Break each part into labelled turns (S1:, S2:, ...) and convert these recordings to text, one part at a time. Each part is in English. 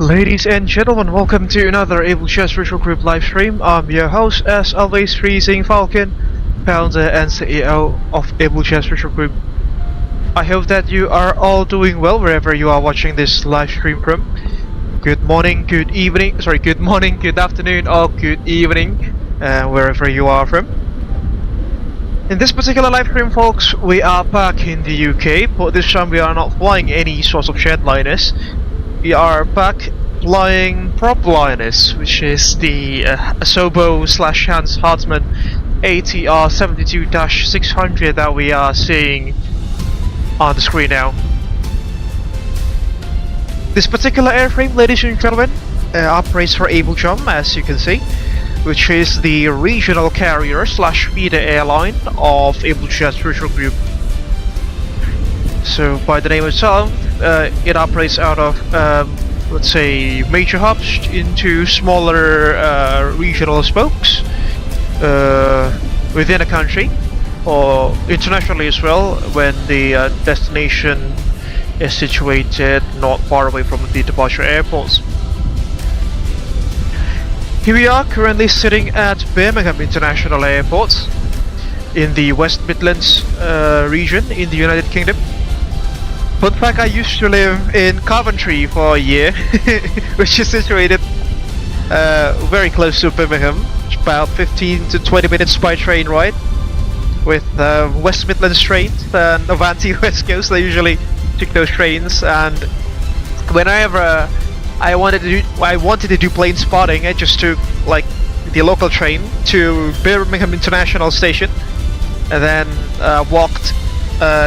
S1: Ladies and gentlemen, welcome to another Abel Jets Virtual Group live stream. I'm your host, as always, Freezing Falcon, founder and CEO of Abel Jets Virtual Group. I hope that you are all doing well wherever you are watching this live stream from. Good morning, good evening, good morning, good afternoon, or good evening, wherever you are from. In this particular live stream, folks, we are back in the UK, but this time we are not flying any sort of jetliners. We are back flying prop liners, which is the Asobo Hans Hartmann ATR 72-600 that we are seeing on the screen now. This particular airframe, ladies and gentlemen, operates for Abel Jump, as you can see, which is the regional carrier / feeder airline of Abel Jets Virtual Group. So by the name itself, it operates out of, let's say, major hubs into smaller regional spokes within a country, or internationally as well, when the destination is situated not far away from the departure airports. Here we are currently sitting at Birmingham International Airport in the West Midlands region in the United Kingdom. Fun fact, I used to live in Coventry for a year, which is situated very close to Birmingham, about 15 to 20 minutes by train ride, with West Midlands trains and Avanti West Coast. They usually took those trains, and whenever I wanted to do plane spotting, I just took like the local train to Birmingham International Station, and then walked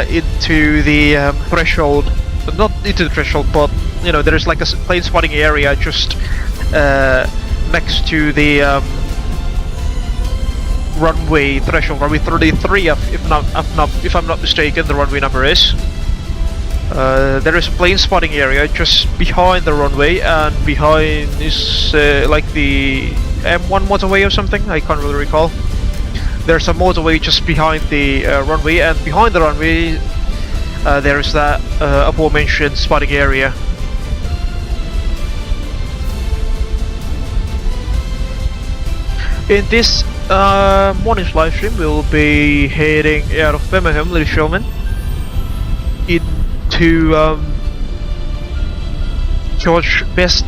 S1: into the threshold, not into the threshold, but you know, there's like a plane spotting area just next to the runway threshold, runway 33, if I'm not mistaken, the runway number is. There is a plane spotting area just behind the runway, and behind is like the M1 motorway or something, I can't really recall. There's a motorway just behind the runway, and behind the runway there is that aforementioned spotting area. In this morning's live stream, we'll be heading out of Birmingham, ladies and gentlemen, into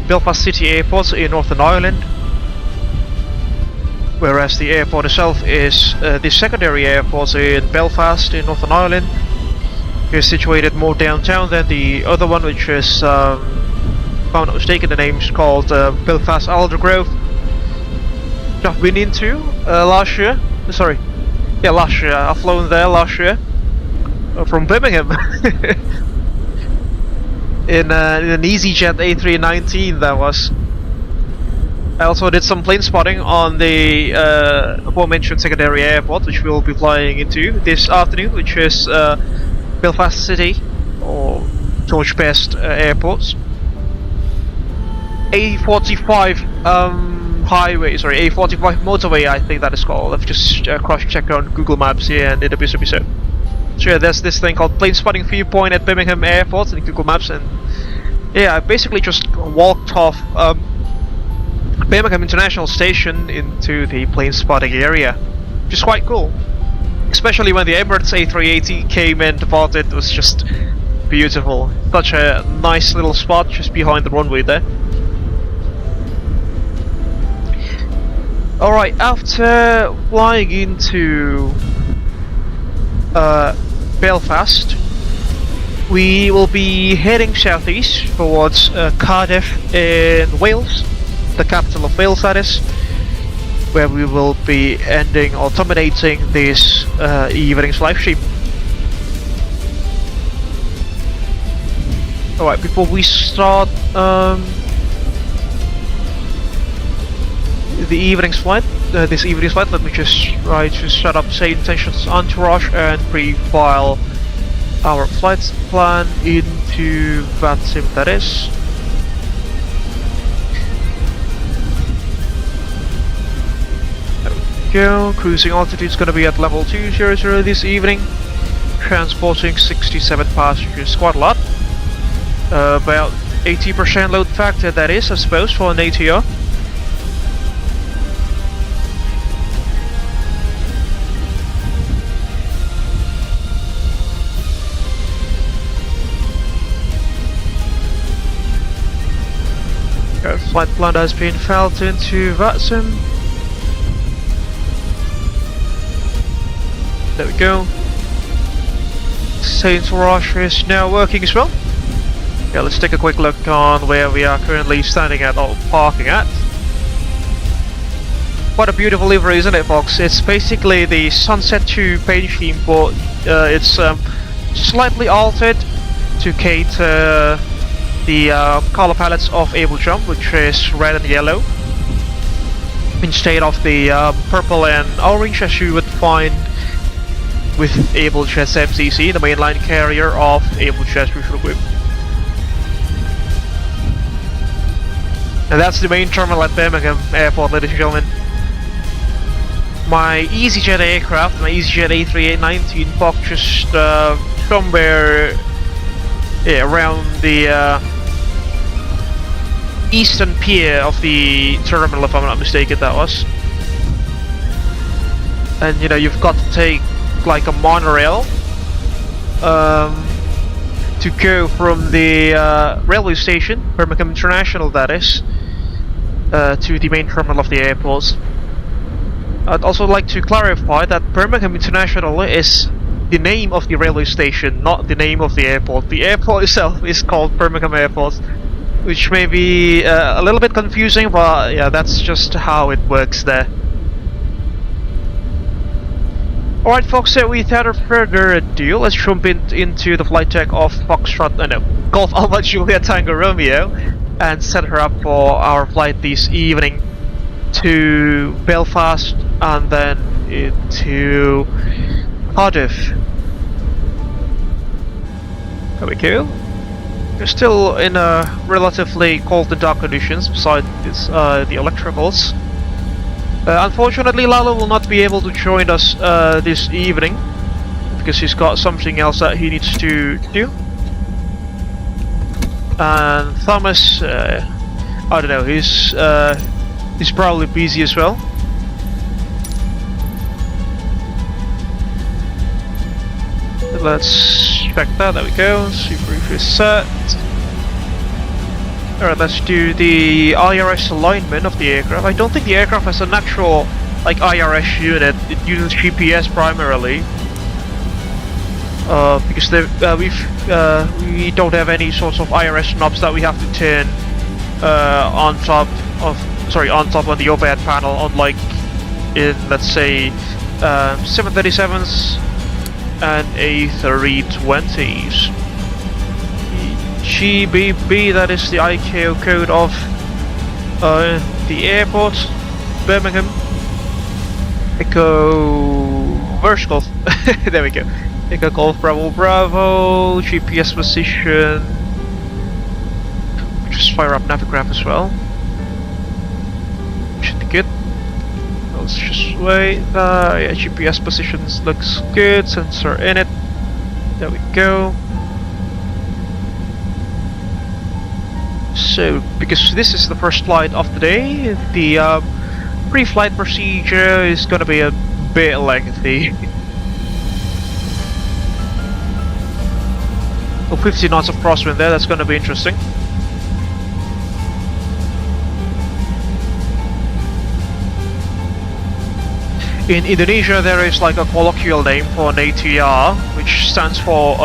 S1: Belfast City Airport in Northern Ireland, whereas the airport itself is the secondary airport in Belfast in Northern Ireland. It's situated more downtown than the other one, which is, if I'm not mistaken, the name's called Belfast Aldergrove. I've been into last year. Last year. I've flown there last year from Birmingham in an EasyJet A319. That was. I also did some plane spotting on the aforementioned secondary airport, which we'll be flying into this afternoon, which is Belfast City or George Best Airports. A45 A45 motorway, I think that is called. I've just cross-checked on Google Maps here, and it appears to be so. So yeah, there's this thing called plane spotting viewpoint at Birmingham Airport in Google Maps, and yeah, I basically just walked off Birmingham International Station into the plane spotting area, which is quite cool. Especially when the Emirates A380 came and departed, it was just beautiful. Such a nice little spot just behind the runway there. Alright, after flying into Belfast, we will be heading southeast towards Cardiff in Wales, the capital of Wales that is, where we will be ending or terminating this evening's live stream. Alright, before we start the evening's flight, let me just try to set up say intentions entourage and pre-file our flight plan into VATSIM, that is. Go. Cruising altitude is going to be at level 200 this evening, transporting 67 passengers, quite a lot. About 80% load factor, that is, I suppose, for an ATR. Flight plan has been filed into VATSIM. There we go. Saint Rush is now working as well. Yeah, let's take a quick look on where we are currently standing at or parking at. What a beautiful livery, isn't it, folks? It's basically the Sunset 2 paint scheme, but it's slightly altered to cater the color palettes of Abel Jump, which is red and yellow, instead of the purple and orange as you would find with Abel Jets MCC, the mainline carrier of Abel Jets Virtual Group. And that's the main terminal at Birmingham Airport, ladies and gentlemen. My EasyJet aircraft, my EasyJet A319, parked just somewhere around the eastern pier of the terminal, if I'm not mistaken, that was. And you know, you've got to take like a monorail to go from the railway station, Birmingham International that is, to the main terminal of the airport. I'd also like to clarify that Birmingham International is the name of the railway station, not the name of the airport. The airport itself is called Birmingham Airport, which may be a little bit confusing, but yeah, that's just how it works there. Alright folks, so without further ado, let's jump into the flight deck of Foxtrot, Golf Alpha Juliet Tango Romeo, and set her up for our flight this evening to Belfast and then into Cardiff. There we go. We're still in relatively cold and dark conditions besides the electricals. Unfortunately, Lalo will not be able to join us this evening because he's got something else that he needs to do. And Thomas, I don't know, he's probably busy as well. Let's check that, there we go, super brief is set. Alright, let's do the IRS alignment of the aircraft. I don't think the aircraft has an actual like IRS unit, it uses GPS primarily. Because we don't have any sorts of IRS knobs that we have to turn on top on the overhead panel, unlike in, let's say, 737s and A320s. EGBB, that is the ICAO code of the airport, Birmingham. Echo vertical. There we go. Echo Golf Bravo Bravo. GPS position. Just fire up Navigraph as well. Should be good. Let's just wait. Yeah, GPS positions looks good. Sensor in it. There we go. So, because this is the first flight of the day, the pre-flight procedure is going to be a bit lengthy. Oh, 50 knots of crosswind there, that's going to be interesting. In Indonesia there is like a colloquial name for an ATR, which stands for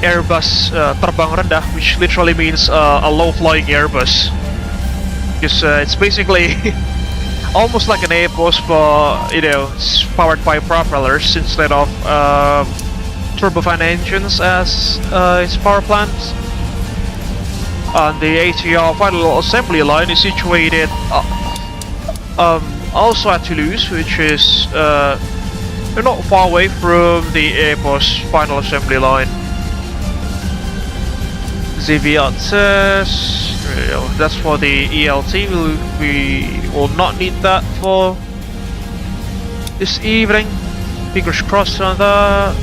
S1: Airbus terbang rendah, which literally means a low-flying Airbus. Because it's basically almost like an Airbus, but you know, it's powered by propellers instead of turbofan engines as its power plant. And the ATR final assembly line is situated also at Toulouse, which is not far away from the Airbus final assembly line. VATSIM, that's for the ELT. We will not need that for this evening. Fingers crossed on that.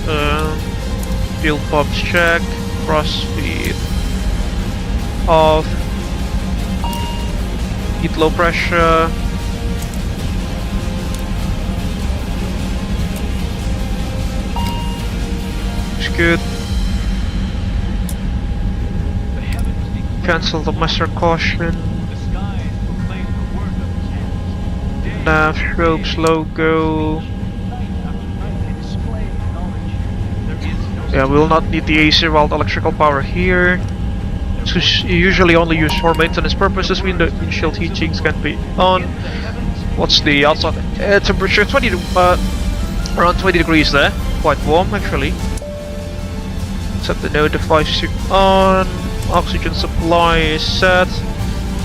S1: Fuel pumps check, cross speed. off. Keep low pressure. Looks good. Cancel the master caution. Nav ropes logo. Yeah, we will not need the AC Wild electrical power here. So usually only used for maintenance purposes. Windshield heat sinks can be on. What's the outside temperature? Around 20 degrees there. Quite warm actually. Set the node device to on. Oxygen supply is set.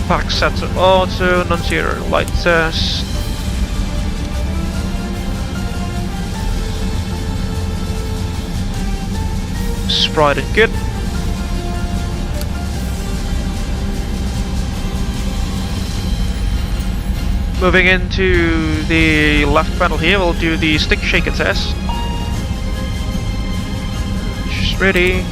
S1: Pack set to auto. Non-zero light test. Sprite and good. Moving into the left panel here, we'll do the stick shaker test. Just ready.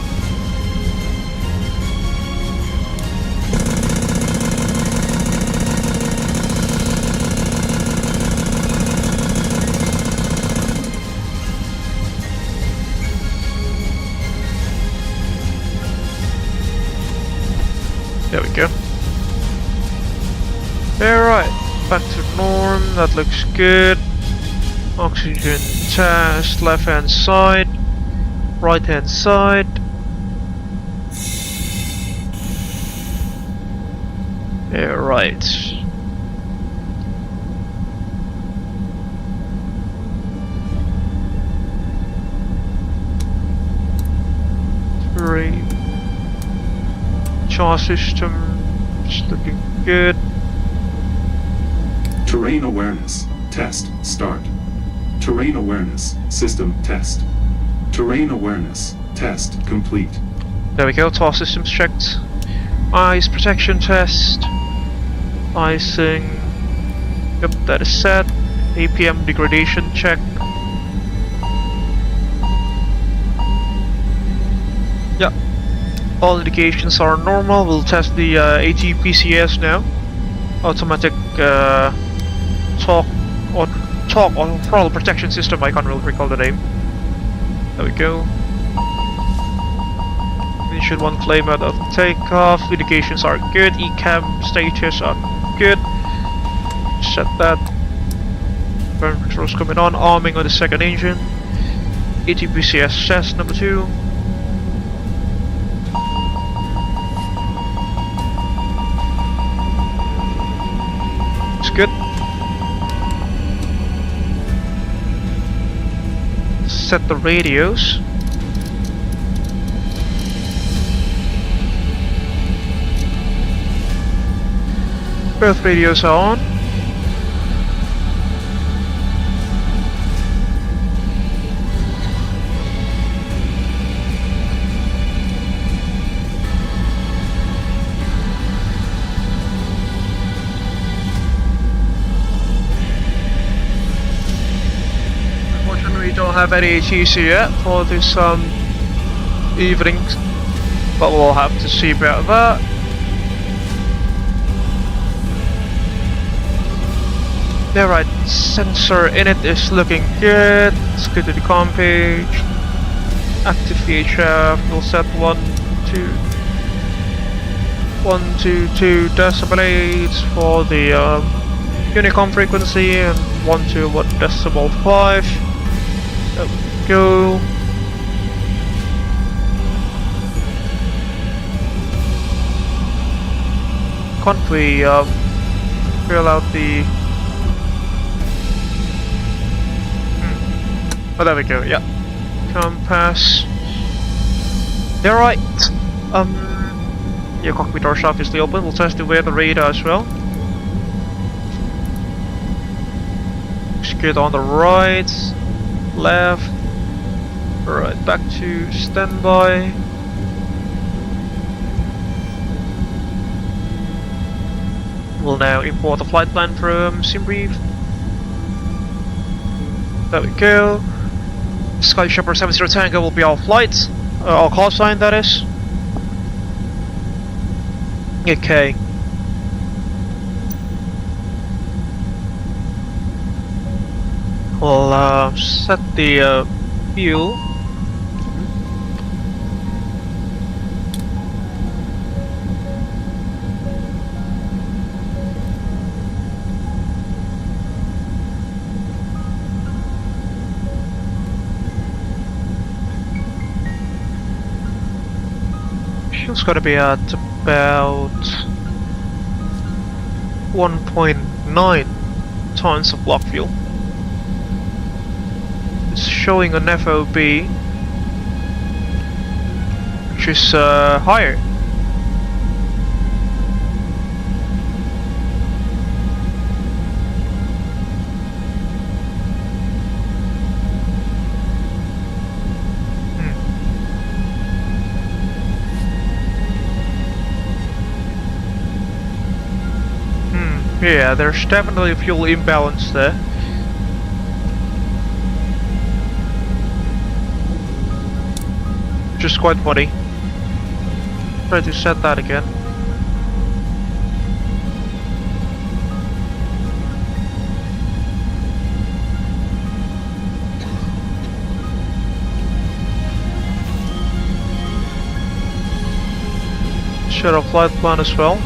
S1: There we go. Alright, back to norm, that looks good. Oxygen test, left hand side, right hand side. Alright. Three. Char system is looking good.
S2: Terrain awareness test start. Terrain awareness system test. Terrain awareness test complete.
S1: There we go, TAR systems checked. Ice protection test. Icing. Yep, that is set. APM degradation check. Yep. All indications are normal. We'll test the ATPCS now. Automatic talk or throttle protection system. I can't really recall the name. There we go. Mission 1 flame out of takeoff. Indications are good. ECAM status are good. Set that. Burn controls coming on. Arming on the second engine. ATPCS test number 2. Good. Set the radios. Both radios are on. We don't have any TC yet for this evening, but we'll have to see about that. Alright, sensor init is looking good. Let's go to the comm page. Active VHF, we'll set 122 decibel 8 for the Unicom frequency and 121 decibel 5. There we go. Can't we fill out the... Oh, there we go, yeah. Compass. They're right. Your cockpit door is obviously open. We'll test the weather radar as well. Looks good on the right. Left, right, back to standby. We'll now import the flight plan from SimBrief. There we go. SkyJumper 70 Tango will be our flight, our call sign that is. Okay. We'll set the fuel. Fuel's gotta be at about 1.9 tons of block fuel. It's showing an FOB, which is higher. Yeah, there's definitely a fuel imbalance there. Which is quite funny. Try to set that again. Share a flight plan as well.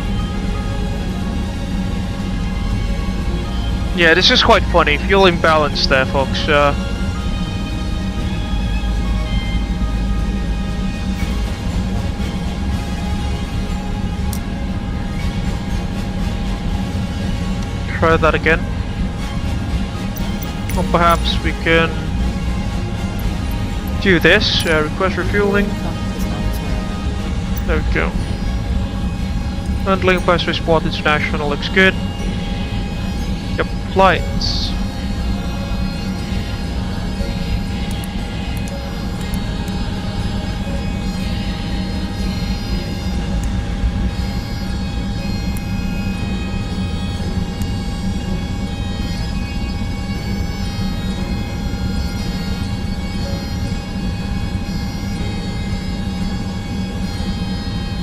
S1: Yeah, this is quite funny. Fuel imbalance there, folks. Try that again. Or perhaps we can do this. Request refueling. There we go. Handling by Swissport International looks good. Yep, flights.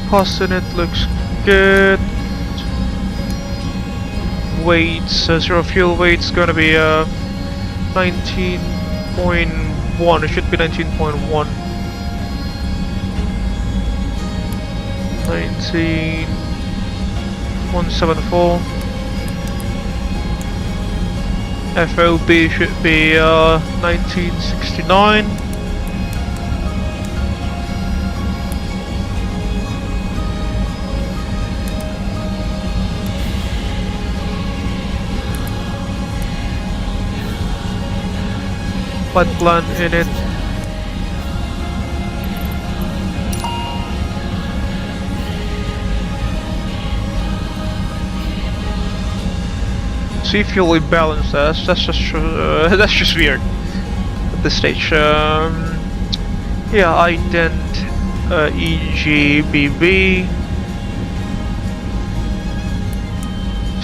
S1: Cost in it looks good. Weights, zero fuel weight's gonna be 19.1. It should be 19.1. 19.174. FOB should be 1969. Flight plan in it. See fuel imbalance. That's just weird at this stage. Yeah, ident EGBB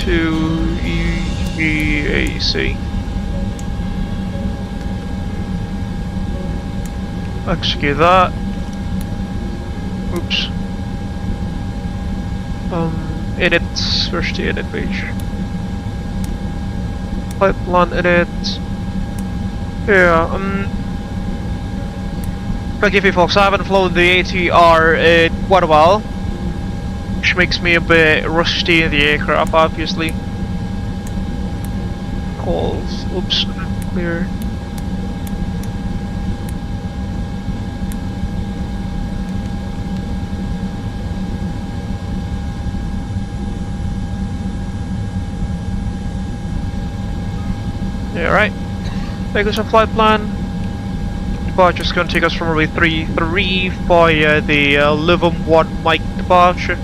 S1: to EGAC. Execute that. Oops. Edit. Where's the edit page? Flight plan edit. Yeah. Forgive me, folks. I haven't flown the ATR in quite a while, which makes me a bit rusty in the aircraft, obviously. Calls. Oops. Clear. Yeah, right. Take us a flight plan. Departure's gonna take us from runway 33 via the Livum 1 Mike departure.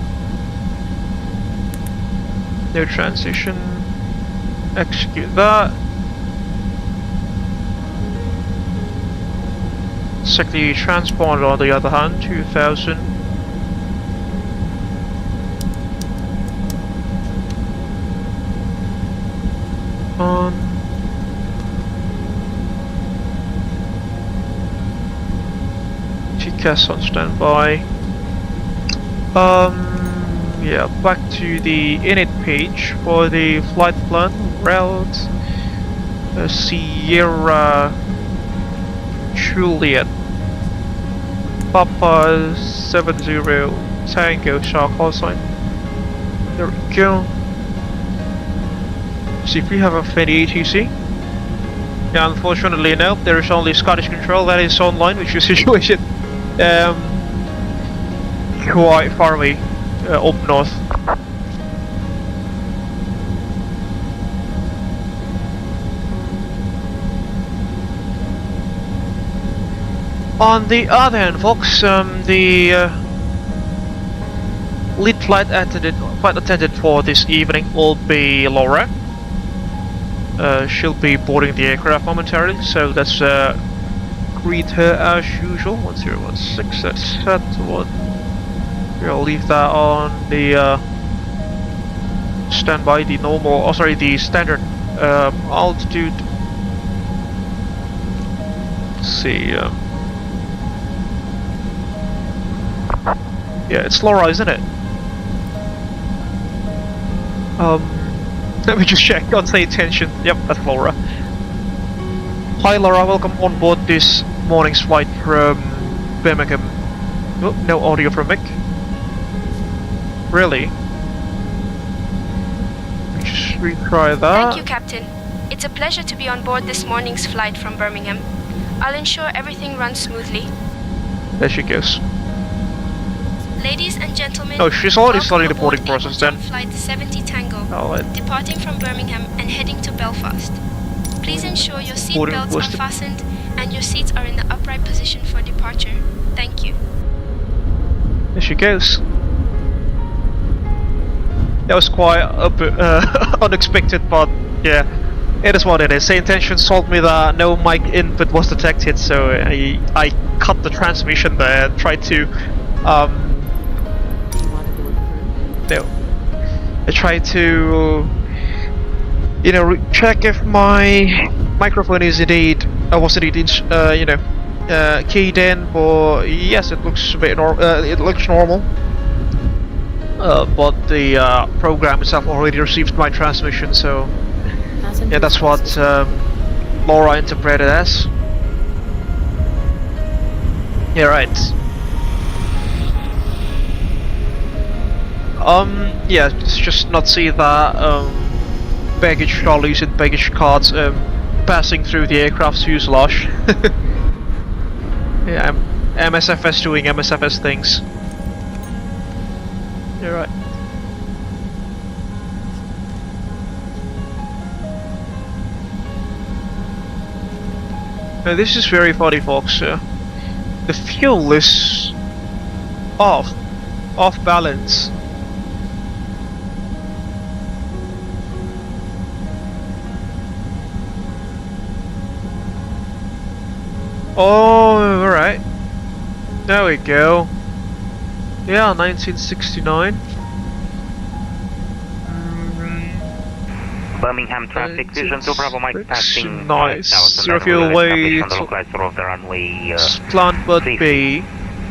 S1: No transition. Execute that. Set the transponder on the other hand, 2000. On. TCAS on standby. Yeah, back to the init page for the flight plan route. Sierra Juliet Papa 70 Tango Shark callsign. There we go. See if we have a Fenny ATC. Yeah, unfortunately no, there is only Scottish Control that is online, which is situated quite far away up north. On the other hand, folks, the lead flight attendant for this evening will be Laura. She'll be boarding the aircraft momentarily, so let's greet her as usual. 1016, that's set one. We'll leave that on the standby, the normal, the standard altitude. Let's see. Yeah, it's Laura, isn't it? Let me just check on the attention. Yep, that's Laura. Hi Laura, welcome on board this morning's flight from Birmingham. Oh, no audio from Mick. Really? Let me just retry that.
S3: Thank you, Captain. It's a pleasure to be on board this morning's flight from Birmingham. I'll ensure everything runs smoothly.
S1: There she goes.
S3: Ladies and gentlemen,
S1: oh, she's already
S3: welcome
S1: starting the
S3: aboard
S1: boarding process
S3: Abel
S1: then.
S3: Jump Flight 70 Tango,
S1: Oh,
S3: departing from Birmingham and heading to Belfast. Please ensure your seat
S1: Boarding
S3: belts are
S1: process.
S3: fastened and your seats are in the upright position for departure. Thank you.
S1: There she goes. That was quite a bit unexpected, but yeah, it is what it is. The intention told me that no mic input was detected, so I cut the transmission there and tried to I tried to check if my microphone is indeed was indeed keyed in, but yes, it looks a bit it looks normal. But the program itself already received my transmission, so yeah, that's what Laura interpreted as. Yeah, right. Yeah, just not see that baggage trolleys and baggage carts passing through the aircraft's fuselage. Yeah, MSFS doing MSFS things. You're right. Now this is very funny, folks. The fuel is off balance. Oh, alright. There we go. Yeah, 1969.
S4: Birmingham traffic, Vision to Bravo Mike passing
S1: nice.
S4: 5,000
S1: Zero fuel weight.
S4: on the localizer of the runway
S1: Plant Bud B,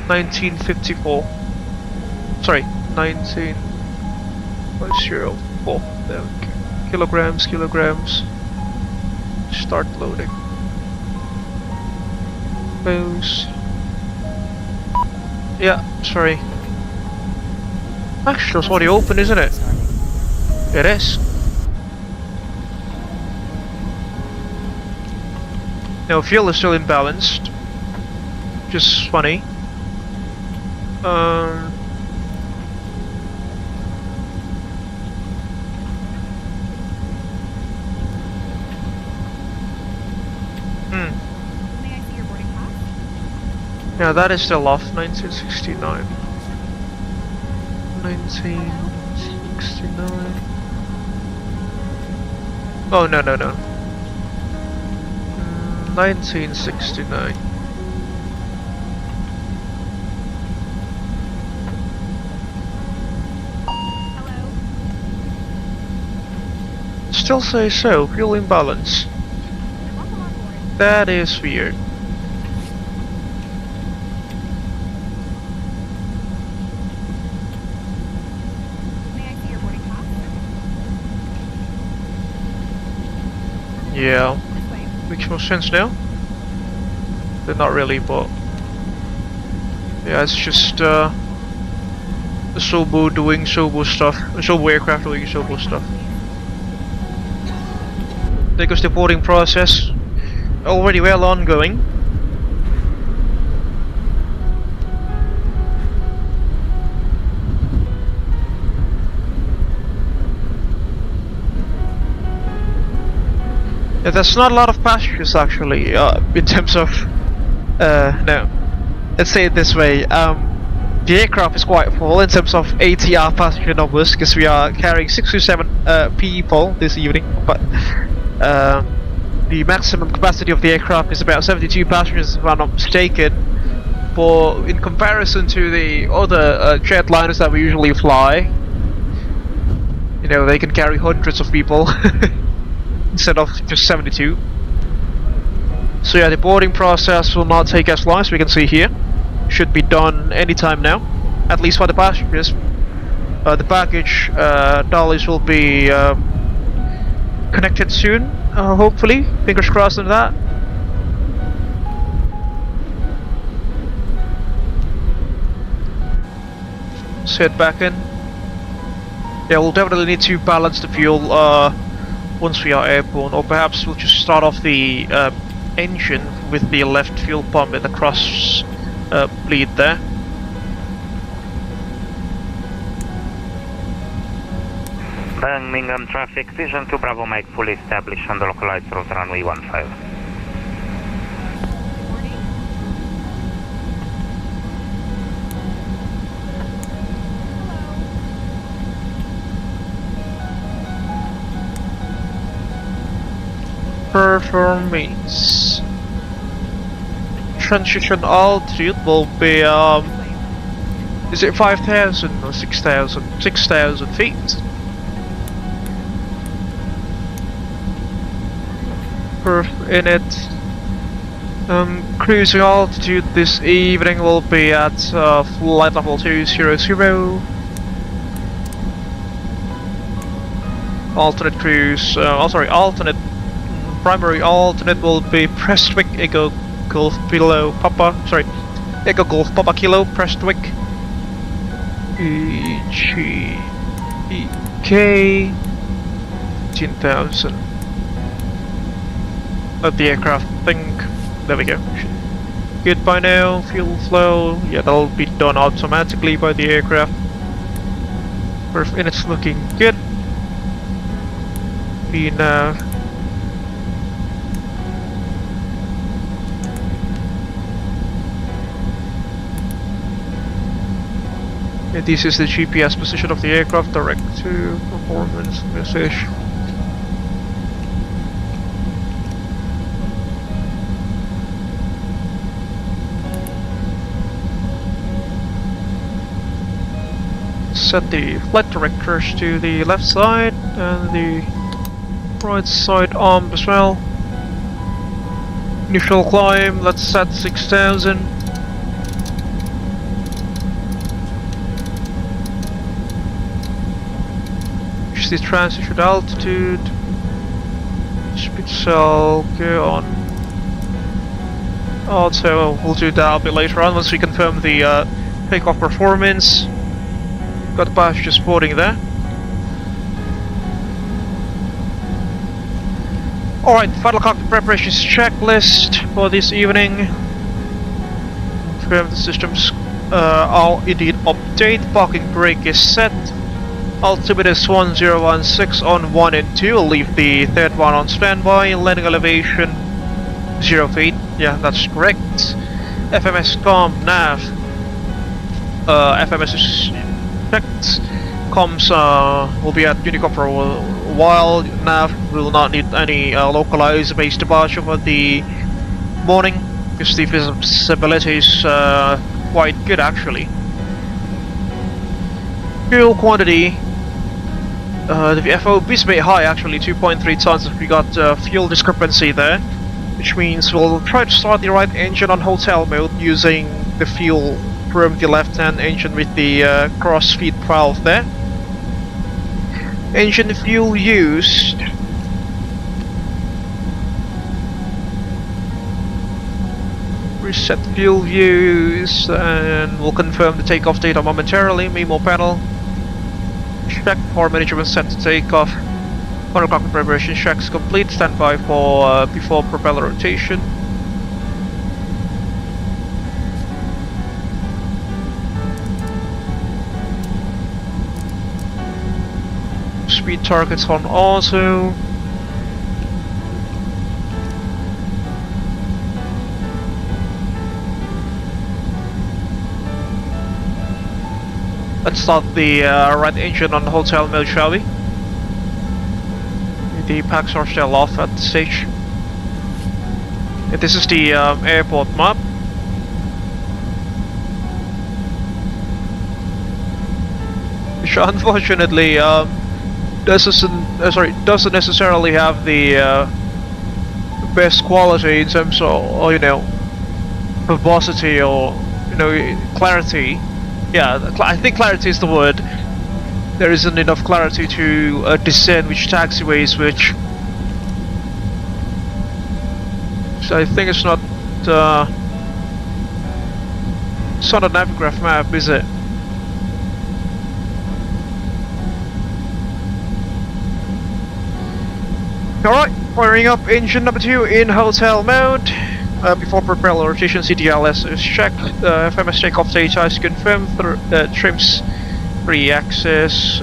S1: 1954. Sorry, 19.04. There we go. Kilograms. Start loading. Boost. Yeah, sorry. Actually, it's already open, isn't it? It is. No, fuel is still imbalanced. Just funny. Yeah, that is still off. 1969. 1969. Oh, no. 1969.
S3: Hello.
S1: Still say so. Fuel imbalance. That is weird. Yeah, makes more sense now. But not really, but yeah, it's just Asobo doing Asobo stuff, Asobo aircraft doing Asobo stuff. There goes the boarding process, already well ongoing. Yeah, there's not a lot of passengers actually, in terms of, no, let's say it this way, the aircraft is quite full in terms of ATR passenger numbers, because we are carrying 6 to 7 people this evening, but the maximum capacity of the aircraft is about 72 passengers if I'm not mistaken, but in comparison to the other jetliners that we usually fly, you know, they can carry hundreds of people. Instead of just 72. So yeah, the boarding process will not take as long as we can see here. Should be done anytime now, at least for the passengers. The baggage dollies will be connected soon, hopefully. Fingers crossed on that. Let's head back in. Yeah, we'll definitely need to balance the fuel once we are airborne, or perhaps we'll just start off the engine with the left fuel pump in the cross bleed there.
S4: Birmingham traffic, Vision 2 Bravo Mike fully established on the localized route runway 15.
S1: Performance. Transition altitude will be is it 5,000 or 6,000? 6,000 feet. Perf in it. Cruising altitude this evening will be at flight level 200. Alternate cruise. Alternate. Primary alternate will be Prestwick Echo Golf Below Papa. Sorry, Echo Golf Papa Kilo Prestwick. EGEK 15,000. Let the aircraft think. There we go. Good by now. Fuel flow. Yeah, that'll be done automatically by the aircraft. And it's looking good. VNAV. Yeah, this is the GPS position of the aircraft, direct to performance message. Set the flight directors to the left side and the right side arm as well. Initial climb, let's set 6,000. The transition altitude, speed cell, go on. Also, we'll do that a bit later on once we confirm the takeoff performance. Got the passengers boarding there. Alright, final cockpit preparations checklist for this evening. Confirm the systems are indeed update. Parking brake is set. Altimeter is 1016 on 1 and 2. I'll leave the third one on standby. Landing elevation 0 feet. Yeah, that's correct. FMS com nav. FMS is checked. Comms will be at Unicom for a while. Nav will not need any localized base departure for the morning, because the visibility is quite good actually. Fuel quantity. The FOB is a bit high actually, 2.3 tons. We got fuel discrepancy there, which means we'll try to start the right engine on hotel mode using the fuel from the left-hand engine with the cross-feed valve there. Engine fuel used Reset fuel views, and we'll confirm the takeoff data momentarily. Memo panel. Check power management set to takeoff. 1 o'clock preparation checks complete. Stand by for before propeller rotation. Speed targets on auto. Let's start the right engine on the hotel mode, shall we? The packs are still off at this stage. This is the airport map. Which unfortunately doesn't necessarily have the best quality in terms of, or, you know, verbosity or, you know, clarity. Yeah, I think clarity is the word. There isn't enough clarity to discern which taxiways which. So I think it's not a Navigraph map, is it? Alright, firing up engine number 2 in hotel mode. Before propeller rotation, CTLS is checked. FMS takeoff data is confirmed. Trims free access.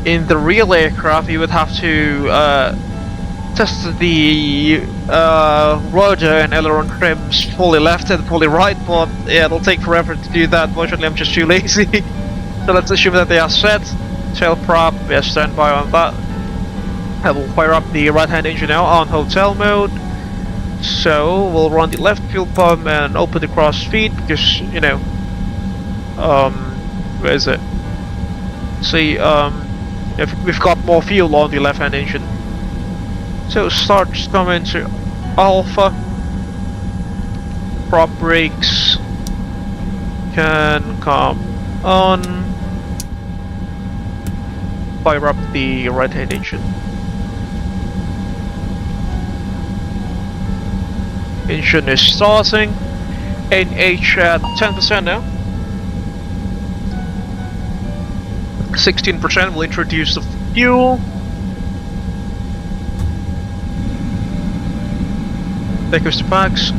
S1: In the real aircraft, you would have to test the rudder and aileron trims fully left and fully right, but yeah, it'll take forever to do that. Fortunately, I'm just too lazy. So let's assume that they are set. Tail prop, yeah, stand by on that. I will fire up the right-hand engine now on hotel mode. So we'll run the left fuel pump and open the cross feed because, you know, where is it? See, if we've got more fuel on the left-hand engine. So starts coming to Alpha. Prop brakes can come on. Fire up the right-hand engine. Engine is starting. NH at 10% now. 16% will introduce the fuel. There goes the packs.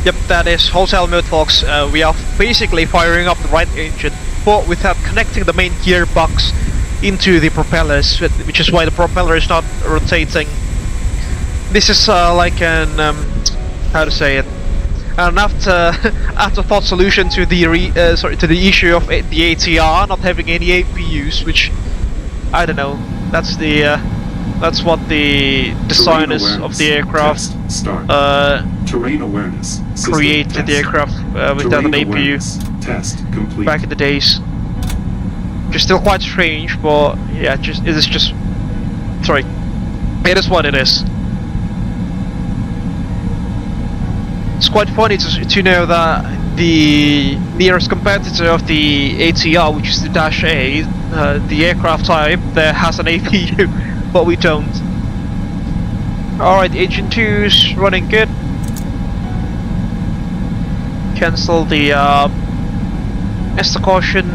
S1: Yep, that is hotel mode, folks. We are basically firing up the right engine, but without connecting the main gearbox into the propellers, which is why the propeller is not rotating. This is like an how to say it, an afterthought solution to the to the issue of the ATR not having any APUs, which I don't know. That's what the designers of the aircraft
S2: terrain awareness
S1: created the aircraft without an APU
S2: test complete.
S1: Back in the days. Which is still quite strange, but yeah, it is what it is. It's quite funny to know that the nearest competitor of the ATR, which is the Dash A, the aircraft type, there has an APU, but we don't. Alright, engine 2's running good. Cancel the ESTA caution,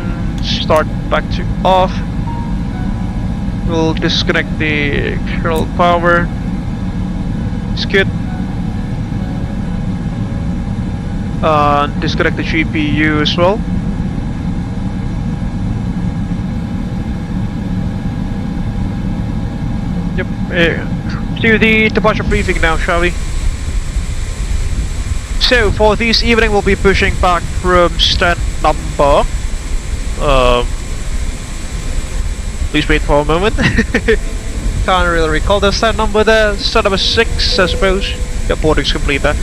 S1: start back to off. We'll disconnect the external power. It's good. Disconnect the GPU as well. Yep. Do the departure briefing now, shall we? So for this evening, we'll be pushing back from stand number. Please wait for a moment. Can't really recall the stand number there. Stand number 6, I suppose. Yeah, boarding's complete there.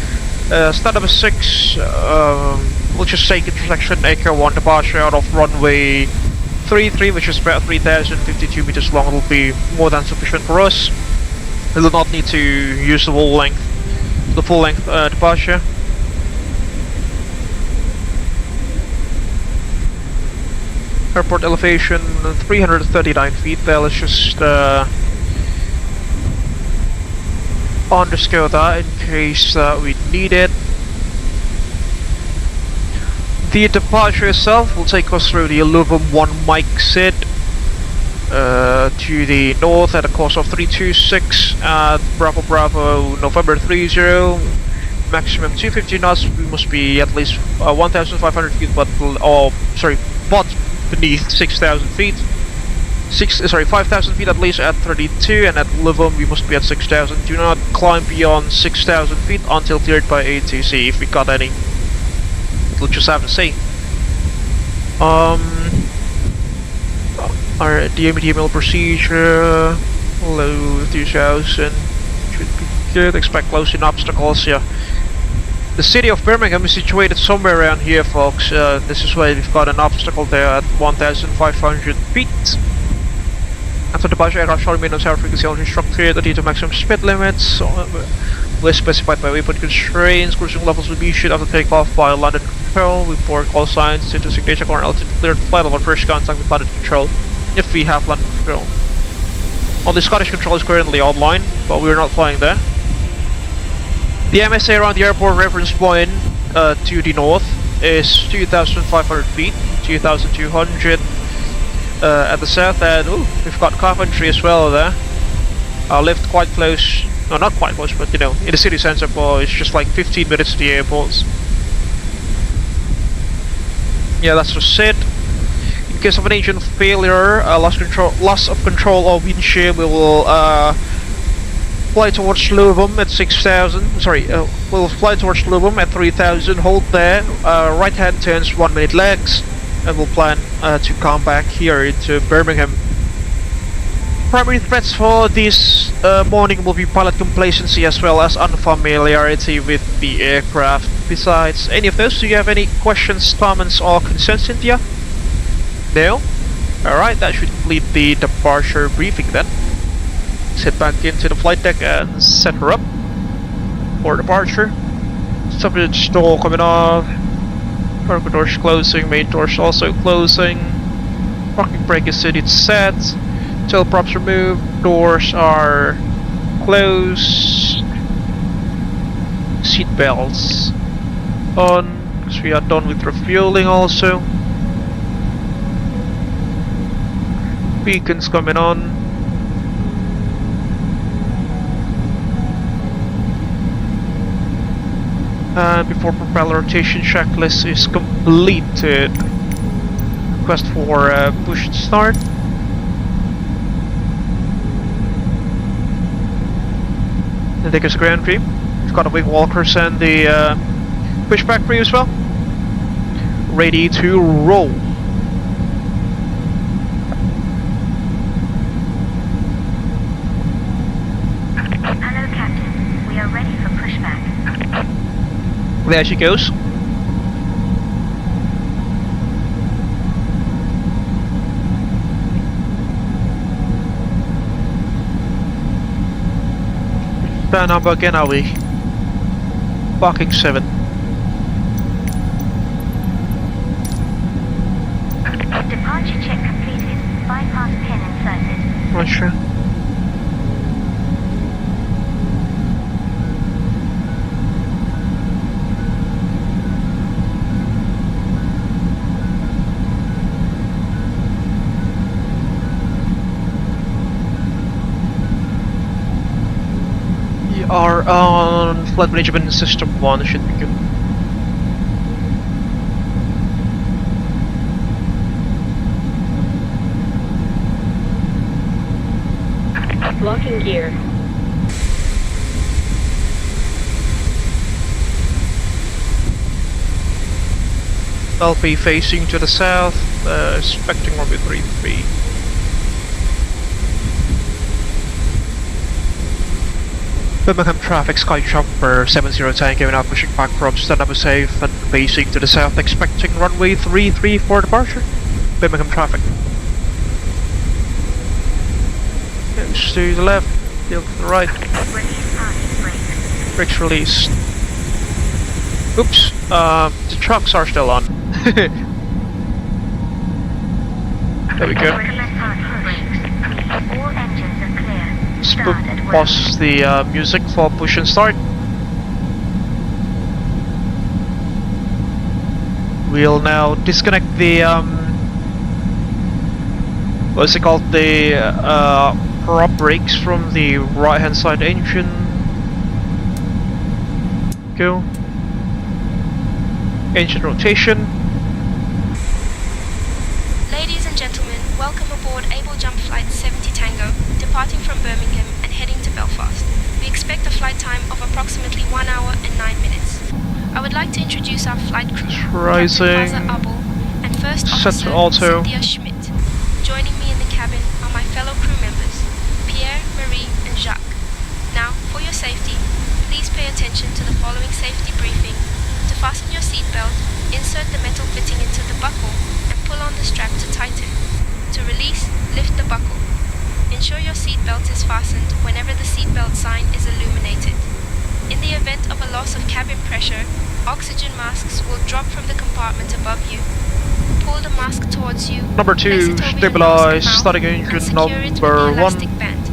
S1: Stand number 6, we'll just take intersection Echo 1 departure out of runway 33, which is about 3,052 meters long. It'll be more than sufficient for us. We will not need to use the whole length. the full length departure. Airport elevation 339 feet there. Let's just underscore that in case we need it. The departure itself will take us through the 11-1 Mike Sid to the north at a course of 326 at Bravo Bravo November 30, maximum 250 knots. We must be at least 1,500 feet, but beneath 6,000 feet. 5,000 feet at least at 32, and at Livum we must be at 6,000. Do not climb beyond 6,000 feet until cleared by ATC. If we got any, we'll just have to see. Our DML procedure, low 2000 should be good. Expect close-in obstacles here. The city of Birmingham is situated somewhere around here, folks. This is why we've got an obstacle there at 1,500 feet. After the budget aircraft shall remain on tower frequency only structure that to maximum speed limits. Were specified by waypoint constraints. Cruising levels will be issued after takeoff by London Control. We report call signs into signature corner altitude cleared flight level first contact with London Control if we have London Control. The Scottish Control is currently online, but we're not flying there. The MSA around the airport reference point to the north is 2,500 feet, 2,200 at the south, and we've got Coventry as well there. I lived quite close, no, not quite close, but you know, in the city centre, but it's just like 15 minutes to the airports. Yeah, that's just it. In case of an engine failure, loss of control or wind shear, we will fly towards Leuven at 6,000. We'll fly towards Leuven at 3,000. Hold there. Right hand turns 1 minute legs, and we'll plan to come back here into Birmingham. Primary threats for this morning will be pilot complacency as well as unfamiliarity with the aircraft. Besides any of those, do you have any questions, comments, or concerns, Cynthia? No? Alright, that should complete the departure briefing then. Let's head back into the flight deck and set her up for departure. Subject door coming off. Cargo doors closing, main doors also closing. Parking brake is set. Tail props removed, doors are closed. Seat belts on, because we are done with refueling also. Beacons coming on. And before propeller rotation checklist is completed, request for push start. The deck is ground crew. We've got a wing walkers and the pushback crew as well. Ready to roll.
S5: Hello, Captain. We are ready for pushback.
S1: There she goes. That number again, are we? Parking 7.
S5: Departure check completed. Bypass pin inserted.
S1: Not sure. We are on flight management system 1, should be good.
S5: Locking gear.
S1: I'll be facing to the south, expecting runway 33. Birmingham traffic, SkyJumper 7010 going out, pushing back from stand-up safe and facing to the south, expecting runway 33 for departure. Birmingham traffic. Goes to the left, deal to the right.
S5: Release parking brakes.
S1: Brakes released. Oops, the trucks are still on. There we go.
S5: All engines are clear. Start at will.
S1: Pause the music for push and start. We'll now disconnect the what's it called, the prop brakes from the right hand side engine. Go. Engine rotation.
S3: Ladies and gentlemen, welcome aboard Abel Jump Flight 70 Tango, departing from Birmingham and heading to Belfast. We expect a flight time of approximately 1 hour and 9 minutes. I would like to introduce our flight crew,
S1: Rising.
S3: Captain Abel and First
S1: Set
S3: Officer
S1: to auto.
S3: Cynthia Schmidt. Joining me in the cabin are my fellow crew members, Pierre, Marie and Jacques. Now, for your safety, please pay attention to the following safety briefing. To fasten your seatbelt, insert the metal fitting into the buckle and pull on the strap to tighten. To release, lift the buckle. Ensure your seatbelt is fastened whenever the seatbelt sign is illuminated. In the event of a loss of cabin pressure, oxygen masks will drop from the compartment above you. Pull the mask towards you.
S1: Number
S3: place
S1: 2,
S3: it over your
S1: stabilize,
S3: nose and mouth,
S1: starting
S3: and
S1: engine
S3: secure it with the
S1: number 1.
S3: elastic band.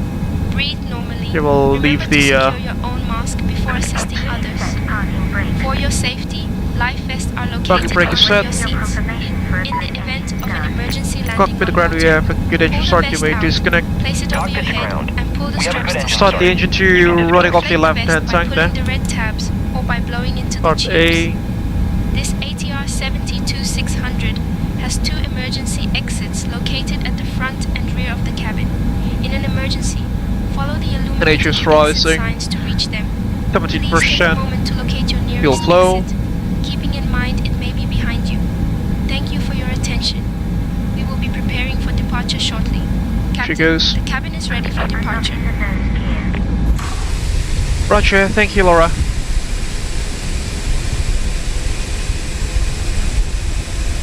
S3: Breathe normally.
S1: You will
S3: Remember
S1: leave
S3: to
S1: the
S3: secure your own mask before assisting others.
S5: Set parking brake.
S3: For your safety, life vests are
S1: Parking
S3: located
S1: brake
S3: over
S1: is
S3: your
S1: set.
S5: Your
S3: seats.
S5: confirmation for
S3: In the
S5: flight
S3: event
S5: test
S3: of
S5: start.
S3: an emergency landing
S1: Cockpit
S3: on
S1: ground, we
S3: water,
S1: have a good engine
S3: pull
S1: start,
S3: the
S1: you
S3: vest
S1: may
S3: out,
S1: disconnect.
S3: place it over your head, and pull the straps to
S1: Start the engine to running off the left hand
S3: by
S1: tank there.
S3: pulling the red tabs or by blowing into
S1: Start
S3: the
S1: A.
S3: tubes. This ATR 72600 has 2 emergency exits located at the front and rear of the cabin. In an emergency, follow the illuminated
S1: is
S3: exit
S1: rising.
S3: signs to reach them.
S1: 17%.
S3: Please take a moment to locate your
S1: Fuel
S3: nearest
S1: flow.
S3: exit, keeping in mind it may be behind you. Thank you for your attention. We will be preparing for departure shortly. Captain,
S1: goes.
S3: the cabin is ready for departure.
S5: Adopting the nose gear.
S1: Roger, thank you, Laura.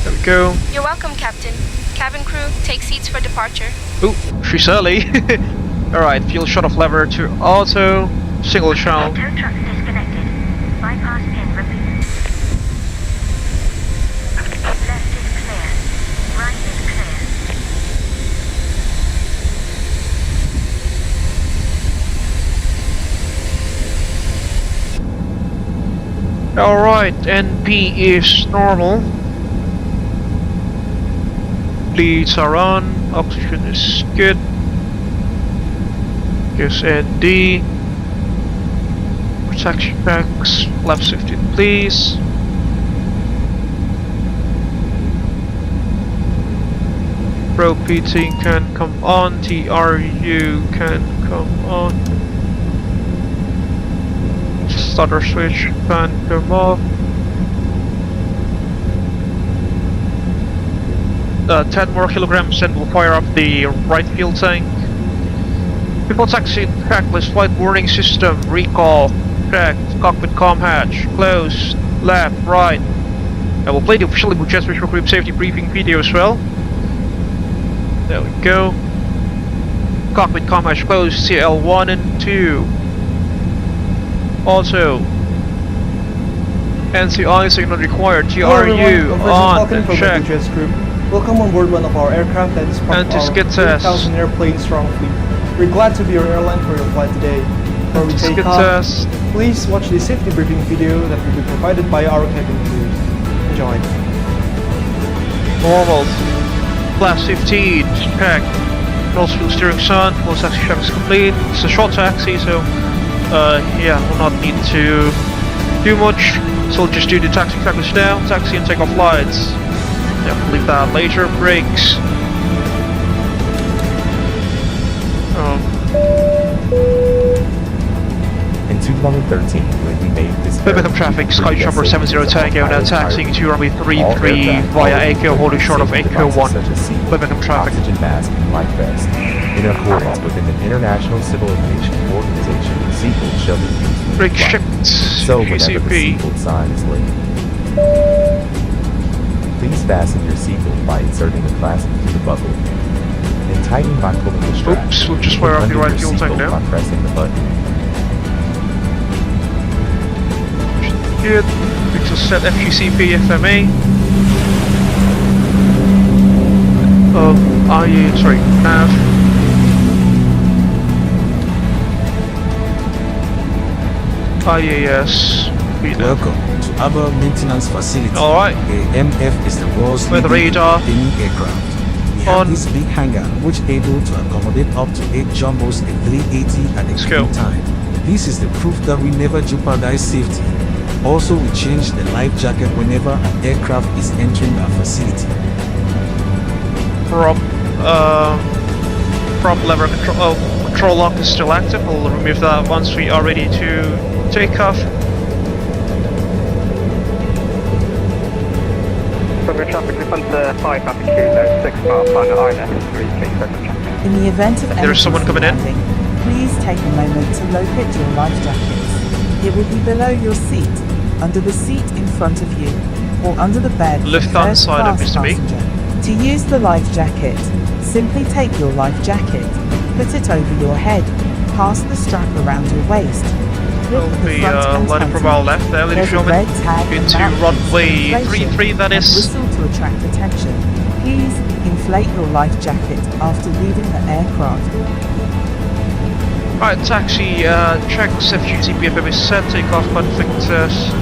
S1: There we go.
S3: You're welcome, Captain. Cabin crew, take seats for departure.
S1: Ooh, she's early. Alright, fuel shut off lever to auto, single channel.
S5: Tow truck disconnected. Bypass pin repeated. Left is clear. Right is clear.
S1: Alright, NP is normal. Leads are on, oxygen is good. Here's ND. Protection packs, left 15 please. Pro PT can come on, TRU can come on. Starter switch can come off. 10 more kilograms and we'll fire up the right fuel tank. Before taxi, trackless flight warning system, recall, check, cockpit comm hatch, closed, left, right. I will play the official Abel Jets Virtual Group safety briefing video as well. There we go. Cockpit comm hatch closed, CL1 and 2. Also, NCI signal required, TRU on and check.
S6: Jets Group. Welcome on board one of our aircraft that is part of
S1: Anti-skid
S6: our
S1: test.
S6: 3,000 airplane strong fleet. We're glad to be your airline for your flight today. Before we take
S1: Skid
S6: off,
S1: test.
S6: please watch the safety briefing video that will be provided by our cabin crew. Enjoy.
S1: Normal. Class 15, check. Nose fuel steering sun, full taxi check is complete. It's a short taxi, so yeah, we'll not need to do much. So we'll just do the taxi checklist now, taxi and take off flights. Yeah, we'll leave that later. Brakes.
S7: In 2013, when we made this
S1: Birmingham traffic, SkyJumper 70 Tango, now taxiing to runway 33 via ACO, holding short of ACO 1. Birmingham traffic.
S7: Oxygen mask and life vest. In accordance with an International Civil Aviation Organization, seatbelts shall be used when
S1: Brake
S7: flying.
S1: shift.
S7: So whenever the
S1: GCP.
S7: seatbelt sign is lit, please fasten your seatbelt by inserting the clasp through the buckle and tighten by pulling the strap.
S1: Oops, we'll just fire off the
S7: Undo
S1: right
S7: your
S1: fuel tank
S7: seatbelt
S1: now.
S7: by pressing the button.
S1: Good. Pixel set FGCP FMA. Nav. IAS.
S8: Welcome to Abel Maintenance Facility.
S1: Alright.
S8: AMF is the world's
S1: With
S8: leading
S1: radar.
S8: maintaining aircraft. We
S1: On.
S8: have this big hangar which able to accommodate up to 8 jumbos at 380 at a given time. This is the proof that we never jeopardize safety. Also, we change the life jacket whenever an aircraft is entering our facility.
S1: Prop lever control lock is still active. We'll remove that once we are ready to take off.
S9: Traffic response 5 Papa Kilo 6 mile final INS 3 please.
S10: In the event of
S1: There's someone coming in.
S10: landing, please take a moment to locate your life jackets. It will be below your seat, under the seat in front of you, or under the bed of the
S1: Lufthansa
S10: first
S1: side
S10: class
S1: appears to be.
S10: passenger. To use the life jacket, simply take your life jacket, put it over your head, pass the strap around your waist.
S1: We'll be landing from our left there, ladies and gentlemen, into runway 33, that is.
S10: Whistle to attract attention. Please inflate your life jacket after leaving the aircraft.
S1: Right, taxi, check FGCP FM is set, take off button fixed.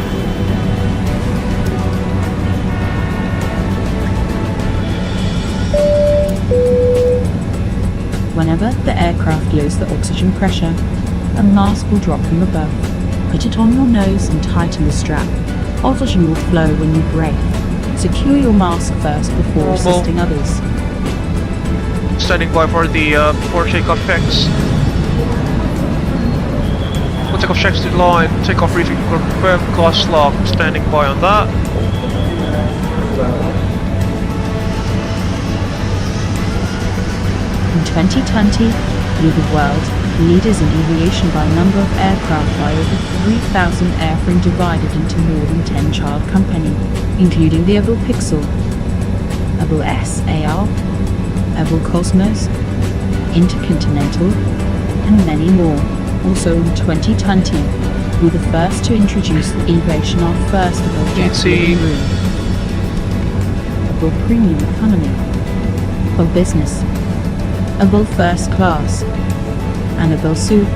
S11: Whenever the aircraft loses the oxygen pressure, a mask will drop from above. Put it on your nose and tighten the strap. Oxygen will flow when you breathe. Secure your mask first before assisting others.
S1: Standing by for the takeoff checks. We'll takeoff checks to the line, takeoff briefing confirmed, glass lock, standing by on that.
S11: In 2020, we were the world leaders in aviation by number of aircraft by over 3,000 airframe divided into more than 10 child companies, including the Abel Pixel, Abel SAR, Abel Cosmos, Intercontinental, and many more. Also in 2020, we were the first to introduce the aviation our first Abel Jets living room, Abel Premium Economy, Abel Business, Abel First Class, and Abel Suite.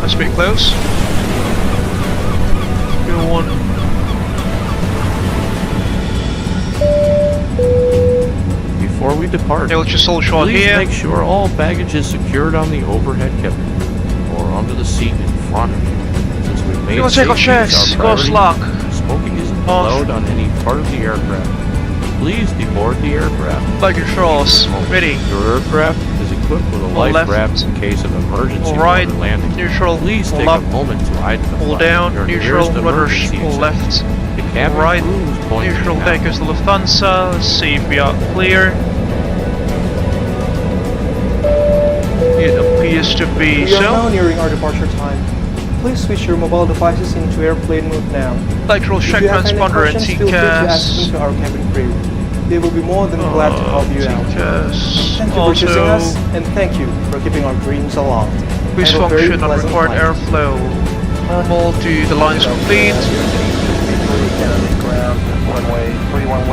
S1: Let's be close. Go on.
S12: Before we depart,
S1: It'll just hold short
S12: please
S1: here.
S12: make sure all baggage is secured on the overhead cabin or under the seat in front of you. Since we've made
S1: Take off checks,
S12: our
S1: ghost
S12: priority,
S1: lock.
S12: smoking isn't allowed on any part of the aircraft. Please deboard the aircraft.
S1: Flight controls, ready.
S12: Your aircraft is equipped with a life
S1: left.
S12: raft in case of emergency
S1: Alright,
S12: water landing.
S1: neutral,
S12: Please
S1: pull
S12: take
S1: up,
S12: a moment to identify
S1: pull down,
S12: your
S1: neutral,
S12: nearest
S1: rudders,
S12: emergency
S1: pull
S12: exit.
S1: left,
S12: The cabin
S1: right,
S12: crew is pointing
S1: neutral,
S12: now.
S1: take us to Lufthansa, let's see if we are clear. It appears to be
S6: We are now
S1: so.
S6: nearing our departure time. Please switch your mobile devices into airplane mode now.
S1: Lateral
S6: If
S1: check
S6: you have any
S1: transponder and
S6: questions, feel free to ask
S1: TCAS.
S6: them to our cabin crew. They will be more than glad to help you out.
S1: TCAS.
S6: Thank you for choosing us,
S1: Also,
S6: and thank you for keeping our dreams aloft.
S1: please
S6: Have a very
S1: function on
S6: pleasant
S1: required
S6: flight.
S1: airflow. All to the lines complete.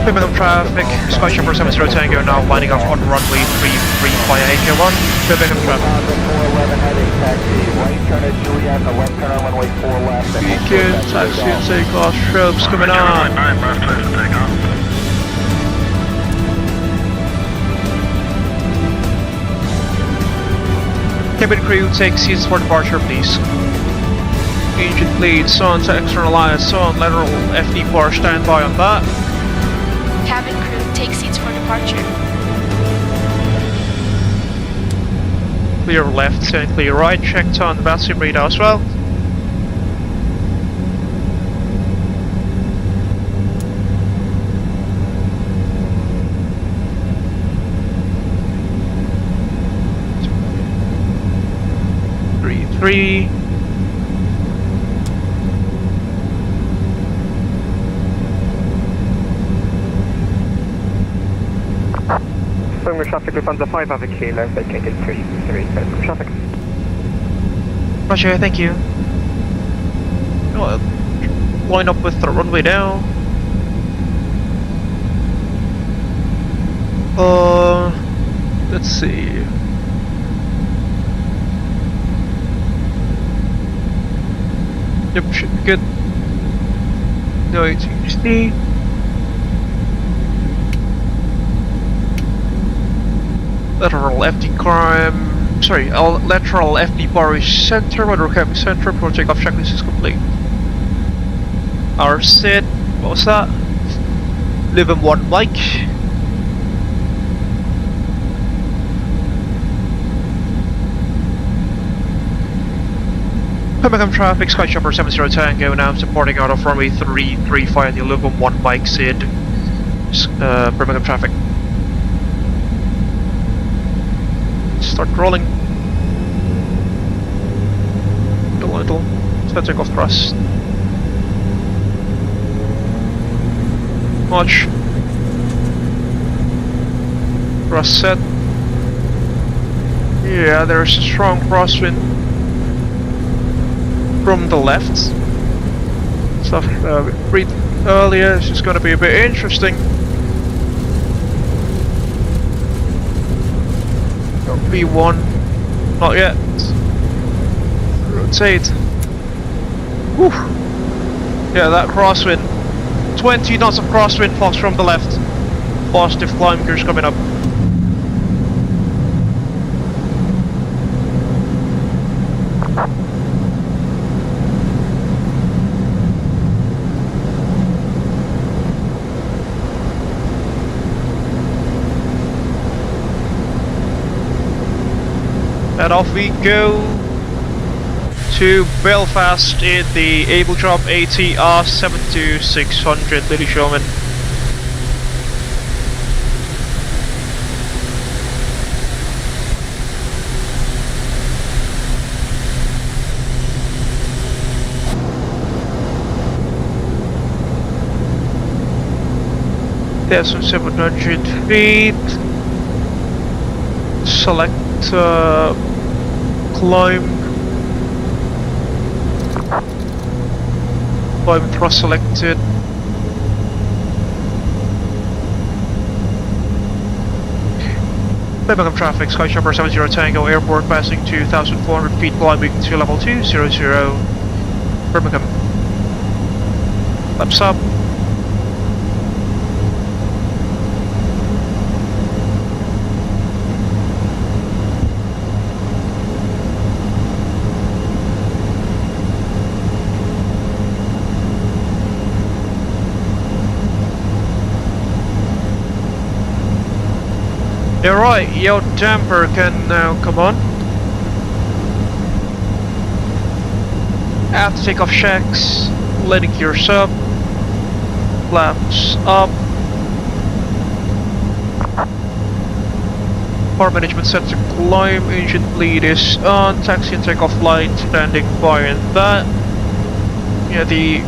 S1: Birmingham traffic, SkyJumper 70 Tango now lining up on runway 33 via AK1. Birmingham traffic. Beacon, taxi and takeoff, strobes coming on. Cabin crew, take seats for departure, please. Engine bleeds, on to external eyes, on lateral FD bar, stand by on that.
S3: Cabin crew, take seats for departure.
S1: Clear left and clear right, checked on the VATSIM radar as well. Three.
S9: Birmingham traffic Lufthansa 5 Papa Kilo vacated 33 traffic.
S1: Roger, thank you. Well, line up with the runway now. Let's see. Yep, should be good. No ATC. Lateral FD climb. Sorry, lateral FD bar is center. Weather cabin center. Pro takeoff checklist is complete. Our set. What was that? Live in one mic. Birmingham traffic, SkyJumper 70 Tango now supporting out of runway 335 the 11-1 Mike Sid. Birmingham traffic. Start rolling. A little. Let's take off thrust. Much. Thrust set. Yeah, there's a strong crosswind from the left. Stuff read earlier. This is going to be a bit interesting. V1, not yet. Rotate. Whew. Yeah, that crosswind. 20 knots of crosswind, Fox from the left. Positive climb gears coming up. And off we go to Belfast in the Abel Jump ATR 72600, ladies and gentlemen. There's some 700 feet. Select climb thrust selected. Birmingham traffic, SkyJumper 70 Tango airport passing 2,400 feet climbing to level 200 Birmingham. Laps up. You're right, your damper can now come on. After takeoff checks, landing gears up, flaps up. Power management set to climb, engine bleed is on, taxi and takeoff light standing by, and that. Yeah, the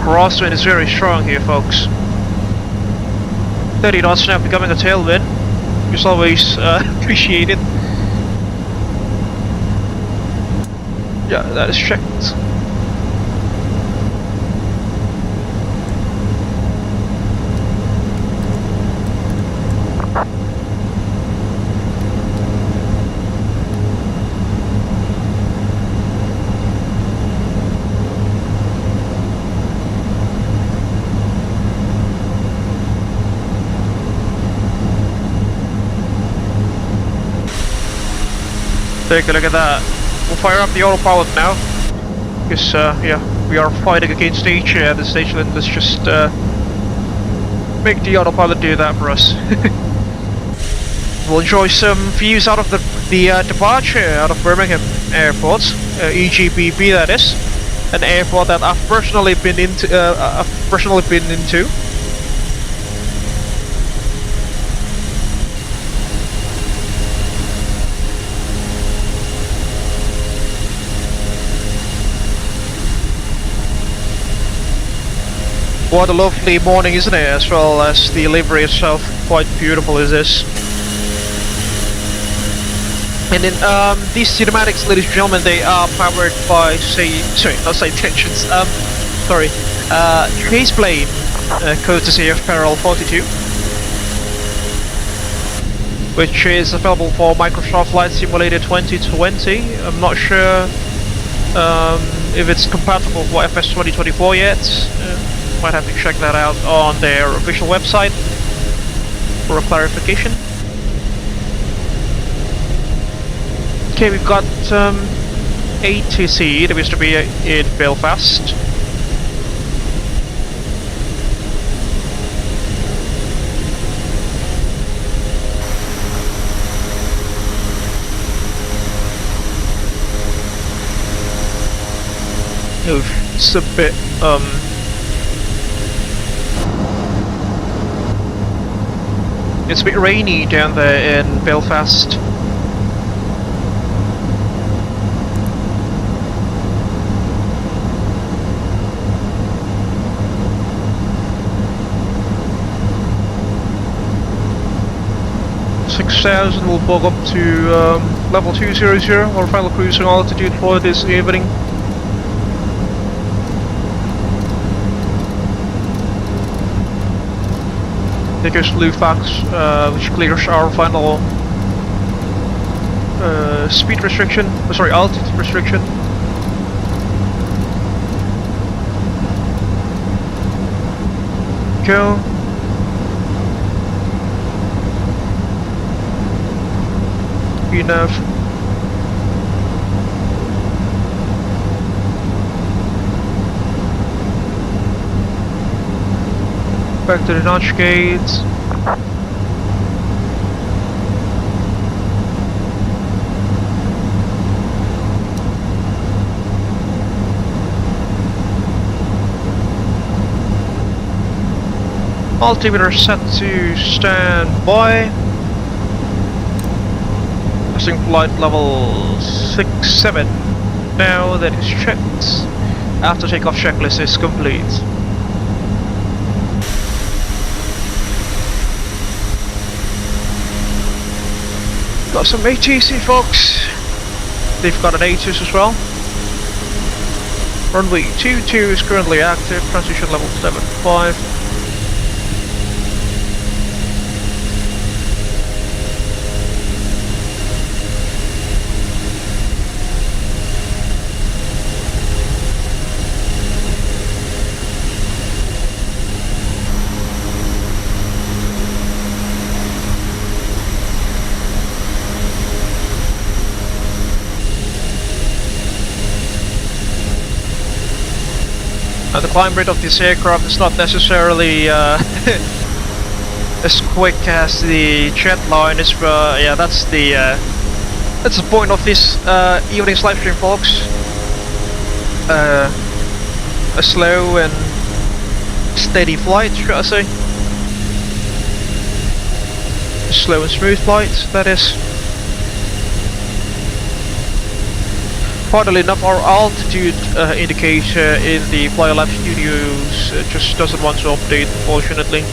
S1: crosswind is very strong here, folks. 30 knots now becoming a tailwind, which is always appreciated. Yeah, that is checked. Take a look at that. We'll fire up the autopilot now. Because, yeah, we are fighting against stage. The stage limit. Let's just make the autopilot do that for us. We'll enjoy some views out of the departure out of Birmingham Airport. EGBB, that is. An airport that I've personally been into. What a lovely morning, isn't it? As well as the livery itself, quite beautiful is this. And then these cinematics, ladies and gentlemen, they are powered by ChasePlane, courtesy of Parallel 42, which is available for Microsoft Flight Simulator 2020. I'm not sure if it's compatible for FS 2024 yet. Might have to check that out on their official website for a clarification. Okay, we've got ATC that used to be in Belfast. It's a bit it's a bit rainy down there in Belfast. We'll bog up to level 200, our final cruising altitude for this evening. There goes Lufax, which clears our final speed restriction, altitude restriction. Go. Enough. Back to the notch gates. Altimeter set to standby. Flight level 67. Now that is checked. After takeoff checklist is complete. Got some ATC folks. They've got an ATIS as well. Runway 22 is currently active. Transition level 75. The climb rate of this aircraft is not necessarily as quick as the jet line is, but yeah, that's the point of this evening's live stream, folks. A slow and steady flight, should I say? A slow and smooth flight, that is. Funnily enough, our altitude indicator in the Flylab Studios just doesn't want to update, unfortunately.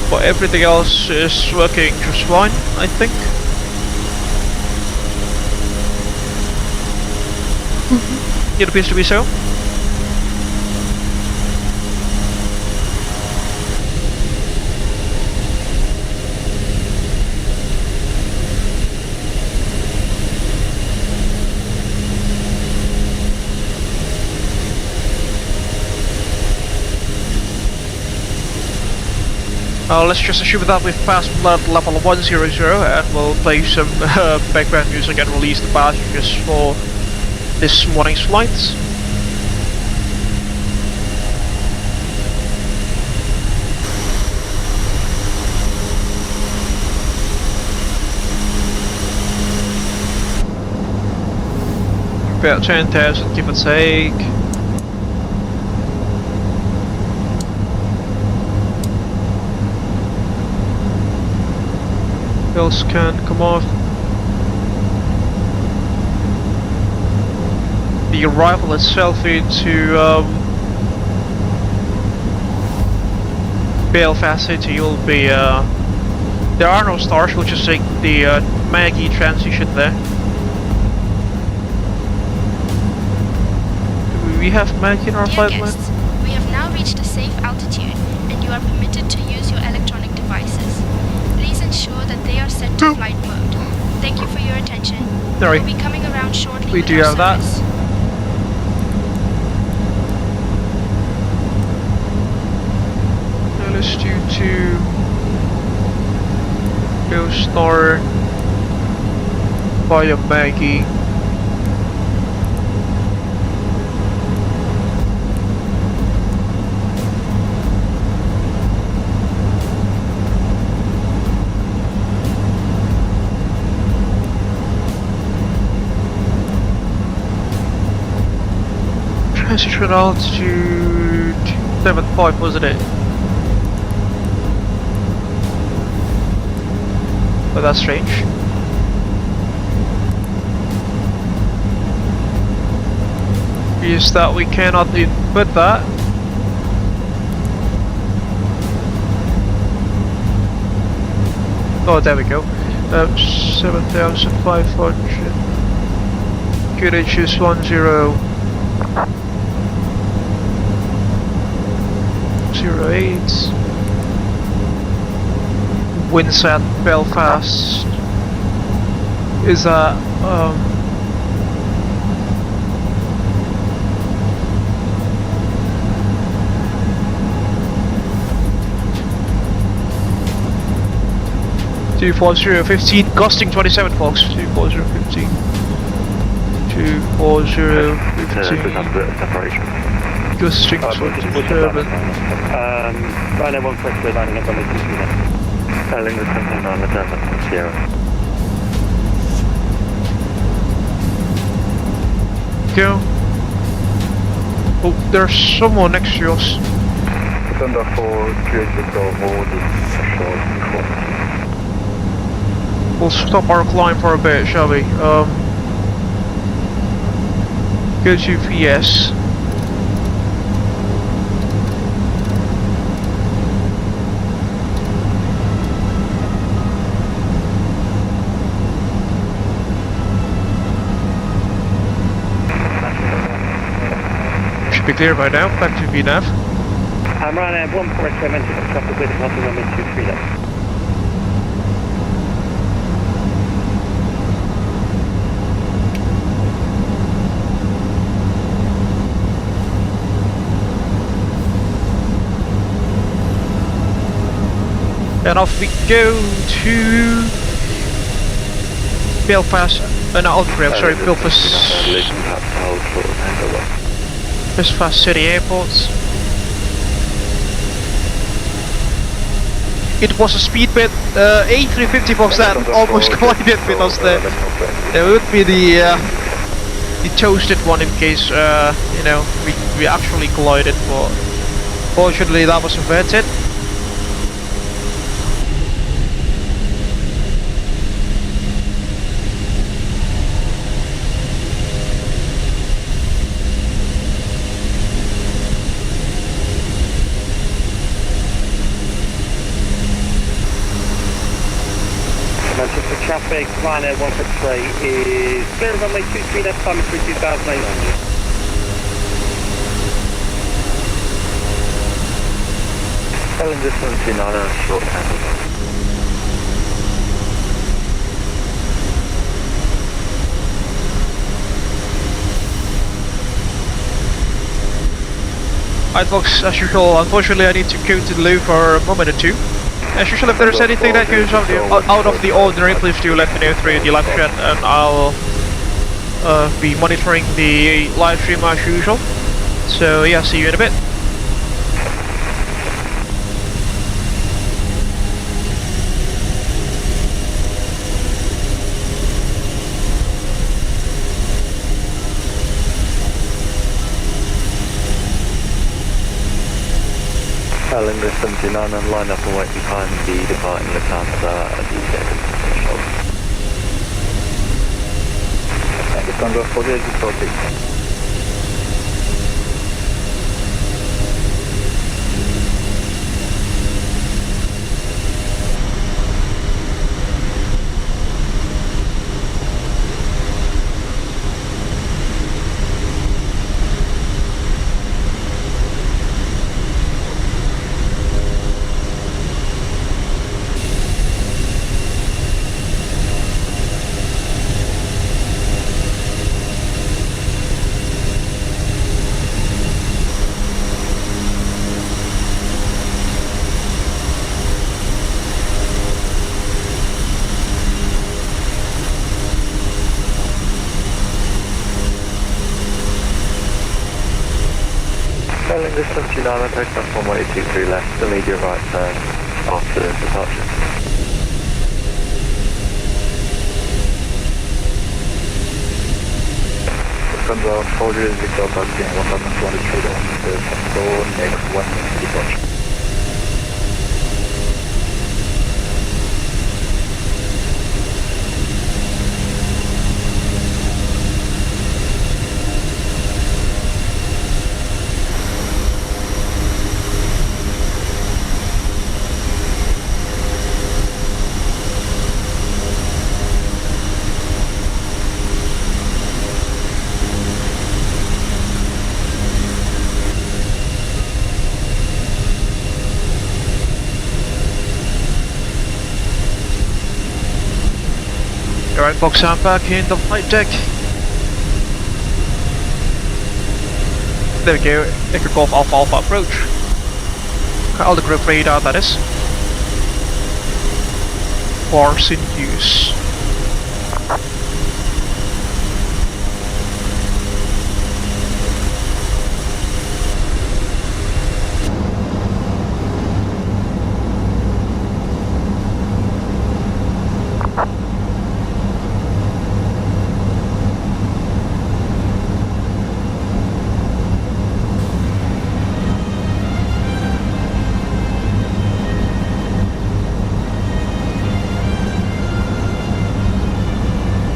S1: But everything else is working just fine, I think. It appears to be so. Let's just assume that we've passed level 100 and we'll play some background music and release the passengers for this morning's flights. About 10,000, give or take. Else can come off. The arrival itself into Belfast City will be There are no stars, we'll just take the Maggie transition there. Do we have Maggie in our
S3: Dear
S1: flight plan?
S3: guests, we have now reached a safe altitude and you are permitted to use your electronic devices. Please ensure that they are set to flight mode. Thank you for your attention.
S1: Sorry.
S3: We'll be coming around shortly.
S1: We
S3: with
S1: do
S3: our
S1: have that.
S3: service.
S1: Now let's do 2. Go star via Maggie. Transition altitude 75, wasn't it? But that's strange. Is that we cannot input that. Oh, there we go. 7,500. Could I choose 1008? Winds at Belfast is at 24015, gusting 27 folks. 24015. 24015. Gusting 27.
S9: Rhino 1 quick, we're lining up on the 2 Telling the 79 on the German Sierra.
S1: Go. Oh, there's someone next to us.
S9: Thunder 4, G-AJTR boarded short before.
S1: We'll stop our climb for a bit, shall we? Go to VS. Should be clear by now, back to VNAV.
S9: I'm running 147 to traffic with hotel number 23 left.
S1: And off we go to Belfast, Belfast City Airports. It was a speed bit, A350 box that almost collided with us there. It would be the toasted one in case, you know, we actually collided, but fortunately that was averted.
S9: Traffic, Ryanair 163 is clear of runway 23 left, climbing through 2008 only. Telling distance in on a short handle.
S1: Alright folks, as usual, unfortunately I need to go to the loo for a moment or two. As usual, if there's anything that goes out of the ordinary, please do let me know through the live chat and I'll be monitoring the live stream as usual. So yeah, see you in a bit.
S9: Telling the 79 and line up and wait behind the departing Lufthansa at the second threshold. Lufthansa 48 to 40. Windows 79 and takeoff runway 23 left, immediate right turn after departure. Control, hold your Victor Parking 123 door, next 1 departure.
S1: Alright, box, I'm back in the flight deck. There we go, Echo Golf Alpha Alpha approach. All the group radar, that is. Bars in use.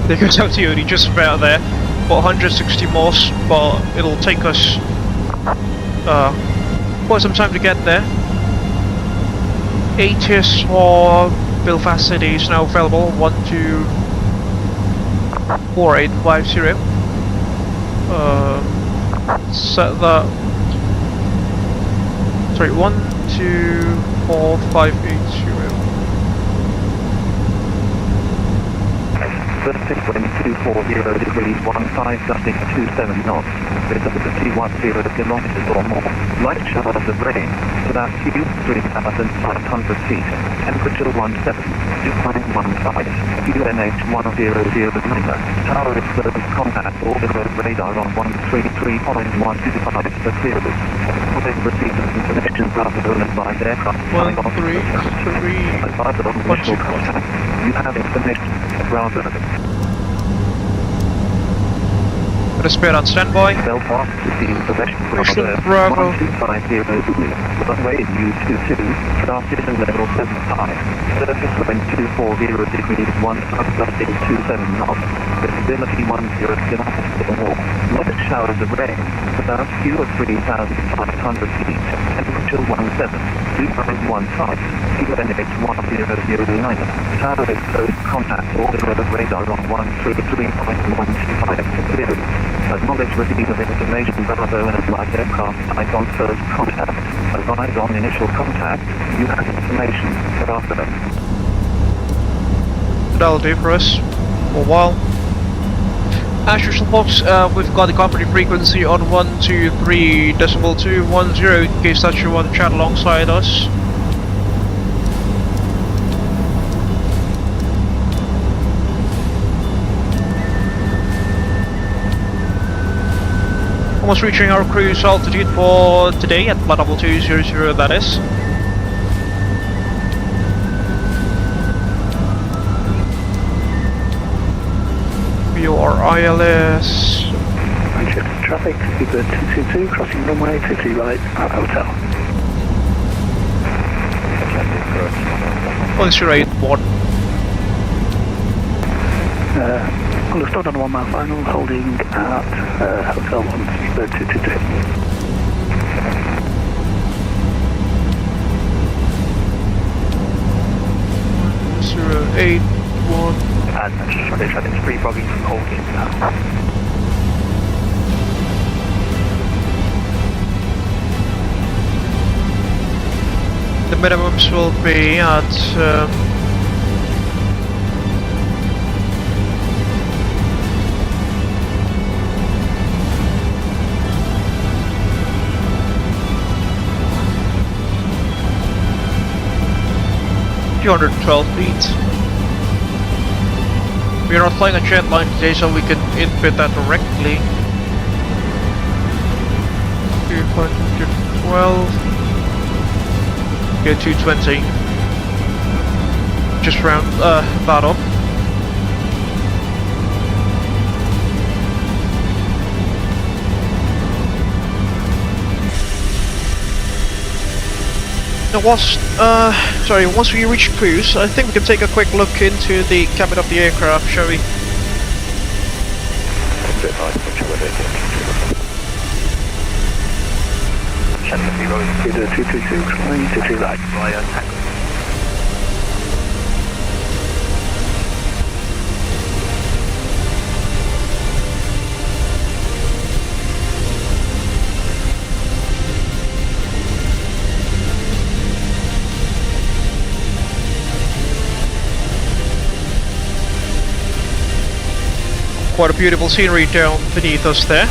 S1: There goes altitude, just about there. About 160 miles, but it'll take us quite some time to get there. ATS for Belfast City is now available, 124850. Set that. Sorry, 124580.
S9: 36.240 degrees 15.27 knots. Visibility 10 kilometers or more. Light showers of rain. Altitude 3,500 feet. Temperature 17. Decline 15. UNH 1009. Tower exposed contact orbital radar on 133.125 per series. Having received information Barcelona by aircraft.
S1: 133.125.
S9: You have information. Bravo.
S1: Spare on standby.
S9: Belfast, receive possession
S1: Bravo.
S9: 1250, runway U22, started at level 75, surface wind 240 degrees 15.27 knots, visibility 10 kilometers or more, light showers of rain, altitude of 3,500 feet, temperature 17, decline 15, UNH 1009, tower exposed contact orbital radar on 133.125 series. Acknowledge receipt of information Bravo and flight aircraft icon first contact. Advise on initial contact. You have information after them.
S1: That'll do for us for a while. As usual folks, we've got the company frequency on 123.210 in case that you want to chat alongside us. Almost reaching our cruise altitude for today at 200, that is. Your ILS.
S13: Traffic, Uber 222, crossing runway 23 right at hotel.
S1: 108
S13: Understood on 1 mile final, holding at Hotel 1, Uber 222.
S1: 081.
S13: And traffic free bogging from holding now.
S1: The minimums will be at 212 feet. We are not flying a jet line today, so we can input that directly. 200 well, go 220. Just round that up. Once we reach cruise, I think we can take a quick look into the cabin of the aircraft, shall we? Quite a beautiful scenery down beneath us there.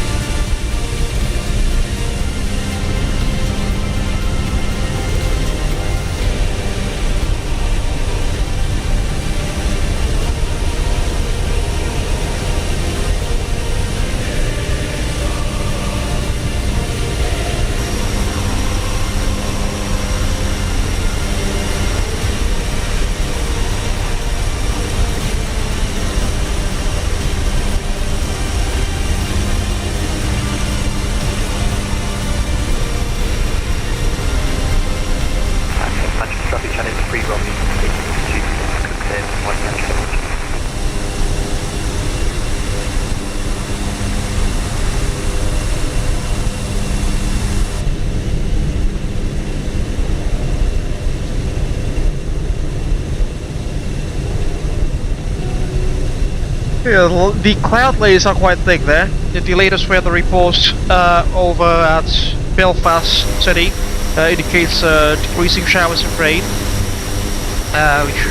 S1: Yeah, the cloud layers are quite thick there. The latest weather report over at Belfast City indicates decreasing showers of rain, which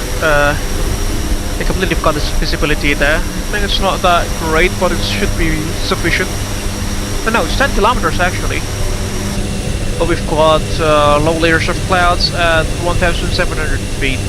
S1: they completely got its visibility there. I think it's not that great, but it should be sufficient. No, it's 10 kilometers actually. But we've got low layers of clouds at 1,700 feet.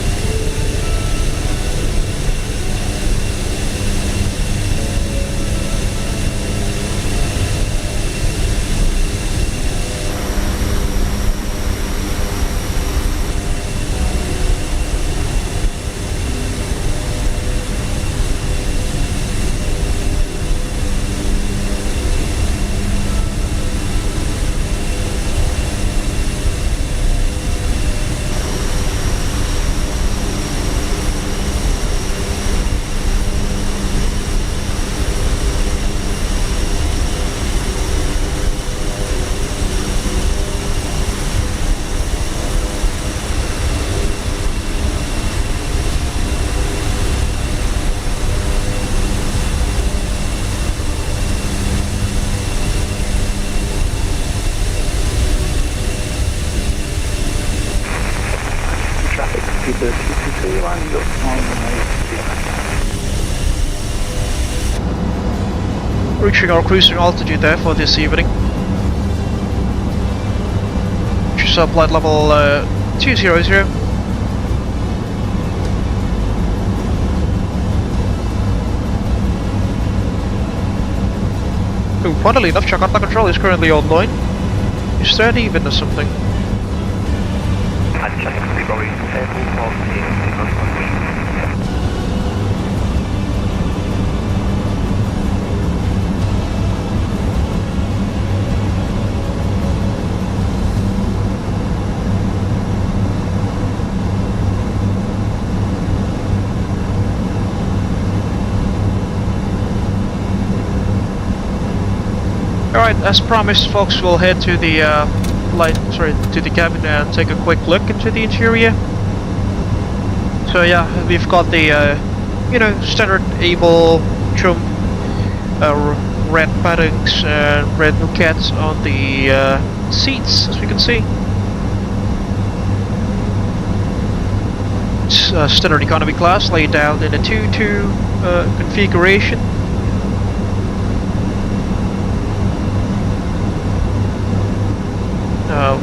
S1: Reaching our cruising altitude there for this evening, which is flight level 200. Funnily enough, Jakarta control is currently online. Is that even or something? Alright, as promised folks, we'll head to the to the cabin and take a quick look into the interior. So yeah, we've got the standard Abel Jump red paddings and red bouquets on the seats, as we can see. It's standard economy class, laid down in a 2-2 configuration.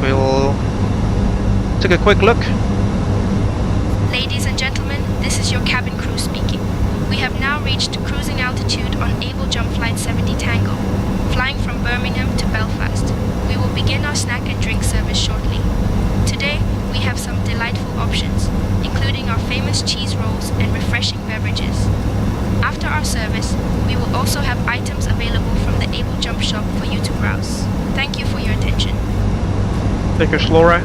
S1: We'll take a quick look.
S3: Ladies and gentlemen, this is your cabin crew speaking. We have now reached cruising altitude on Abel Jump Flight 70 Tango, flying from Birmingham to Belfast. We will begin our snack and drink service shortly. Today, we have some delightful options, including our famous cheese rolls and refreshing beverages. After our service, we will also have items available from the Abel Jump shop for you to browse. Thank you for your attention.
S1: Take us, Laura.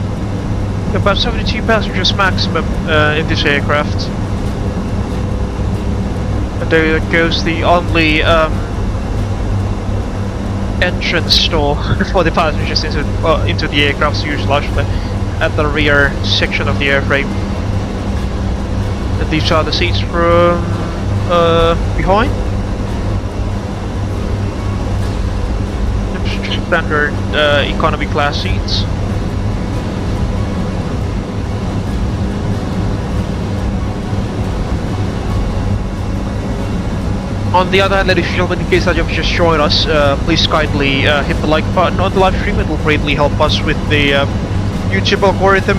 S1: About 72 passengers maximum in this aircraft. And there goes the only entrance door for the passengers into the aircraft's usual at the rear section of the airframe. And these are the seats from behind. Standard economy class seats. On the other hand, ladies and gentlemen, in case that you've just joined us, please kindly hit the like button on the live stream. It will greatly help us with the YouTube algorithm.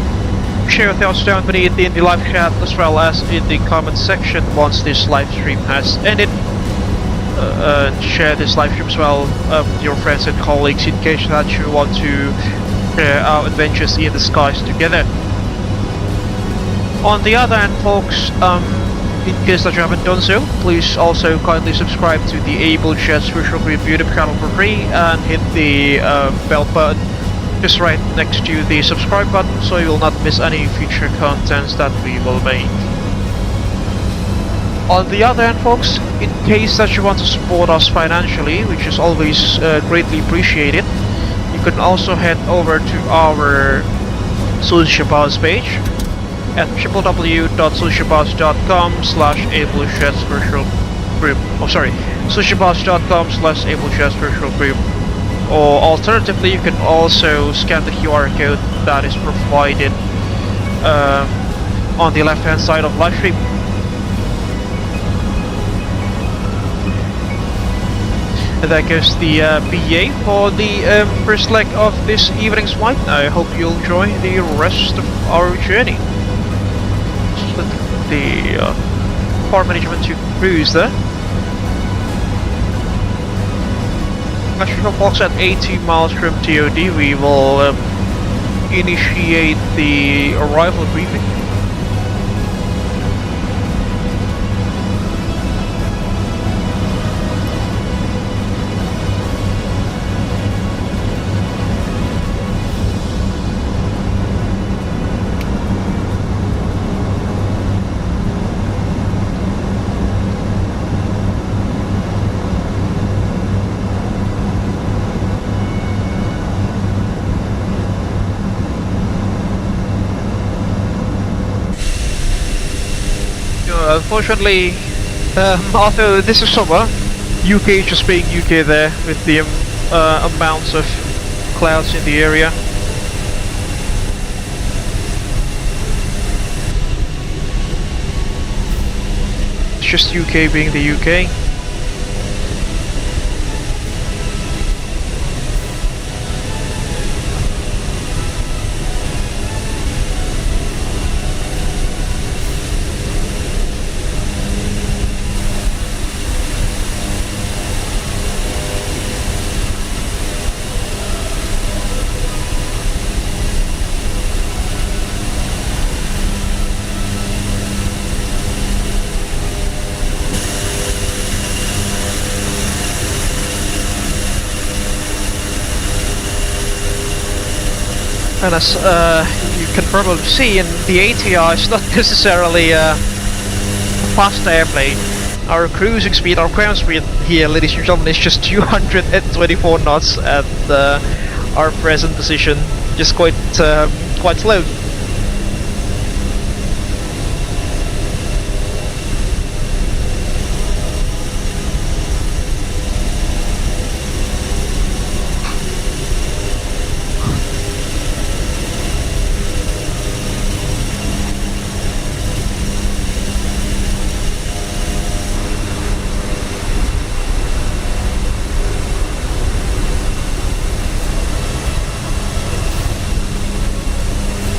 S1: Share your thoughts down beneath in the live chat as well as in the comment section once this live stream has ended. Share this live stream as well with your friends and colleagues in case that you want to share our adventures in the skies together. On the other hand, folks, in case that you haven't done so, please also kindly subscribe to the Abel Jets Virtual Group YouTube channel for free and hit the bell button just right next to the subscribe button so you will not miss any future contents that we will make. On the other hand, folks, in case that you want to support us financially, which is always greatly appreciated, you can also head over to our SocialBuzz page at www.socialbuzz.com/Abel Jets Virtual Group. Oh, sorry, socialbuzz.com/Abel Jets Virtual Group. Or alternatively, you can also scan the QR code that is provided on the left-hand side of live stream. And that goes the BA for the first leg of this evening's flight. I hope you'll enjoy the rest of our journey. The power management to cruise there. National clocks at 80 miles from TOD. We will initiate the arrival briefing. Unfortunately, although this is summer, UK is just being UK there with the amounts of clouds in the area. It's just UK being the UK. And as you can probably see, in the ATR, it's not necessarily a fast airplane. Our cruising speed, our ground speed here, ladies and gentlemen, is just 224 knots at our present position. Just quite slow.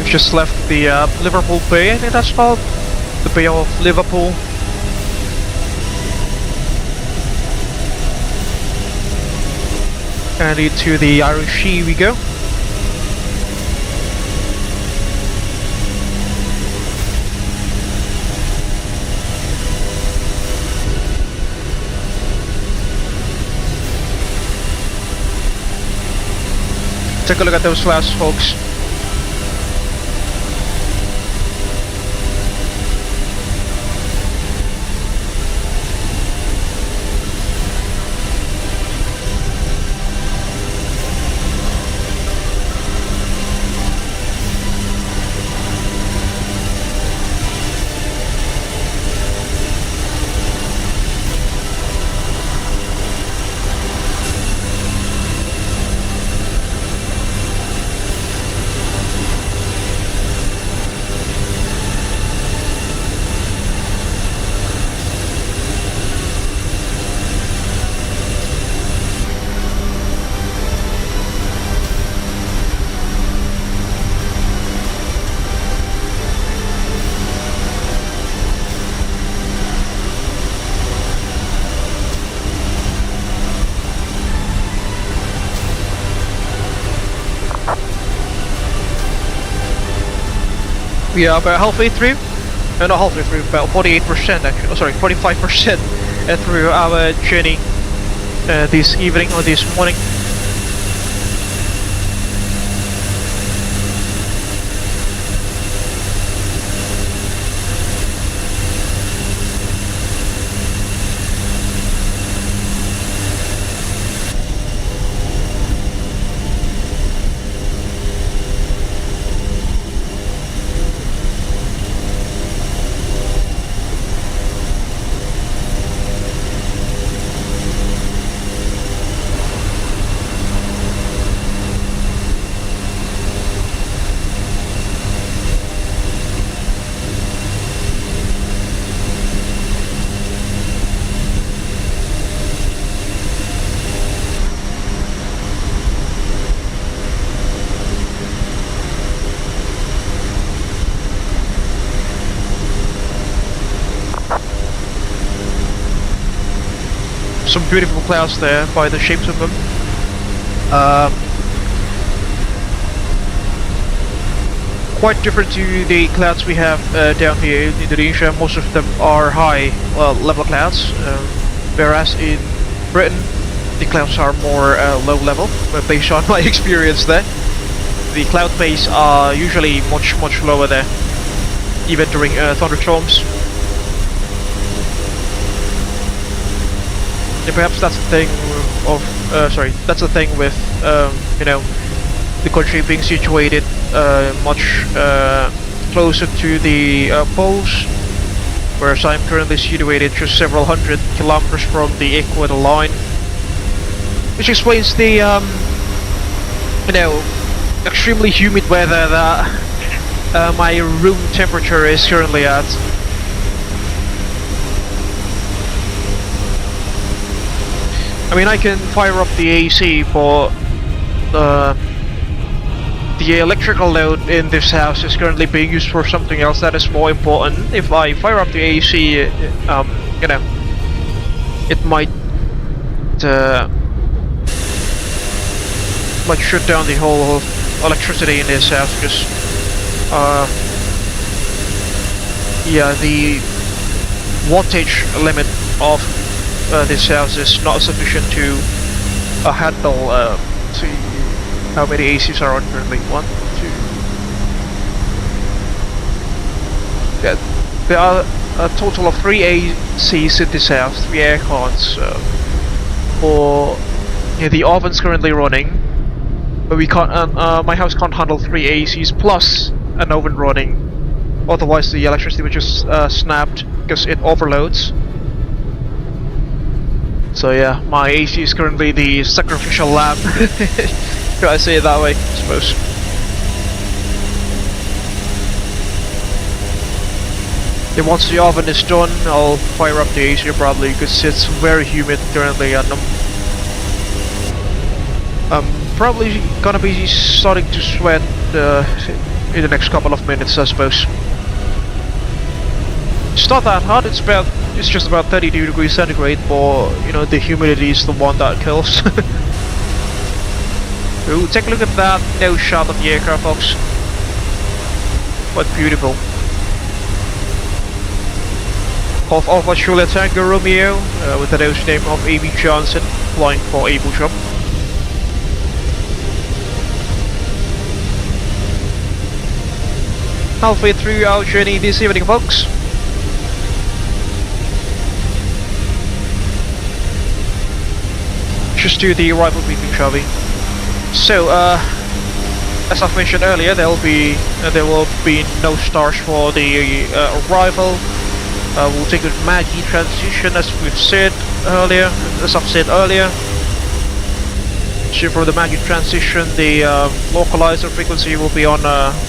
S1: Just left the Liverpool Bay, I think that's called. The Bay of Liverpool. And into the Irish Sea we go. Take a look at those clouds, folks. We are about halfway through, not halfway through, about 48% actually, oh sorry, 45% through our journey this evening or this morning. Some beautiful clouds there by the shapes of them. Quite different to the clouds we have down here in Indonesia. Most of them are high, level clouds, whereas in Britain the clouds are more low level. But based on my experience there, the cloud base are usually much lower there, even during thunderstorms. And perhaps that's the thing of that's the thing with you know, the country being situated much closer to the poles, whereas I'm currently situated just several hundred kilometers from the equator line, which explains the you know, extremely humid weather that my room temperature is currently at. I mean, I can fire up the AC, but the electrical load in this house is currently being used for something else that is more important. If I fire up the AC, you know, it might shut down the whole electricity in this house, because yeah, the wattage limit of this house is not sufficient to handle. See how many ACs are on currently. 1, 2. Yeah, there are a total of 3 ACs in this house, 3 air cons. For the oven's currently running, but we can't. My house can't handle 3 ACs plus an oven running. Otherwise, the electricity would just snapped because it overloads. So yeah, my AC is currently the sacrificial lamb. Could I say it that way, I suppose. Then once the oven is done, I'll fire up the AC probably, because it's very humid currently, and I'm probably gonna be starting to sweat in the next couple of minutes, I suppose. It's not that hot, it's just about 32 degrees centigrade, but you know, the humidity is the one that kills. Ooh, take a look at that nose shot of the aircraft, folks. What beautiful. Of Alpha Juliet Tango Romeo, with the nose name of Abel Johnson, flying for Abel Jump. Halfway through our journey this evening, folks. Just do the arrival briefing, shall we? So, as I've mentioned earlier, there will be no stars for the arrival. We'll take a Maggie transition, as we've said earlier. As I've said earlier. So for the Maggie transition, the localizer frequency will be on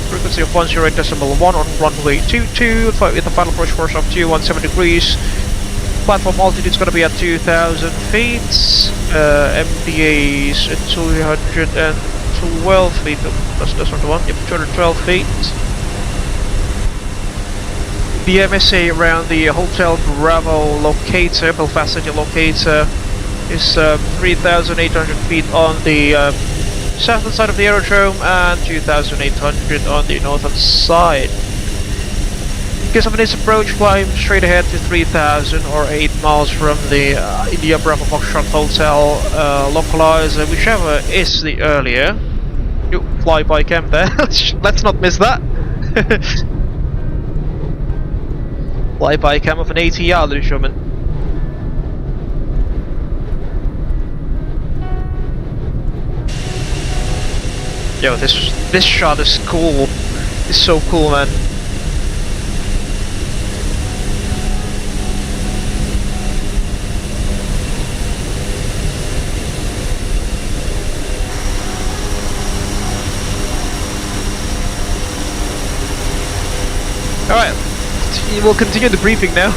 S1: frequency of 10.1 on runway 22 with a final approach course of 217 degrees. Platform altitude is going to be at 2,000 feet. MDA is at 212 feet. That's not the one. Yep, 212 feet. The MSA around the Hotel Bravo locator, Belfast City locator, is 3,800 feet on the southern side of the aerodrome and 2,800 on the northern side. In case of this approach, climb straight ahead to 3,000 or 8 miles from the India Bravo Foxtrot Hotel localizer, whichever is the earlier. You fly by cam there. Let's not miss that. Fly by cam of an ATR, ladies and gentlemen. Yo, this shot is cool. It's so cool, man. Alright, we'll continue the briefing now.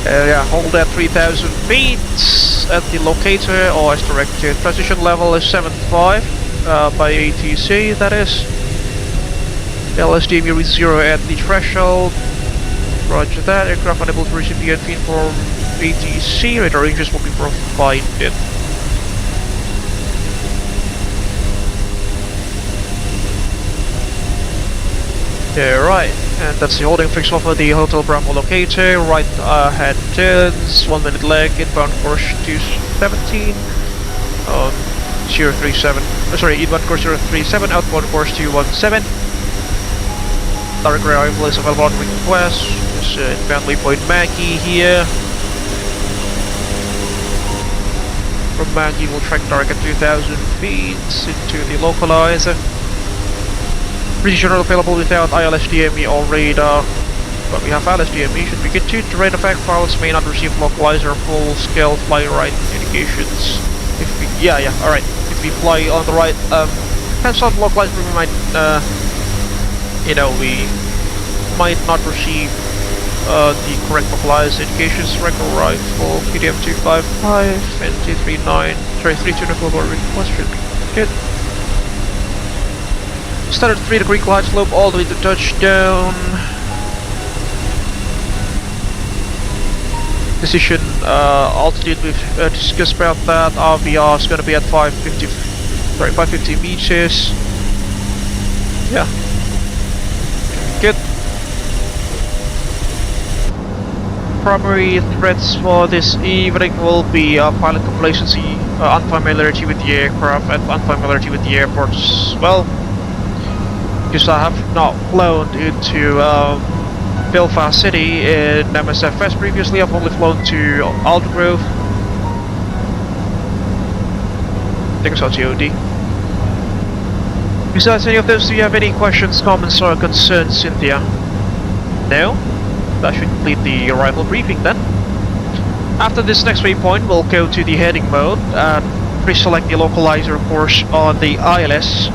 S1: Yeah, hold at 3,000 feet at the locator, or as directed. Transition level is 7.5 by ATC, that is. LSDM reach 0 at the threshold. Roger that. Aircraft unable to receive the feed from ATC. Radar ranges will be provided. Right, and that's the holding fix off of the Hotel Bravo locator. Right ahead turns, 1 minute leg, inbound course 217 on 037. Inbound course 037, outbound course 217. Direct arrival is available on request. There's inbound waypoint Maggie here. From Maggie, we'll track direct at 2,000 feet into the localizer. British General available without ILSDME or radar, but we have ILSDME. Should be good too. The radar fact files may not receive localizer full-scale fly right indications. If we, alright. If we fly on the right, depends on localizer, we might, we might not receive the correct localizer indications. Record rifle, PDM 255 and 239. Sorry, 32 global request should be good. Standard 3-degree glide slope all the way to touchdown. Decision altitude, we've discussed about that. RVR is going to be at 550 meters. Yeah. Good. Primary threats for this evening will be pilot complacency, unfamiliarity with the aircraft, and unfamiliarity with the airport as well. Because I have not flown into Belfast City in MSFS previously. I've only flown to Aldergrove. I think it's TOD. Besides any of those, do you have any questions, comments or concerns, Cynthia? No? That should complete the arrival briefing then. After this next waypoint, we'll go to the heading mode and pre-select the localizer course on the ILS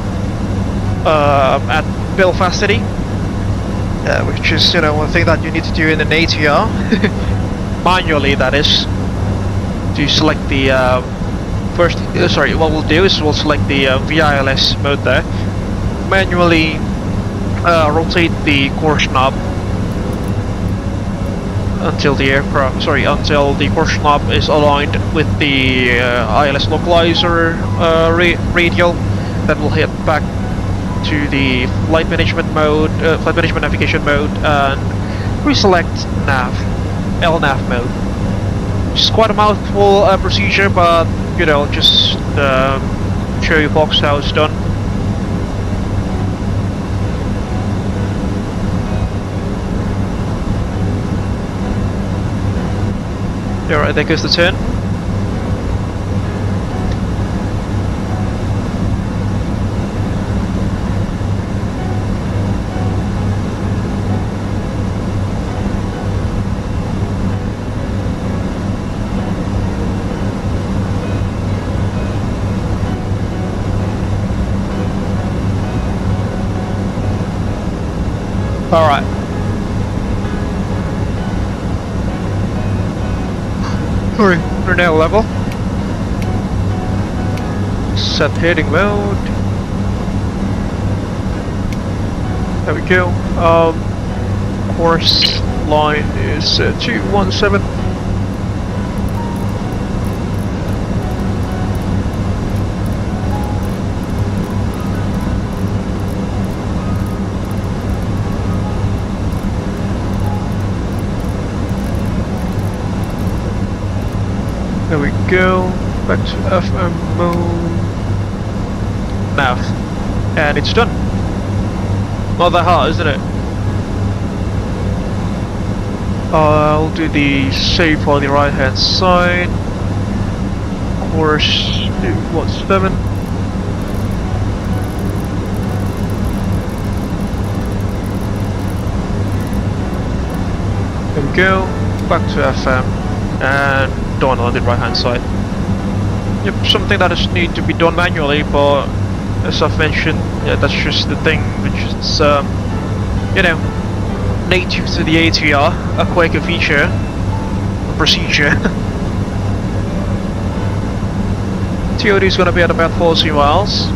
S1: at Belfast City, which is one thing that you need to do in an ATR manually, that is, to select the what we'll do is we'll select the VILS mode there, manually rotate the course knob until the course knob is aligned with the ILS localizer radial. Then we'll head back to the flight management navigation mode, and reselect LNAV mode. It's quite a mouthful procedure, but you know, just show you folks how it's done. Alright, there goes the turn. Alright. We're now level. Set heading mode. There we go. Course line is 217. There we go, back to FM mode, nav, and it's done. Not that hard, isn't it? I'll do the save on the right hand side, course 217. There we go, back to FM, and done on the right hand side. Yep, something that is need to be done manually, but as I've mentioned, yeah, that's just the thing which is you know, native to the ATR, a quicker feature, a procedure. TOD is going to be at about 40 miles.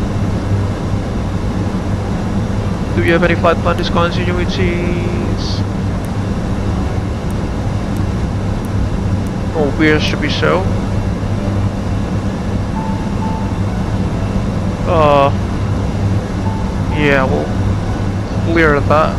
S1: Do you have any flight plan discontinuities? Obvious to be so. Yeah, we'll clear that.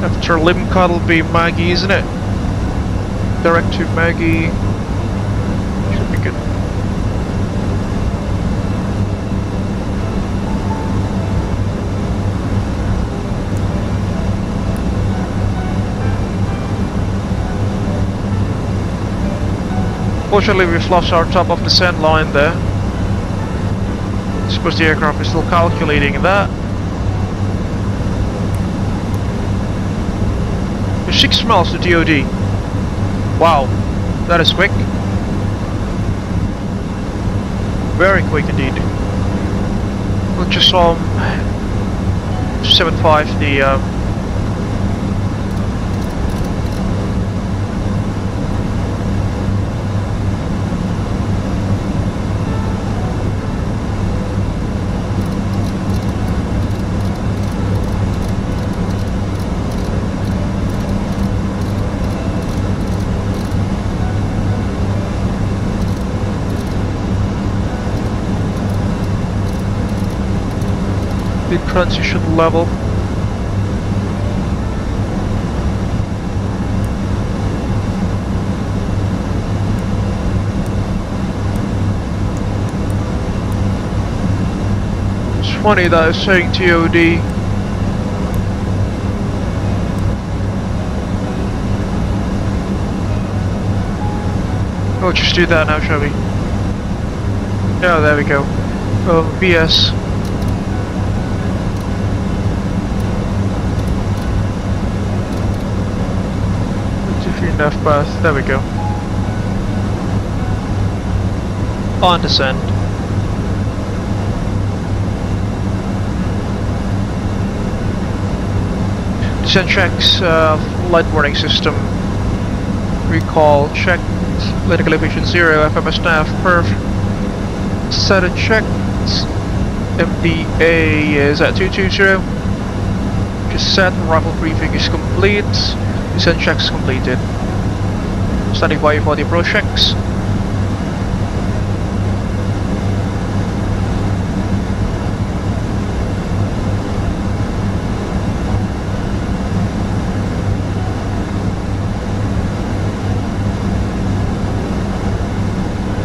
S1: After Limcod will be Maggie, isn't it? Direct to Maggie. Should be good. Fortunately, we've lost our top of the sand line there. I suppose the aircraft is still calculating that. 6 miles to DOD. Wow, that is quick. Very quick indeed. We'll just 75 the transition level. It's funny that it's saying TOD. We'll just do that now, shall we? Yeah, there we go. VS. enough path. There we go. On descent. Descent checks, light warning system. Recall checked. Landing elevation 0. FMS nav perf. Status checked. MDA is at 220. Just set. Arrival briefing is complete. Descent checks completed. Standing by for the approach checks.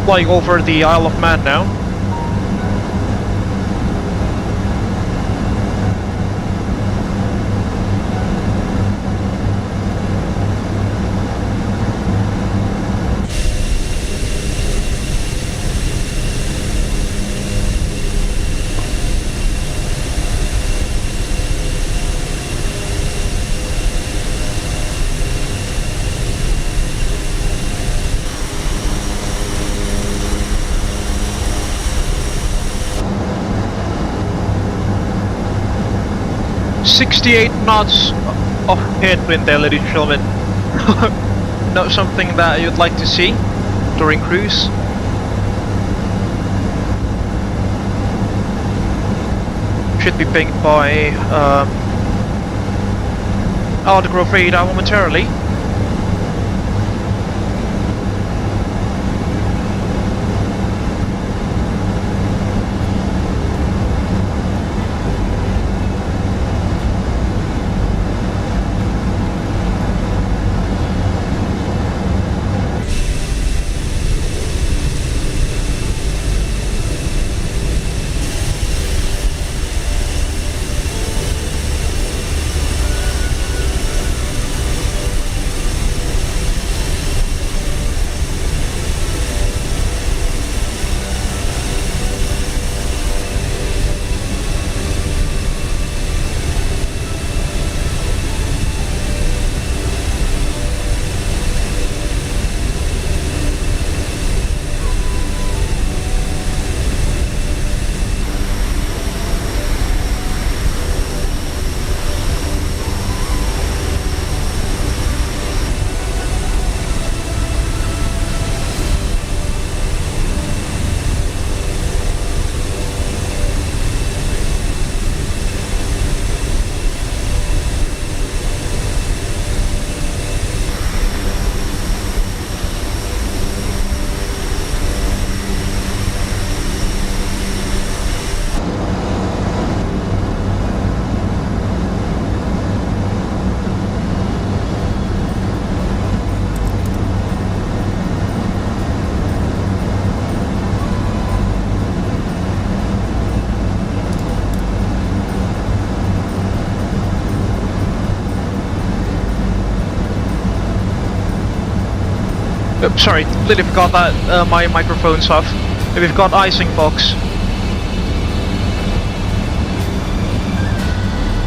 S1: Flying over the Isle of Man now. .68 knots of headwind there, ladies and gentlemen. Not something that you'd like to see during cruise. Should be pinged by autograph radar momentarily. Sorry, completely forgot that my microphone's off. We've got icing box.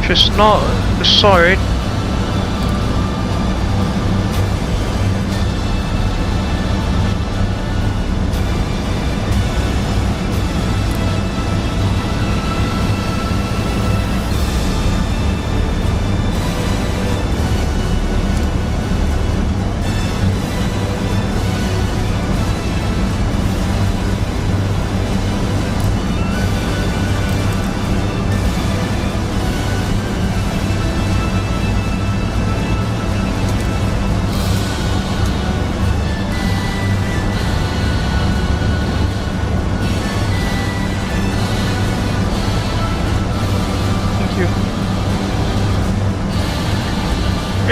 S1: Just not sorry.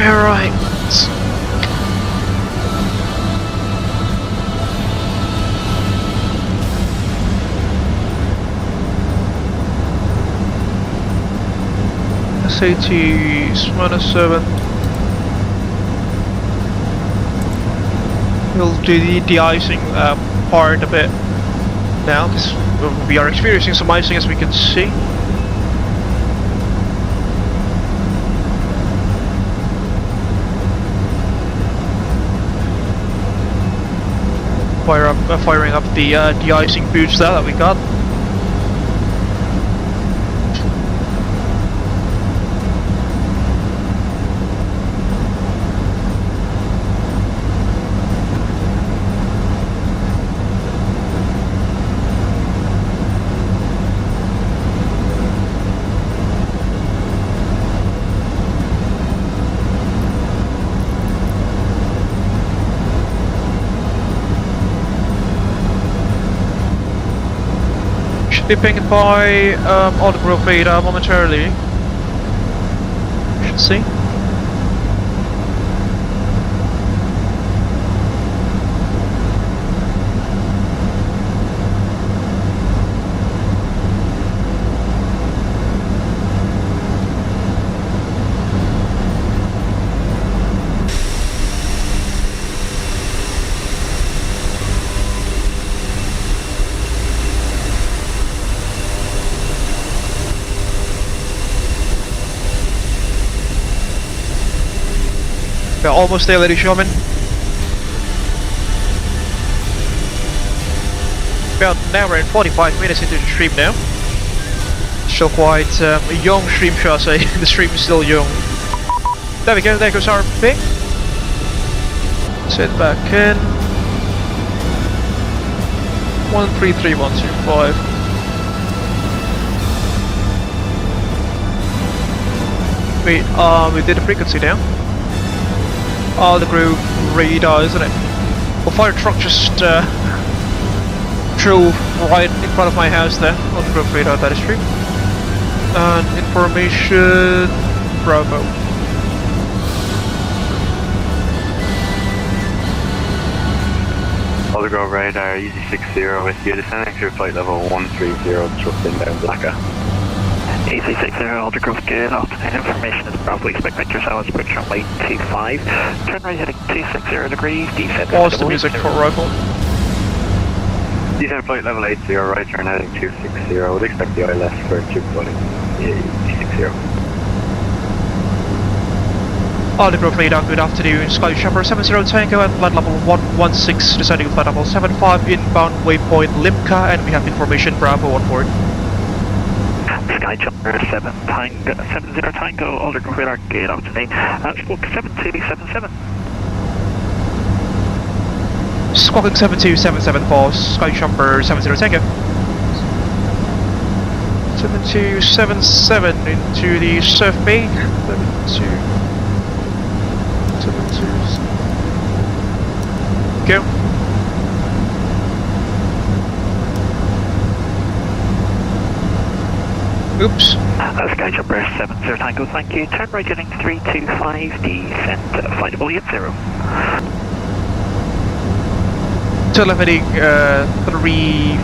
S1: Alright. SAT -7. We'll do the de-icing part a bit now, because we are experiencing some icing as we can see. firing up the de-icing boots there that we got. Be pinged by all the group radar momentarily. You should see. We're almost there, ladies and gentlemen. About an hour and 45 minutes into the stream now. Still quite a young stream, shall I say. The stream is still young. There we go, there goes our ping. Sit back in. 133125. We did the frequency now. All the group radar, isn't it? Well, fire truck just drove right in front of my house there. On the group radar, that is true. And information Bravo.
S9: All the group radar, easy 60 with you, descending through flight level 130, just inbound Blacker.
S13: Easy 60, all the group good. Information is Bravo, expect vector south, approach runway 25. Turn right heading 260 degrees, descend.
S1: Pause the music for rifle.
S9: Descend flight level 80, right turn heading 260, would expect the ILS for tube flight 260.
S1: All the group radar, good afternoon. SkyJumper 70 Tango at flight level 116, descending flight level 75, inbound waypoint Limca, and we have information Bravo on board.
S13: SkyJumper 70 Tango, all the group radar, good afternoon. Squawk 7277.
S1: Squawking 7277 for SkyJumper 70 Tango. 7277 into the surf bay. 72. Go. Oops.
S13: SkyJumper 70 Tango, thank you. Turn right heading 325, descent, flight level 80.
S1: Total heading 3.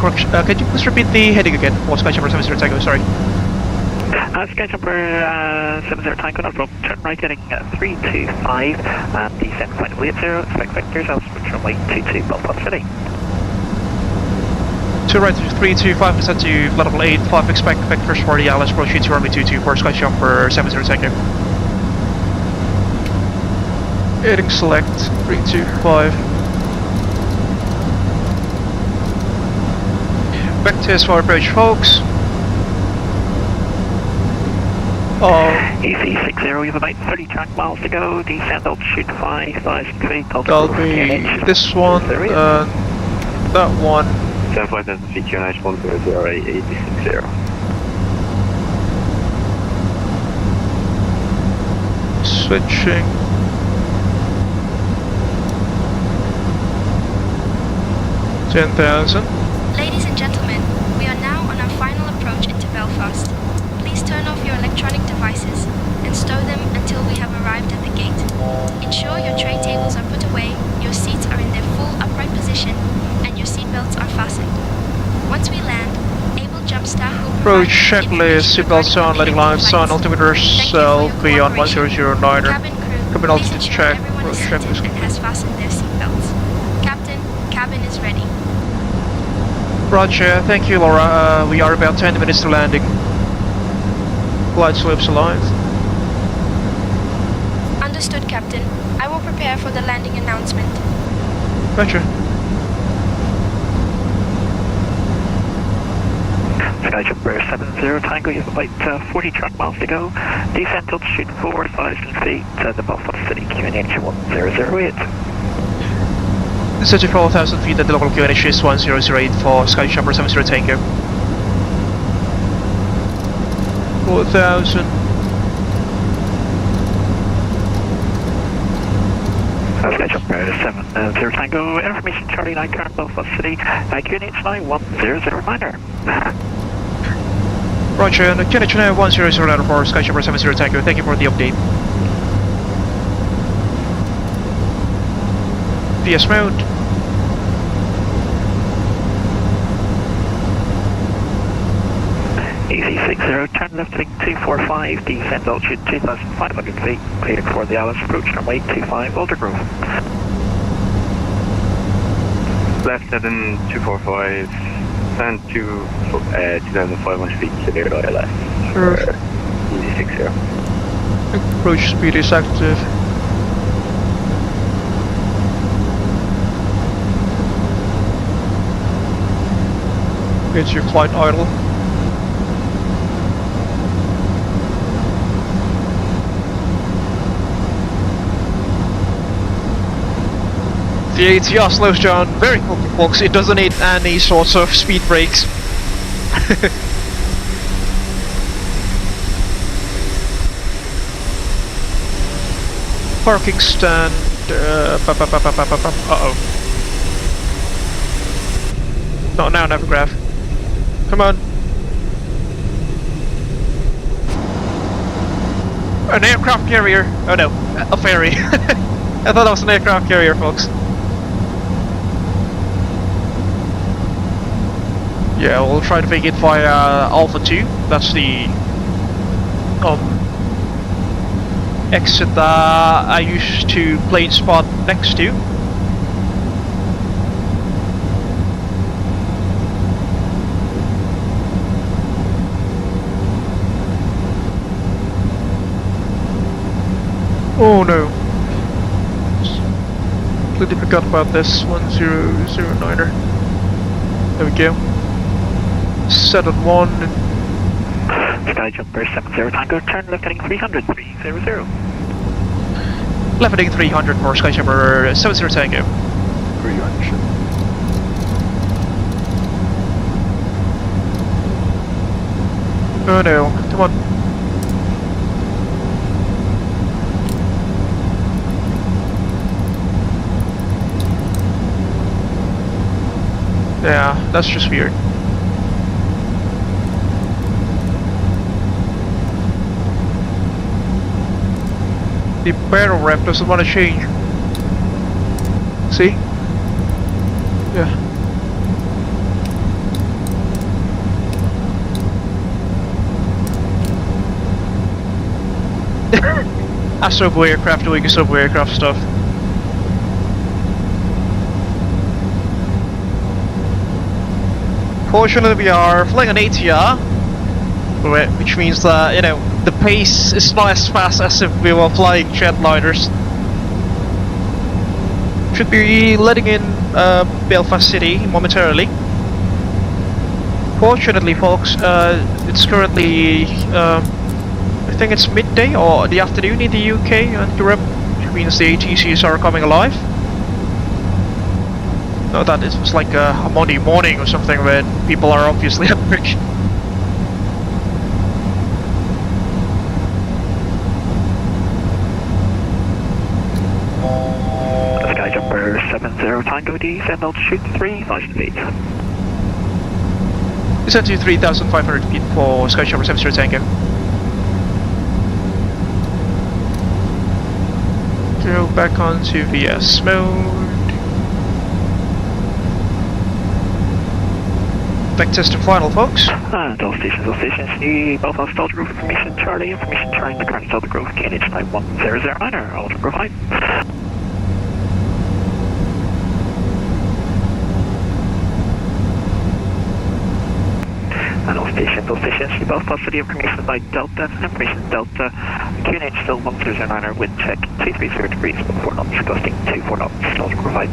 S1: Correction. Can you please repeat the heading again for SkyJumper 70 Tango? Sorry.
S13: SkyJumper 70 Tango, no problem. Turn right heading 325 and descent flight level 80. Expect vectors, I'll switch runway 22 Belfast City.
S1: To right 325, descent to flight level 85, expect vectors for the Alice approach to runway 22 for SkyJumper 70 Tango. Heading select 325. Vectors for approach, folks.
S13: EC 60, you have about 30 track miles to go. Descend altitude 5,000 feet.
S1: That'll be this one, that one.
S9: 75,000 feet, QNH 100860.
S1: Switching. $10,000.
S3: Ladies and gentlemen, we are now on our final approach into Belfast. Please turn off your electronic devices and stow them until we have arrived at the gate. Ensure your tray tables are put away, your seats are in their full upright position, and your seatbelts are fastened. Once we land, Abel Jump staff will provide
S1: Approach checklist, seatbelts on, landing lights on, altimeter cell be on 1009er. Cabin altitude check, approach checklist.
S3: And has fastened their seatbelts. Captain, cabin is ready.
S1: Roger, thank you Laura. We are about 10 minutes to landing. Glide slopes aligned.
S3: Understood, Captain. I will prepare for the landing announcement.
S1: Roger.
S13: SkyJumper 70 Tango, you have about 40 track miles to go. Descent altitude 4,000 feet at the Belfast City QNH 1008.
S1: 34,000 feet at the local QNH is 1008 for SkyJumper 70 Tango. 4,000.
S13: SkyJumper 70 Tango, information Charlie 9 current Belfast City, QNH 91009er.
S1: Roger, and QNH 91009 for SkyJumper 70 Tango, thank you for the update. VS mode.
S13: EC60, turn left heading 245, descend altitude 2,500 feet, cleared for the Alice approach runway 25 Aldergrove.
S14: Left heading 245, stand to 2,500 feet, cleared ILS.
S1: Sure.
S14: EC60.
S1: Approach speed is active. It's your flight idle. The ATR slows down very quickly, folks. It doesn't need any sorts of speed brakes. Parking stand. Uh-oh. Not now, never grab. Come on. An aircraft carrier. Oh no, a ferry. I thought that was an aircraft carrier, folks. Yeah, we'll try to make it via Alpha 2. That's the exit that I used to plane spot next to. Oh no. Completely forgot about this 1009er. There we go. Set on 1.
S13: SkyJumper 70 Tango, turn left heading 300, 300.
S1: Left heading 300 for SkyJumper 70 Tango.
S6: 300.
S1: Oh no, come on. Yeah, that's just weird. The barrel wrap doesn't want to change. See? Yeah. Asobo aircraft doing Asobo aircraft stuff. Fortunately, we are flying an ATR, which means that, you know, the pace is not as fast as if we were flying jetliners. Should be letting in Belfast City momentarily. Fortunately, folks, it's currently, I think it's midday or the afternoon in the UK and Europe, which means the ATCs are coming alive. No, that it was like a Monday morning or something when people are obviously at work.
S13: SkyJumper 70 Tango, descend altitude 3,000 feet.
S1: Descend to 3,500 feet for SkyJumper 70 Tango. Go back onto VS mode. Back test and final, folks.
S13: And all stations, the Belfast Aldergrove information Charlie, information Charlie, the current Aldergrove, KNH 91009er, Aldergrove 5. And all stations, the Belfast City information by Delta, information Delta, QNH still 1009er, wind check 230 degrees, 4 knots, gusting 24 knots, Aldergrove 5.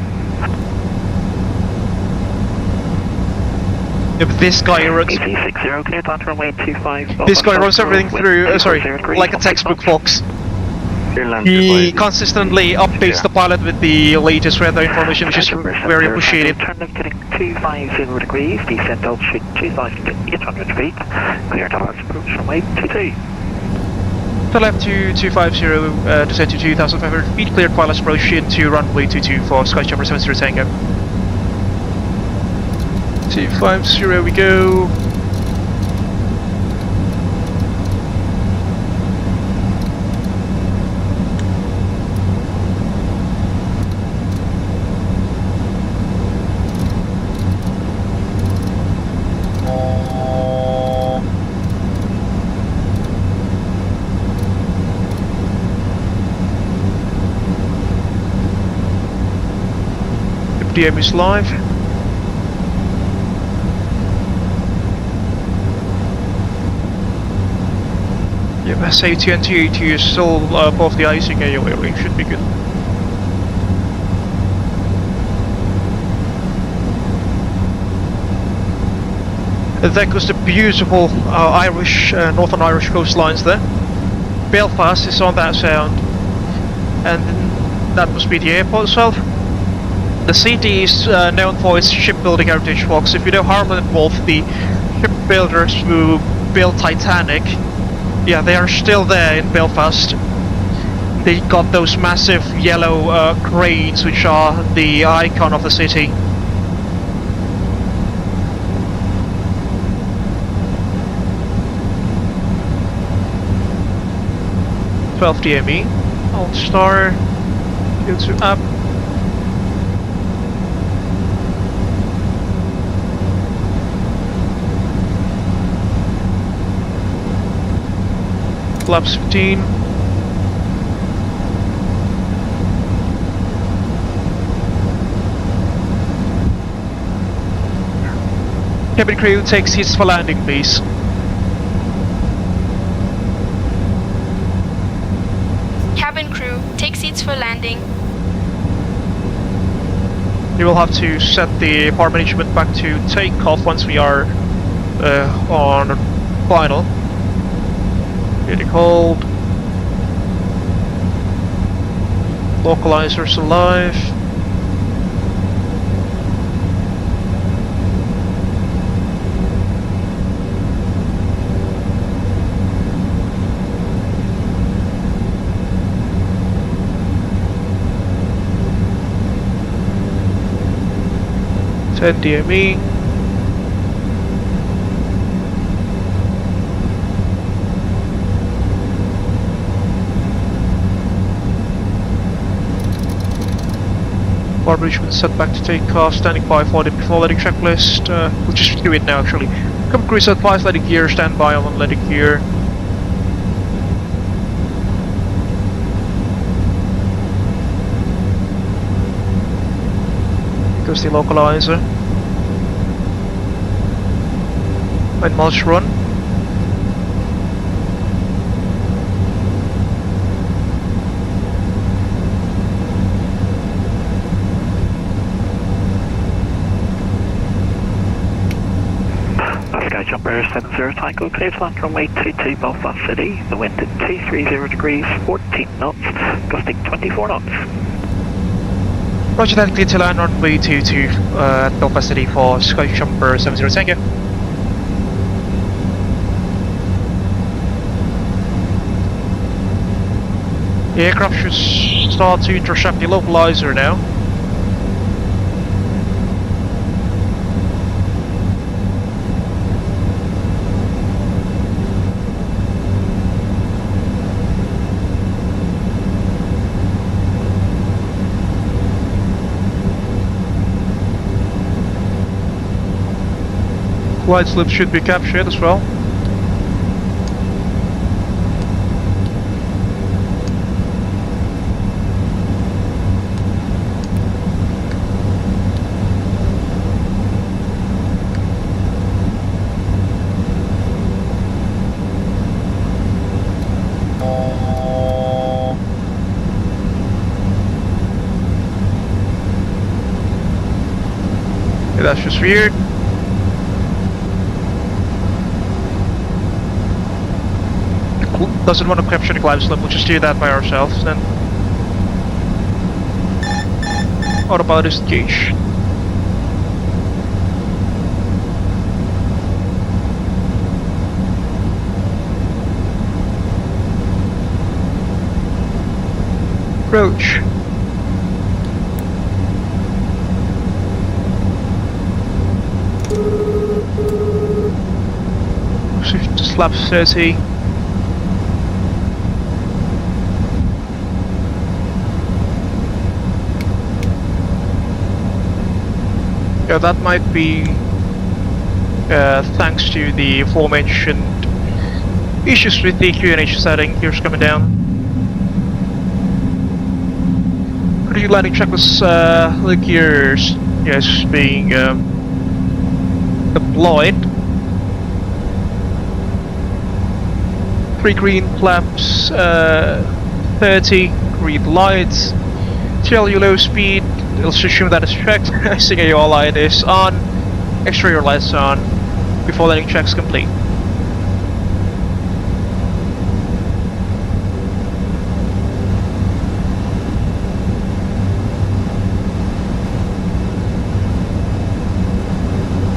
S1: If this guy runs,
S13: ET60 clear to land runway 25.
S1: this guy runs everything through, sorry, like a textbook fox. He consistently updates the pilot with the latest weather information, which is very appreciated.
S13: Turn left heading 250 degrees, descent altitude 2,800 feet, clear to large approach runway 22.
S1: To left to 250, descent to 2,500 feet, cleared pilot's approach into runway 22 for SkyJumper 70 Tango. 250 we go. DM is live. Yeah, safety and TAT is still above the icing anyway, should be good. That was the beautiful Irish, Northern Irish coastlines there. Belfast is on that sound, and that must be the airport itself. The city is known for its shipbuilding heritage walks. If you know Harland Wolff, the shipbuilders who built Titanic, yeah, they are still there in Belfast. They got those massive yellow cranes, which are the icon of the city. (12 DME), Alt Star, go to up. Flaps 15. Cabin crew take seats for landing, please.
S3: Cabin crew, take seats for landing.
S1: You will have to set the power management back to takeoff once we are on final. Getting cold. Localizers alive. Ten DME. Power management set back to takeoff, standing by for the before landing checklist. We'll just do it now actually. Cabin crew set 5 landing gear, stand by on landing gear. Goes the localizer. 9 miles run.
S13: SkyJumper 70 Tango, clear to land runway 22 Belfast City. The wind at 230 degrees, 14 knots, gusting 24 knots.
S1: Roger that, clear to land runway 22 at Belfast City for SkyJumper 70 Tango. The aircraft should start to intercept the localizer now. Glide slip should be captured as well. Okay, that's just weird. doesn't want to capture the climb slope, we'll just do that by ourselves then. Autopilot is engaged. Approach. Slap 30. Yeah, that might be thanks to the aforementioned issues with the QNH setting. Gears coming down. Pretty landing check was the gears, yes, being deployed. 3 green flaps, 30 green lights. Tell you low speed. Let's assume that is checked. CAO light is on. Exterior lights on. Before landing checks complete.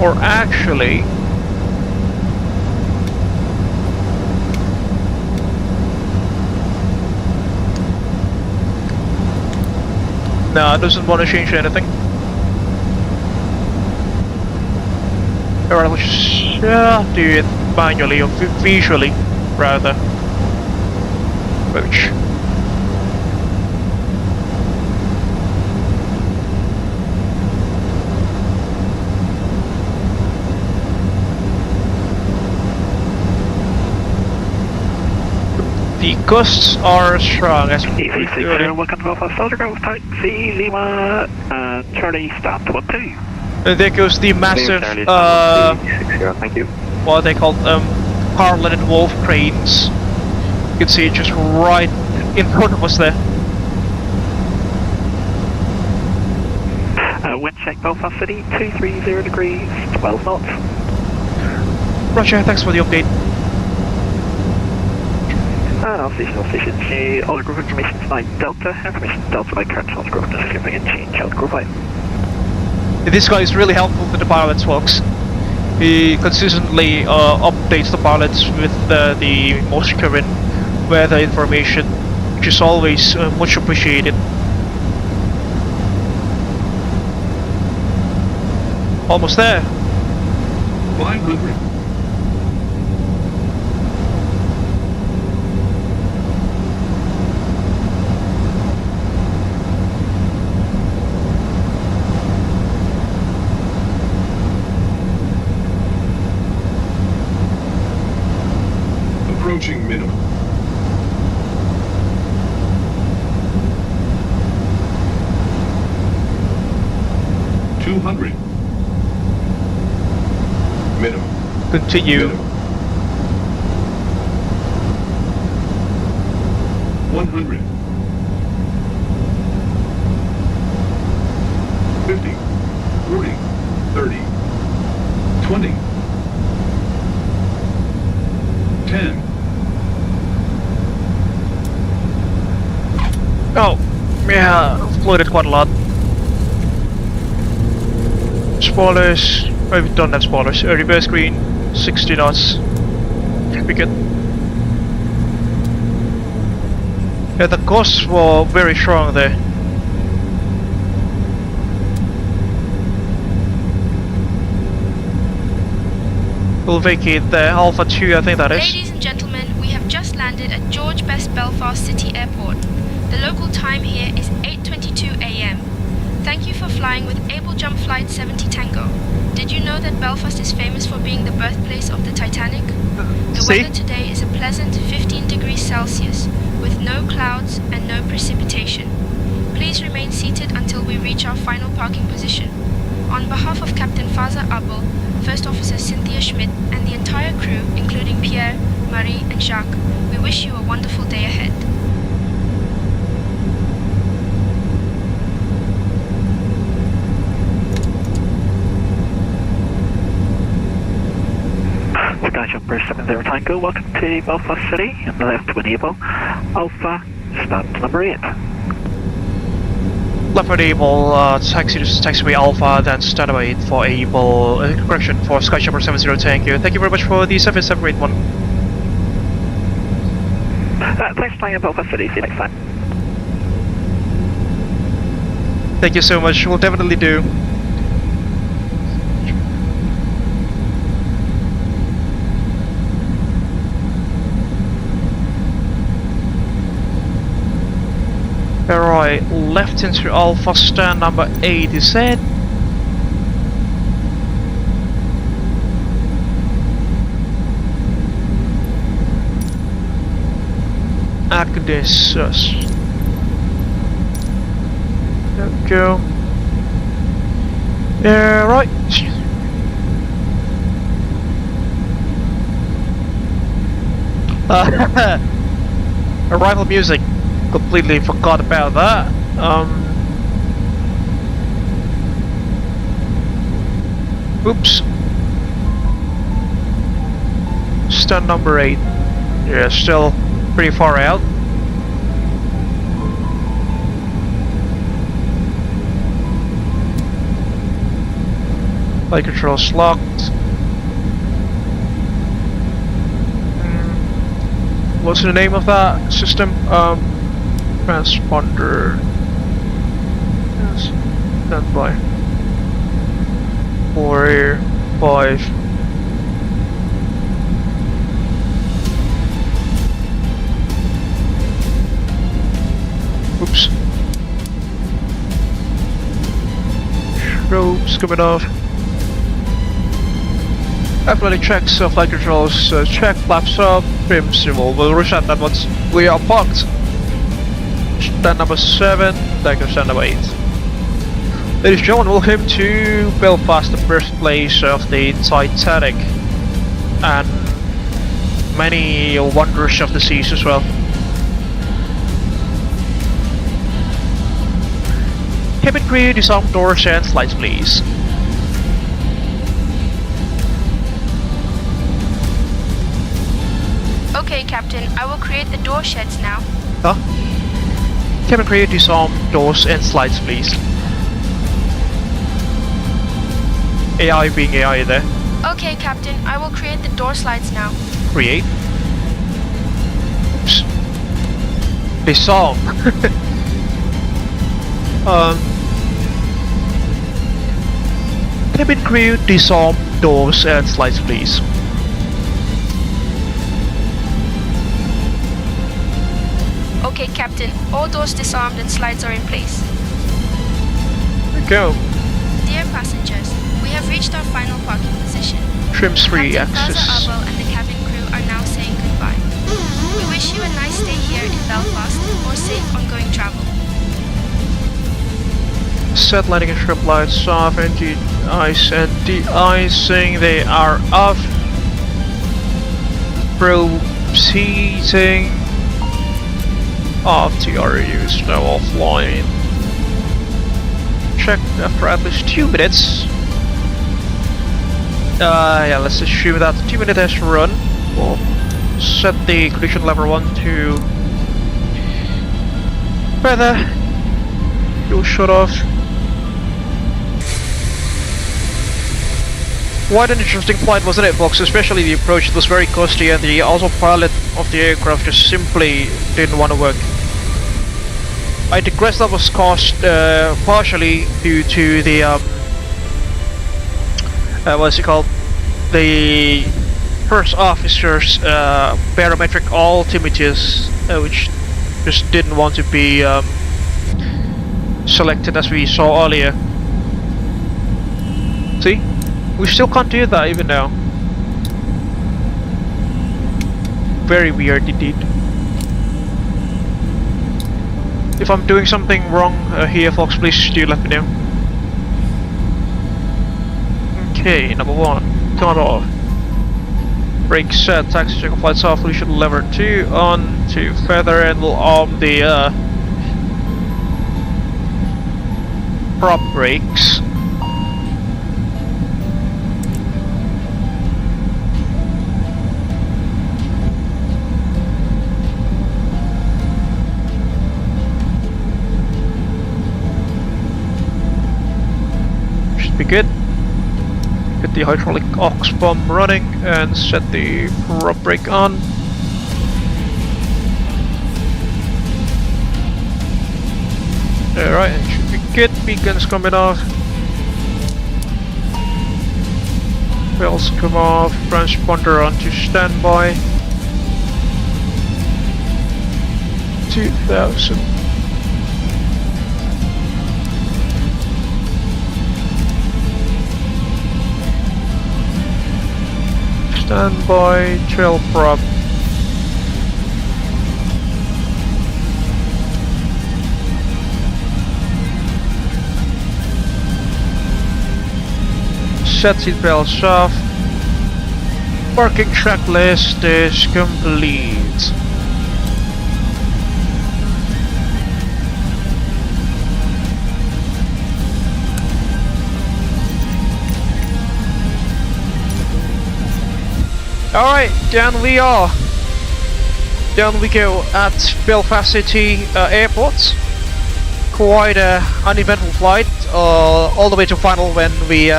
S1: Or actually, no, it doesn't want to change anything. Alright, let's just do it manually or visually, rather. Approach. The gusts are strong as
S13: welcome to Belfast, Telegraph, taxi, Lima, Charlie, stop, 12.
S1: And there goes the massive,
S14: thank you.
S1: what they call Harland Wolff cranes. You can see it just right in front of us there.
S13: Wind check Belfast City, 230 degrees, 12 knots.
S1: Roger, thanks for the update.
S13: All station, all group information tonight, Delta, information Delta by current all group, just skipping and change, all group 5.
S1: This guy is really helpful to the pilots, folks. He consistently updates the pilots with the most current weather information, which is always much appreciated. Almost there.
S2: 500. Approaching minimum. $200. Minimum.
S1: Continue.
S2: Minimum. 100. 50. 40. 30. 20. 10.
S1: Oh, yeah, floated quite a lot. Spoilers, oh, we don't have spoilers. Reverse green, 60 knots. Should be good. Yeah, the gusts were very strong there. We'll vacate the Alpha 2, I think that is.
S3: Ladies and gentlemen, we have just landed at George Best Belfast City Airport. The local time here is 8:22 AM. Thank you for flying with Abel Jump Flight 70 Tango. Did you know that Belfast is famous for being the birthplace of the Titanic? The weather today is a pleasant 15 degrees Celsius, with no clouds and no precipitation. Please remain seated until we reach our final parking position. On behalf of Captain Faza Abel, First Officer Cynthia Schmidt, and the entire crew, including Pierre, Marie, and Jacques, we wish you a wonderful day ahead.
S13: SkyJumper 70 Tango, welcome to Belfast City, left with Abel. Alpha, stand number 8.
S1: Left with Abel, taxiway Alpha, then stand by 8 for Abel, correction, for SkyJumper 70 Tango. Thank you very much for the 7781.
S13: Thanks for flying in Belfast City, see you next time.
S1: Thank you so much, we'll definitely do. Alright, left into Alpha, stand number 8 is set. Agnes. There we go. Yeah, right. Arrival music. Completely forgot about that. Oops. Stand number 8. Yeah, still pretty far out. Flight controls locked. What's the name of that system? Transponder. Yes. Stand by. 4, 5. Oops. Strobes coming off. Airplane checks, flight controls, check, flaps up, trim symbol. We'll reset that once we are parked. Stand number 7, take stand number 8. Ladies and gentlemen, welcome to Belfast, the birthplace of the Titanic and many wonders of the seas as well. Cabin crew, disarm doors and slides please.
S3: Okay, Captain, I will create the door sheds now.
S1: Huh? Cabin crew, disarm doors and slides please. AI being AI there.
S3: Okay, Captain, I will create the door slides now.
S1: Create. Oops. Disarm. Cabin crew, disarm doors and slides please.
S3: Okay, Captain, all doors disarmed and slides are in place.
S1: There we go.
S3: Dear passengers, we have reached our final parking position.
S1: Trims free access.
S3: Abel and the cabin crew are now saying goodbye. We wish you a nice stay here in Belfast or safe ongoing travel.
S1: Set landing and trip lights off, and de-ice and de-icing, they are off. Proceeding. Off TRU is now offline. Check after at least 2 minutes. Yeah, let's assume that 2 minute has run. We'll set the collision lever 1 to weather. You'll shut off. Quite an interesting flight, wasn't it, folks? Especially the approach. It was very costly, and the autopilot of the aircraft just simply didn't want to work. I digress, that was caused partially due to the what's it called? The first officer's barometric altimeters, which just didn't want to be selected as we saw earlier. See? We still can't do that even now. Very weird indeed. If I'm doing something wrong here, folks, please do let me know. Okay, number 1, turn off. Brake set, taxi check flights off, collision lever 2 on to feather, and we'll arm the prop brakes. good. Get the hydraulic aux bomb running and set the prop brake on. Alright, it should be good. Beacons coming off. Bells come off. Transponder onto standby. 2000. Standby, trail prop. Set seatbelts off. Parking checklist is complete. Alright, down we are. Down we go at Belfast City Airport. Quite an uneventful flight, all the way to final when we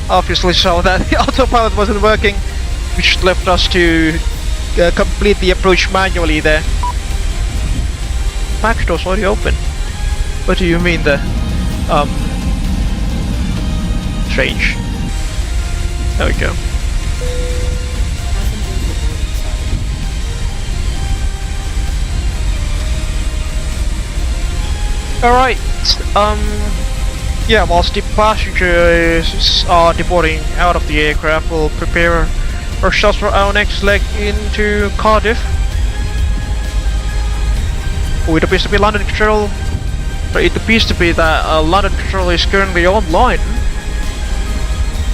S1: obviously saw that the autopilot wasn't working, which left us to complete the approach manually there. Back door's already open. What do you mean there? Strange. There we go. Alright, yeah, whilst the passengers are departing out of the aircraft, we'll prepare ourselves for our next leg into Cardiff. It appears to be London Control, but it appears to be that London Control is currently online.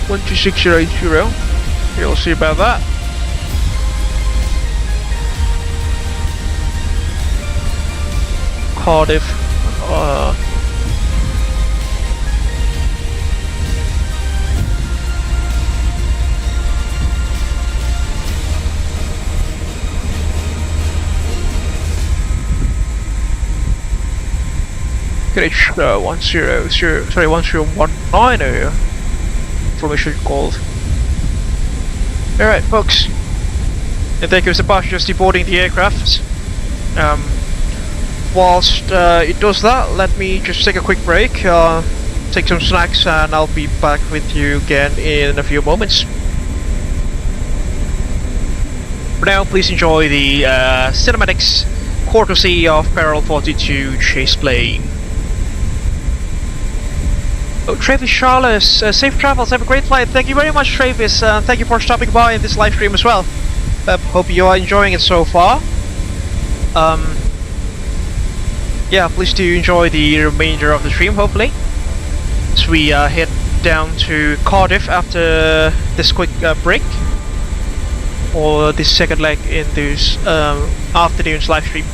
S1: 126080, we'll see about that. Cardiff. Grade 1019 information called. Alright folks, and thank you for the passengers departing the aircraft. Whilst it does that, let me just take a quick break, take some snacks, and I'll be back with you again in a few moments. For now, please enjoy the cinematics courtesy of Parallel 42 ChasePlane. Oh, Travis Charles, safe travels, have a great flight. Thank you very much, Travis. Thank you for stopping by in this live stream as well. Hope you are enjoying it so far. Yeah, please do enjoy the remainder of the stream, hopefully, as we head down to Cardiff after this quick break, or this second leg in this afternoon's live stream.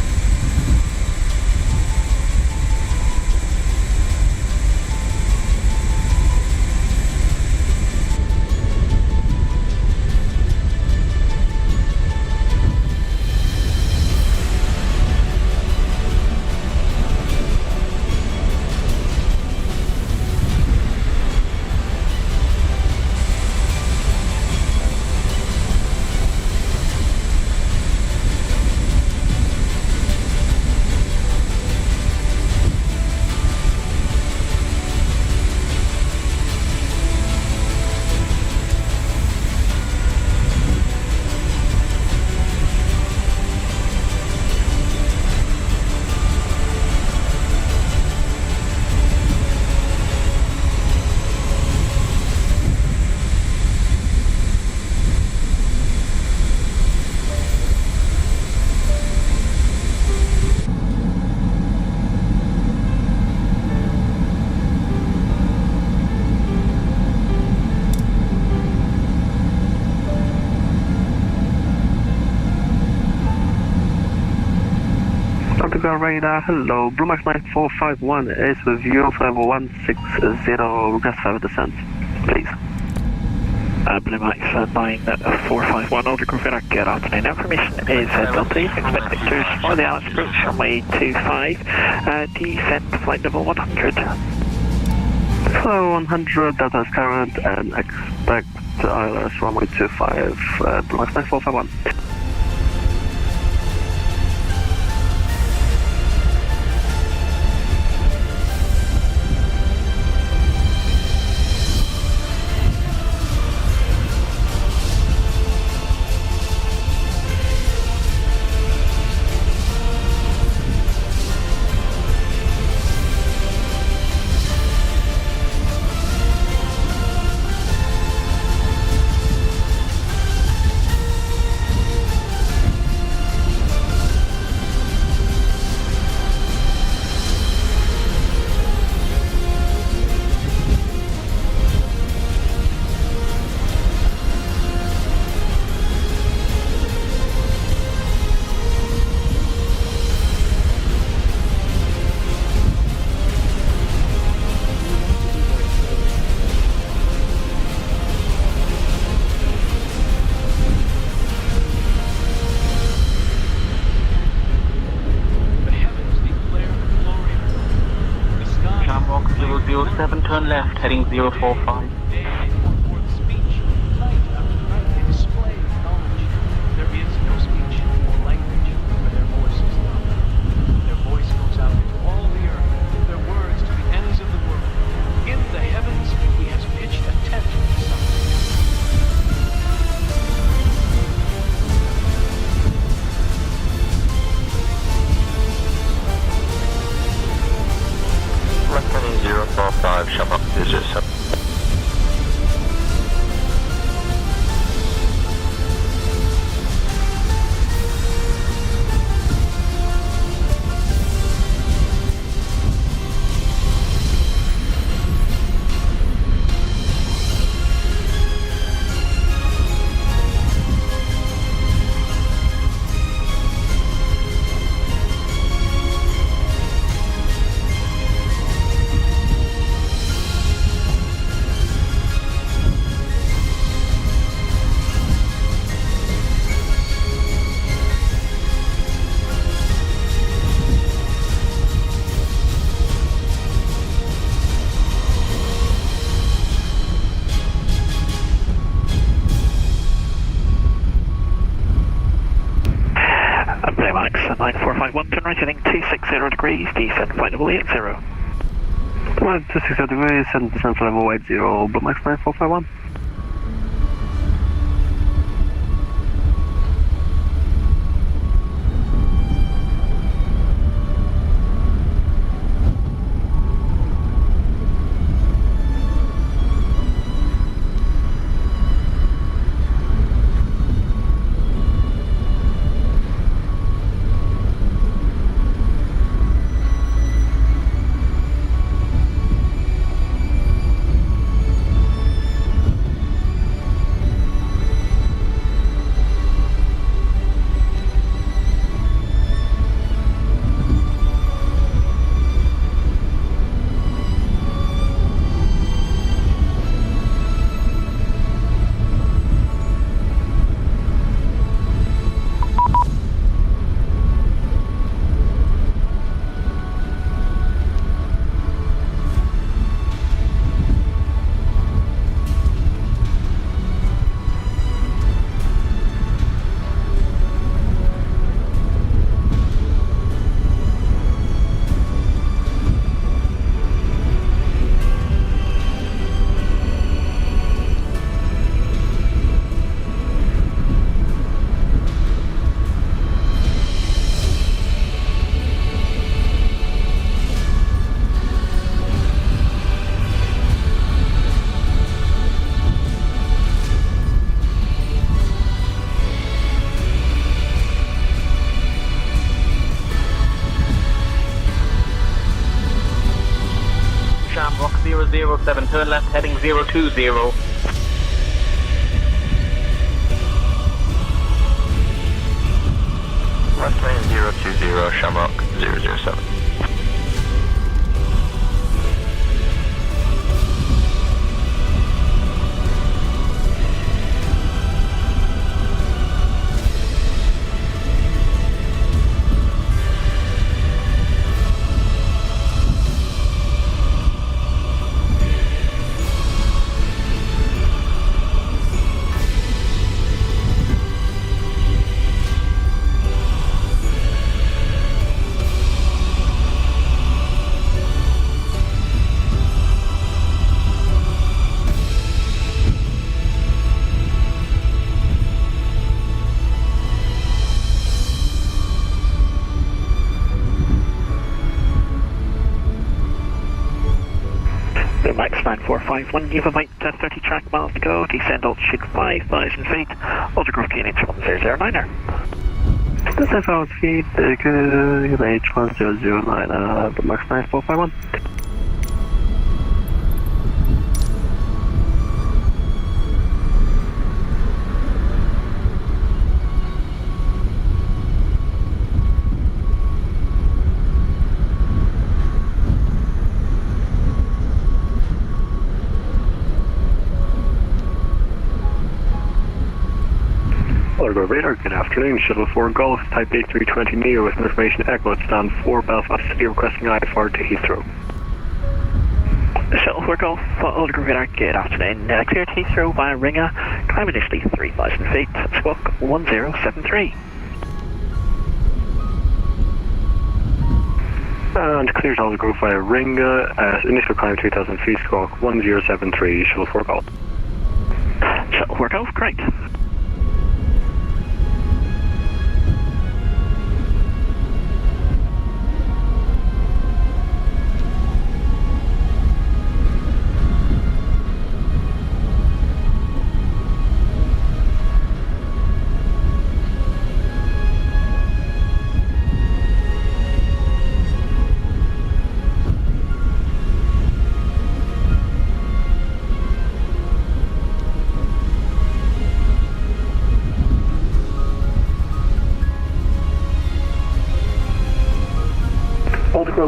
S9: Radar, hello, Bluemax 9451 is with you, level 160, request for descent, please.
S13: Bluemax 9451, all the crew feedback, get out today. Now permission is Delta, expect victors for the Alice approach, runway 25, descent flight level 100.
S9: Flow 100, Delta is current, and expect ILS runway 25, Max 9451.
S15: Turn left, heading 045.
S13: Turn right heading 260 degrees, descent flight level 80.
S9: 260 degrees and descent flight level 80, Max 9451.
S15: Shamrock 007, turn left heading 020.
S14: Left lane 020, Shamrock 007.
S13: Max 9451, you have about 30 track miles to go, descend altitude 5,000 feet, Aldergrove QNH 1009er.
S9: This is our speed, QNH 1009, Max 9451.
S16: Aldergrove Radar, good afternoon. Shuttle 4 Golf, Type A320 Neo with information Echo at stand 4 Belfast City requesting IFR to Heathrow.
S13: Shuttle 4 Golf, Aldergrove Radar, good afternoon. Clear to Heathrow via Ringer, climb initially 3,000 feet, squawk 1073.
S16: And clear to Aldergrove via Ringer, initial climb 3,000 feet, squawk 1073, Shuttle 4 Golf.
S13: Shuttle 4 Golf, correct.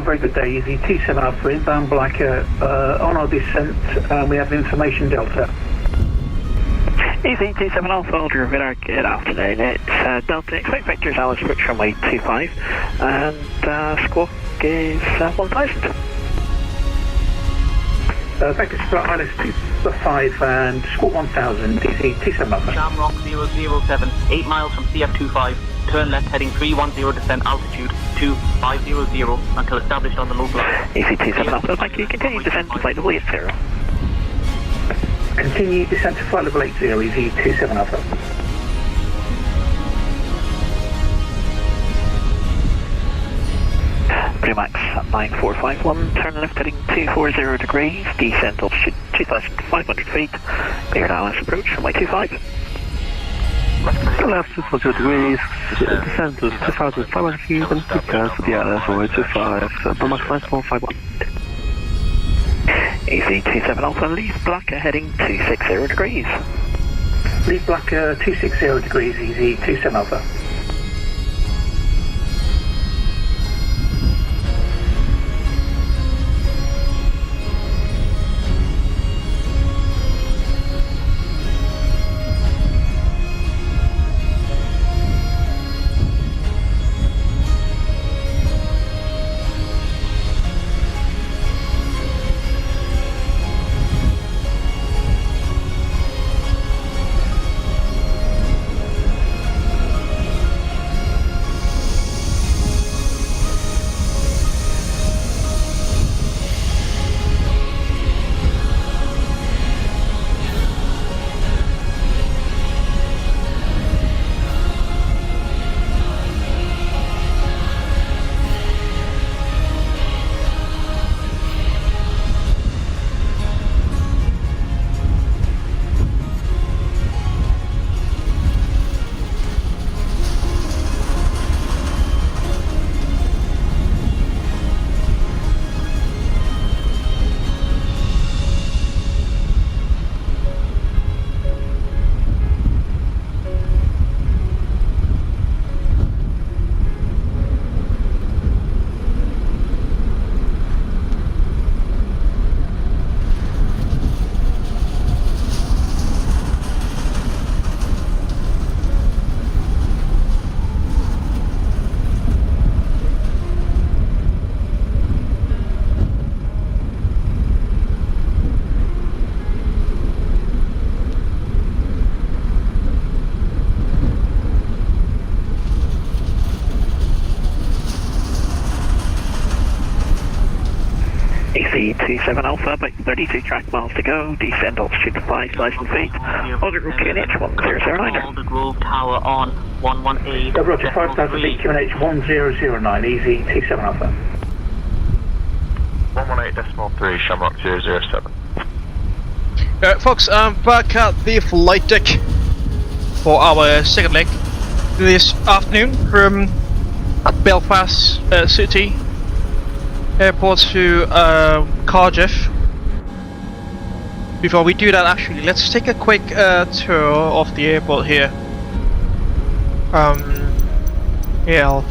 S17: Very good day, Easy T7 Alpha inbound Blacker. On our descent, we have information Delta.
S13: Easy T7 Alpha, Aldergrove Radar, good afternoon. It's Delta, expect vectors Alice approach runway 25, and squawk is 1000.
S17: Vector split Alice 25 and squawk 1000, Easy T7 Alpha.
S15: Shamrock 007, 8 miles from CF25. Turn left heading 310, descend altitude 2500 until established on the local line.
S13: ECT7 Alpha, thank you. Continue descent to flight level 80.
S17: Continue descent to flight level 80, EZ27 Alpha.
S13: Premax 9451, turn left heading 240 degrees, descent altitude 2,500 feet, cleared Alice approach runway 25.
S16: Left 240 degrees, descent to 2,500 feet and prepare for the ILS runway 25, Max 9451.
S13: EZ27 Alpha, leave Blacker heading 260 degrees.
S17: Leave Blacker 260 degrees, EZ27 Alpha.
S13: AC27 Alpha, about 32 track miles to go, descend altitude to 5,000 feet, Aldergrove QNH 1009er.
S15: Aldergrove Tower on 118.
S17: Roger, 5,000 feet QNH 1009, easy T7 Alpha.
S14: 118.3, Shamrock 007.
S1: Folks, I'm back at the flight deck for our second leg this afternoon from Belfast City Airport to Cardiff. Before we do that, actually, let's take a quick tour of the airport here. Yeah, I'll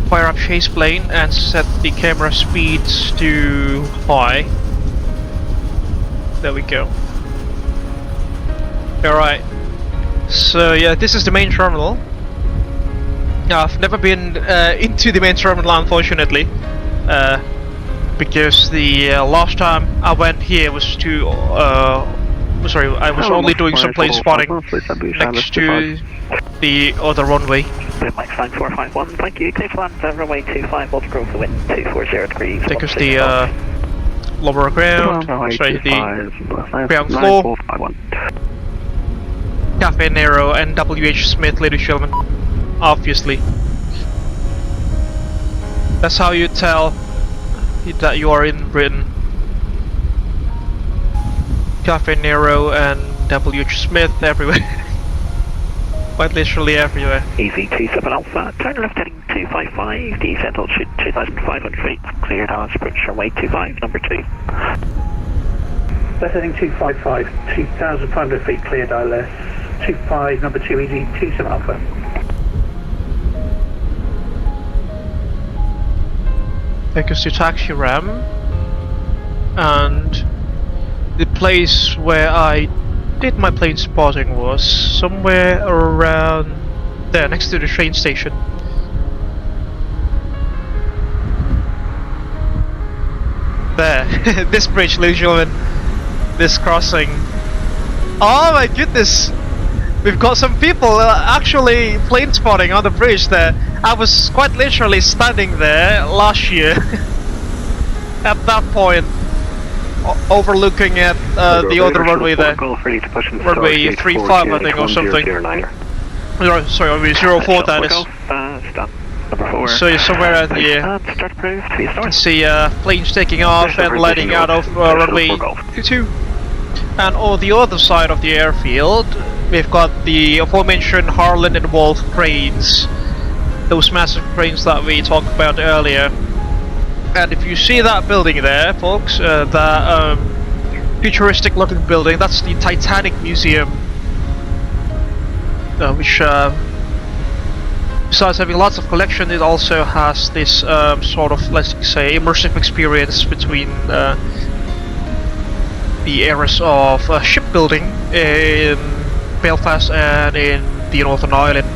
S1: fire up ChasePlane and set the camera speeds to high. There we go. Alright, so yeah, this is the main terminal. I've never been into the main terminal, unfortunately, because the last time I went here was to I was only doing some plane spotting next to the other runway.
S13: Mike 9451, thank you. Clear for land, runway 25, Volta Grove, the wind 240 degrees.
S1: Take us the lower ground, sorry, the ground floor. Cafe Nero and W.H. Smith, ladies and gentlemen. Obviously. That's how you tell that you are in Britain. Cafe Nero and W.H. Smith everywhere. Quite literally everywhere.
S13: Easy 27 Alpha, turn left heading 255, descent altitude 2,500 feet, cleared hours, approach runway 25, number 2.
S17: Left heading 255, 2,500 feet, cleared ILS, 25, number 2, easy 27 Alpha.
S1: Take us to taxi ram, and the place where I did my plane spotting was somewhere around there, next to the train station. There, this bridge, ladies and gentlemen, this crossing. Oh my goodness! We've got some people actually plane spotting on the bridge there. I was quite literally standing there last year at that point, overlooking at the other runway there. Runway 35, I think, or something. Sorry, runway 04 that is. So you're somewhere at the you can see planes taking off and letting out of runway 22. And on the other side of the airfield, we've got the aforementioned Harland and Wolff cranes. Those massive cranes that we talked about earlier. And if you see that building there, folks, that futuristic looking building, that's the Titanic Museum. Which, besides having lots of collection, it also has this sort of, let's say, immersive experience between the eras of shipbuilding in Belfast and in the Northern Ireland.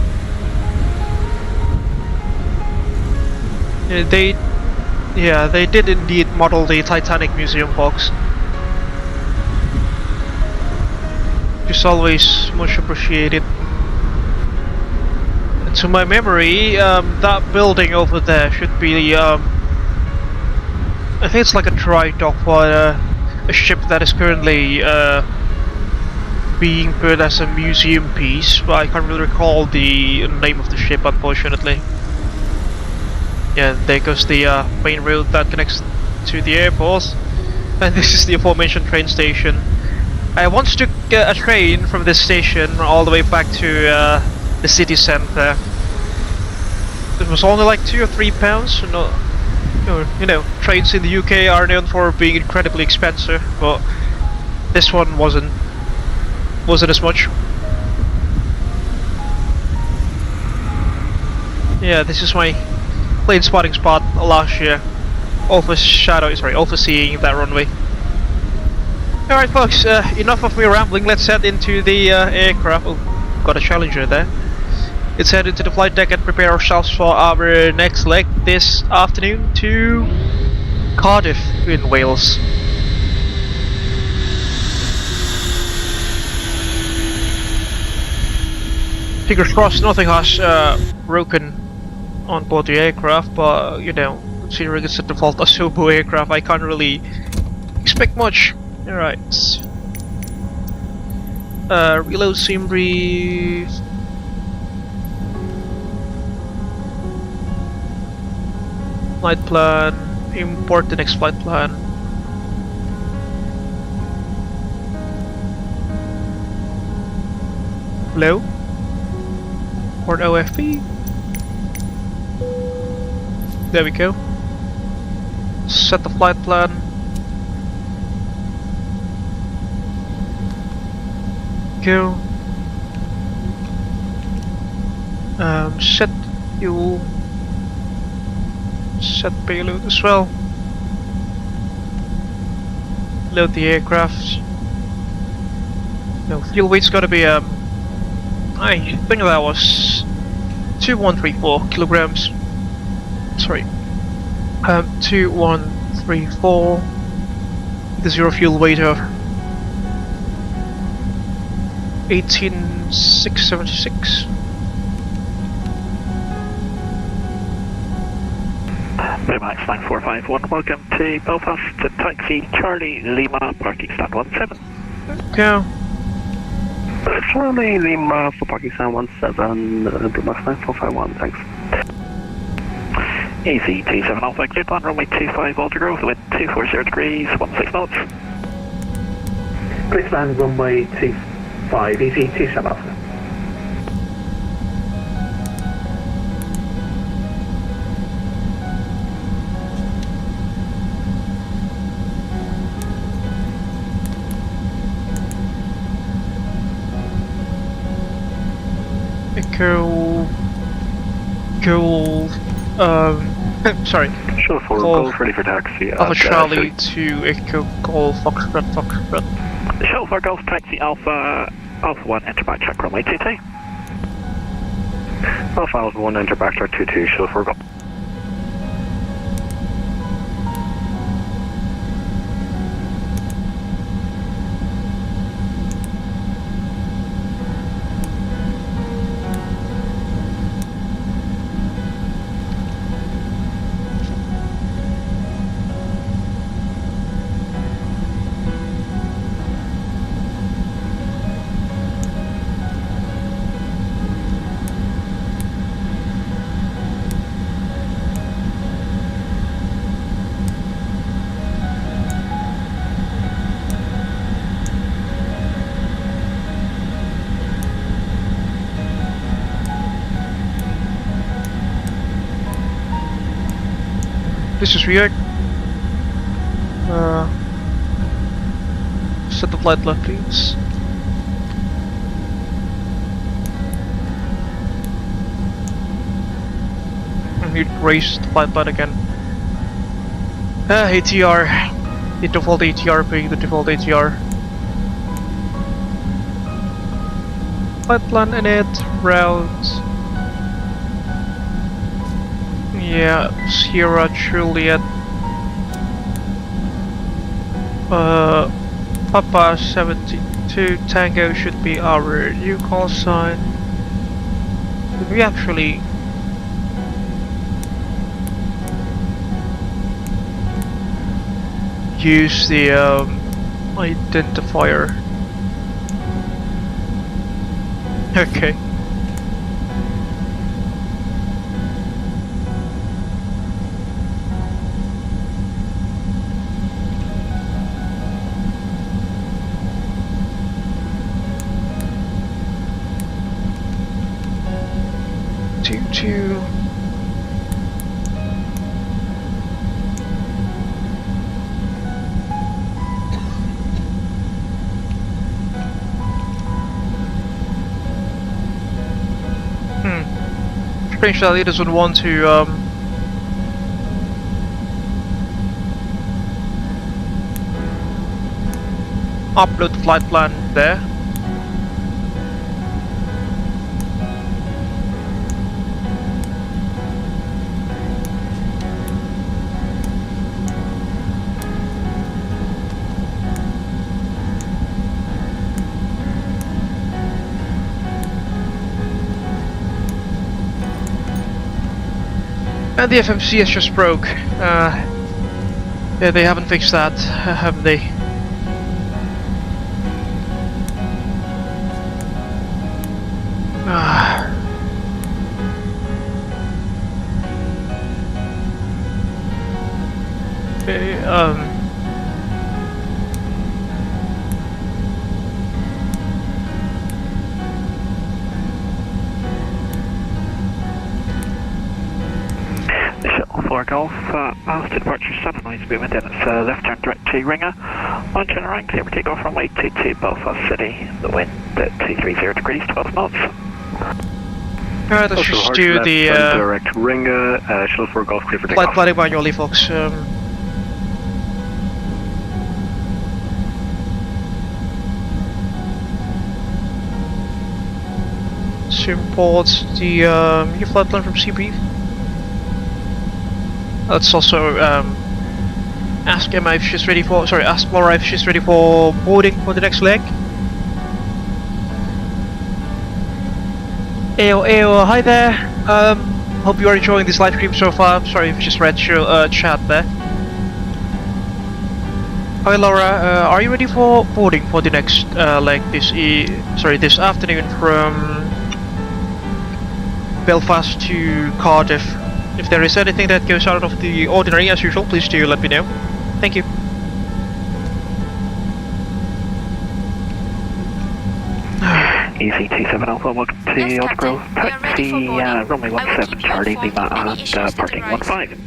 S1: They did indeed model the Titanic Museum, folks. It's always much appreciated. To my memory, that building over there should be I think it's like a dry dock for a ship that is currently being put as a museum piece, but I can't really recall the name of the ship, unfortunately. Yeah, there goes the main road that connects to the airport, and this is the aforementioned train station. I once took a train from this station all the way back to the city centre. It was only like £2 or £3. You know, trains in the UK are known for being incredibly expensive, but this one wasn't as much. Yeah, this is my plane spotting spot last year, overseeing that runway. Alright folks, enough of me rambling, let's head into the aircraft. Oh, got a Challenger there. Let's head into the flight deck and prepare ourselves for our next leg this afternoon to Cardiff in Wales. Fingers crossed nothing has broken on board the aircraft, but you know, considering it's a default Asobo aircraft, I can't really expect much. Alright. Reload sim brief. Flight plan. Import the next flight plan. low. Or an OFP. There we go. Set the flight plan. Go. Set fuel. Set payload as well. Load the aircraft. No, fuel weight's gotta be I think that was 2134 kilograms. Sorry. 2134. The zero fuel weight of 18,676.
S13: Max 9451, welcome to Belfast, to taxi Charlie Lima, parking stand 17.
S1: Go.
S16: Charlie Lima for parking stand 17, Max 9451, thanks.
S13: Easy 27 Alpha, cleared on runway 25 Alter Grove, wind 240 degrees, 16 knots.
S17: Please land runway 25, easy 27 Alpha.
S1: Sorry.
S16: Sure, for Golf ready for taxi.
S1: Alpha Charlie to Echo Golf Foxtrot.
S13: Shuttle for Golf taxi Alpha 1, enter back track runway 22.
S16: Alpha 1, enter back track 22, Shuttle for Golf.
S1: This is EGAC. Set the flight plan, please. I need to raise the flight plan again. ATR. The default ATR being the default ATR. Flight plan in it, route. Yeah, Sierra Juliet. Papa 72 Tango should be our new call sign. Did we actually use the identifier? Okay. Two. Strange that he doesn't want to upload the flight plan there. And the FMC has just broke. Yeah, they haven't fixed that, have they? Okay,
S13: Golf, after departure, southern noise movement, and it's left turn direct to Ringer. On turn right, clear for takeoff runway 22 Belfast City. The wind at 230 degrees, 12 knots.
S1: Let's just do the
S16: direct Ringer, Shuttle 4 Golf, clear for takeoff.
S1: flight planning manually, folks. Import the new flight plan from CP. Let's also ask Emma if she's ready for. Sorry, ask Laura if she's ready for boarding for the next leg. Ayo, hi there. Hope you are enjoying this live stream so far. Sorry if just read your chat there. Hi Laura, are you ready for boarding for the next leg this afternoon from Belfast to Cardiff? If there is anything that goes out of the ordinary as usual, please do let me know. Thank you.
S13: Easy 27 Alpha, welcome to Old Grove. Taxi, runway 17, Charlie, Lima, and parking 15.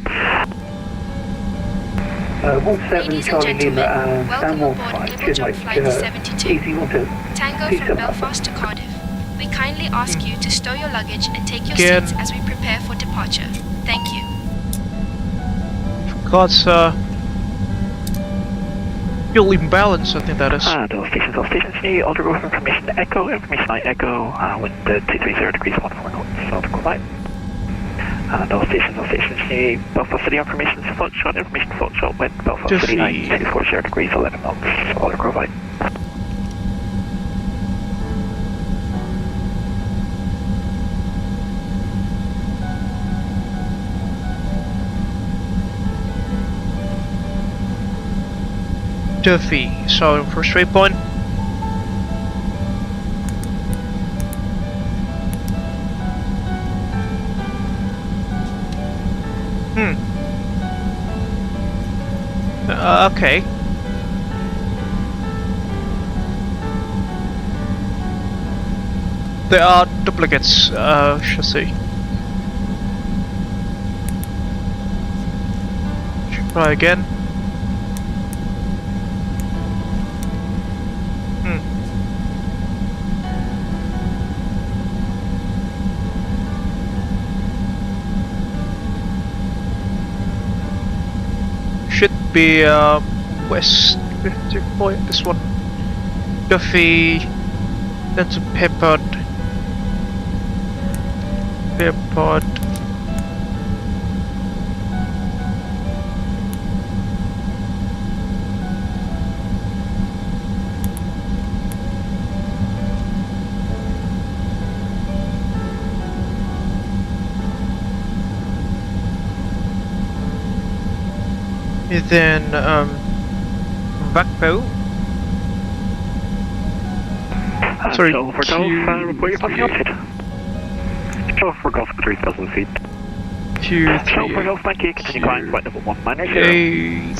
S17: 17 Charlie Lima and Sam 15, good night, easy 12.
S3: Tango from Belfast to Cardiff. We kindly ask you to stow your luggage and take your seats as we prepare for departure. Thank you.
S1: God, fuel imbalance, I think that is.
S13: All stations, Old Grove information Echo, information I Echo, with the 230 degrees 14 knots, Old Grove line. And all stations, Belfast City information float shot, with Belfast City 240 degrees 11 knots, Old Grove line.
S1: Duffy, so for straight point. Okay. There are duplicates, shall see. Try again. Should be west 50 point, this one. Duffy, then to Peppered. Then Vakpo. Sorry,
S16: Shuttle for Golf, report your passing altitude. Shuttle for Golf, 3,000 feet.
S13: Shuttle for Golf, thank you. Continue climb flight level 190.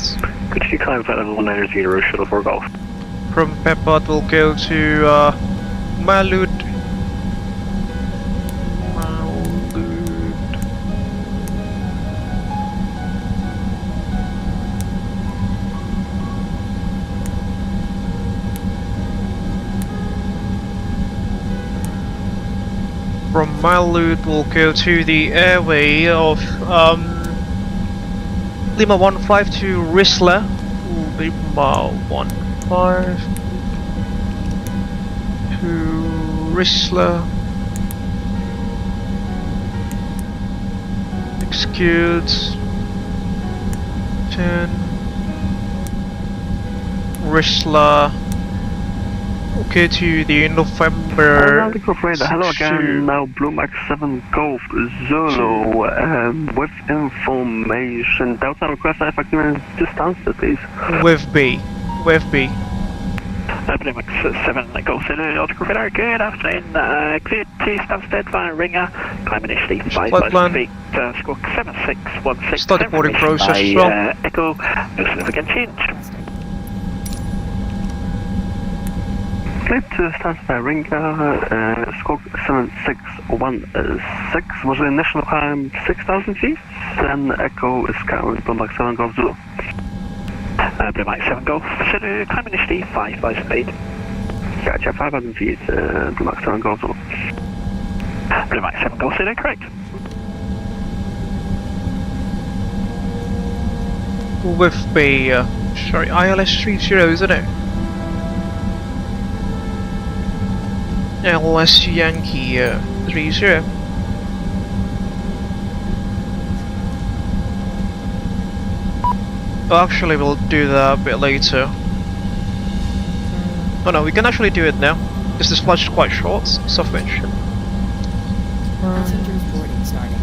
S16: Continue climb flight level 190, Shuttle for Golf.
S1: From Peppered we'll go to Malud. From Malud we'll go to the airway of Lima 15 to Risla. Lima 15 to Risla. Execute 10 Risla. Okay, to the November.
S16: Hello again, now Blue Max 7 Golf Zulu with information. Delta request effective distance, please.
S1: With B.
S13: Blue Max 7 Golf Zulu, Autograph radar, good afternoon. Clear to Stansted via Ringer. Climb initially 5,000 feet, squawk 7616.
S1: Start the boarding process as well.
S13: Echo, no significant change.
S16: Flight to start by Ringer, squawk 7616. Was the initial climb 6,000 feet? Then Echo is currently Blue 7 Golf Zulu.
S13: Blue 7 Golf, so climb initially 5,000 feet.
S16: Gotcha, 5,000 feet, Blue 7 Golf Zulu.
S13: Blue 7 Golf, so correct.
S1: With the, sorry, ILS 30, isn't it? LS Yankee 30. Well, actually, we'll do that a bit later. Oh no, we can actually do it now. This is flight quite short, self-mention.
S18: Passengers boarding starting.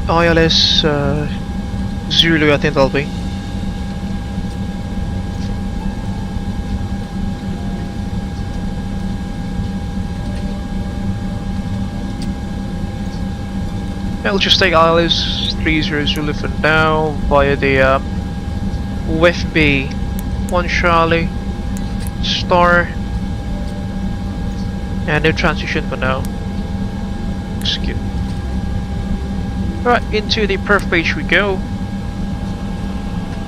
S1: ILS Zulu, I think that'll be. I'll just take ILS 30 Zulu for now via the WFB 1 Charlie Star, and no transition for now. Execute. Alright, into the perf page we go.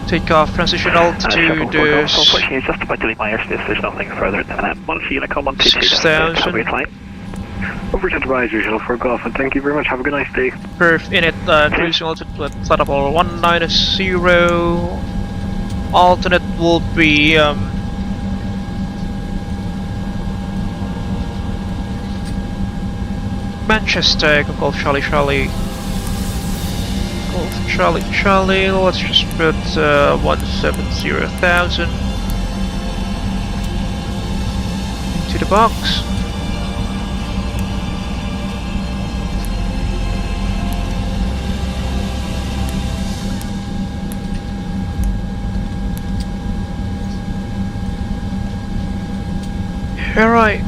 S1: Take off transition altitude.
S13: Unfortunately, it's just about to leave my airspace. There's nothing further than that. One unit call 122.
S1: 6,000.
S16: Over to Advisor, Shuttle for Golf, and thank you very much. Have a good nice day.
S1: Perf in it, cruising altitude, flight up all 190. Alternate will be Manchester, Golf Charlie Charlie. Golf Charlie Charlie, let's just put 170,000 into the box. Alright,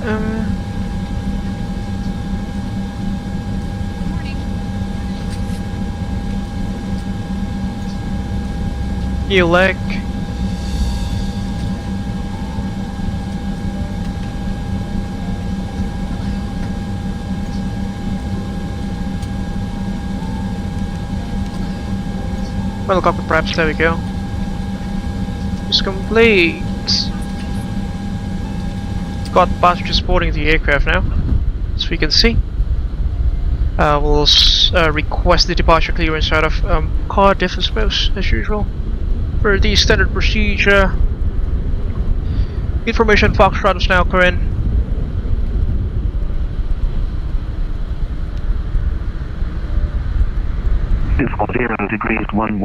S1: EGAC. Well, cockpit perhaps, there we go. It's complete. Got passengers boarding the aircraft now, as we can see. We'll request the departure clearance out of Cardiff, I suppose, as usual. For the standard procedure. Information Foxtrot is now current.
S9: Is 40 degrees 11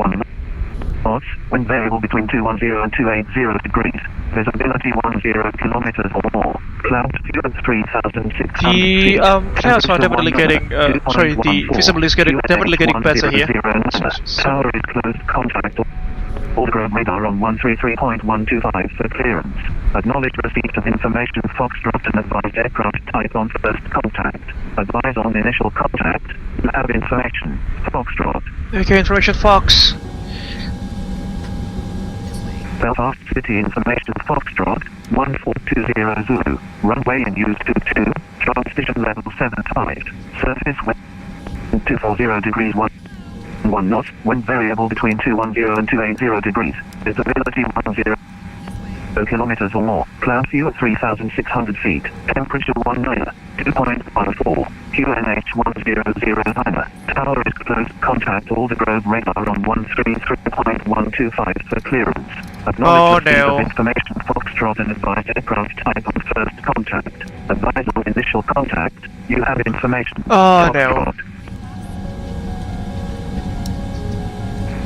S9: knots, wind variable between 210 and 280 degrees. Visibility 10 kilometers or more. Clouds 3,600 feet.
S1: The clouds are definitely getting, sorry, the visibility is definitely getting better here.
S9: Tower is closed, contact all ground radar on 133.125 for clearance. Acknowledge receipt of information Foxtrot and advise aircraft type on first contact. Advise on initial contact. You have information Foxtrot.
S1: Okay, information Fox.
S9: Belfast City information Foxtrot 1420 Zulu. Runway in use 22. Transition level 75. Surface wind 240 degrees 1 knots. Wind variable between 210 and 280 degrees. Visibility 10 kilometers or more. Cloud view at 3,600 feet. Temperature 19. 2.14. QNH 100 timer. Tower is closed. Contact all the Grove radar on 133.125 for clearance. Acknowledge receipt of information Foxtrot and advise aircraft type on first contact. Advise on initial contact. You have information. Foxtrot.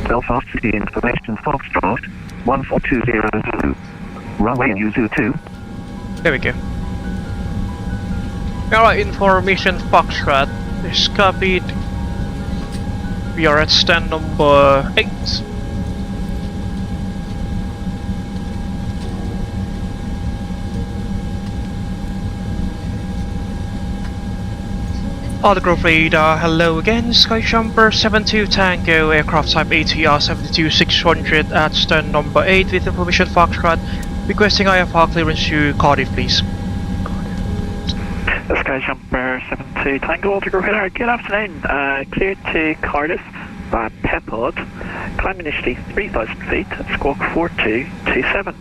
S9: Belfast City information Foxtrot 1420 Zulu. Runway in use 2.
S1: There we go. Alright, information Foxtrot is copied. We are at stand number 8. Autograph radar, hello again, SkyJumper 72 Tango, aircraft type ATR 72600 at stand number 8 with information Foxtrot, requesting IFR clearance to Cardiff please.
S13: SkyJumper 72 Tango, autograph radar, good afternoon, cleared to Cardiff by Pepod, climb initially 3000 feet, squawk 4227.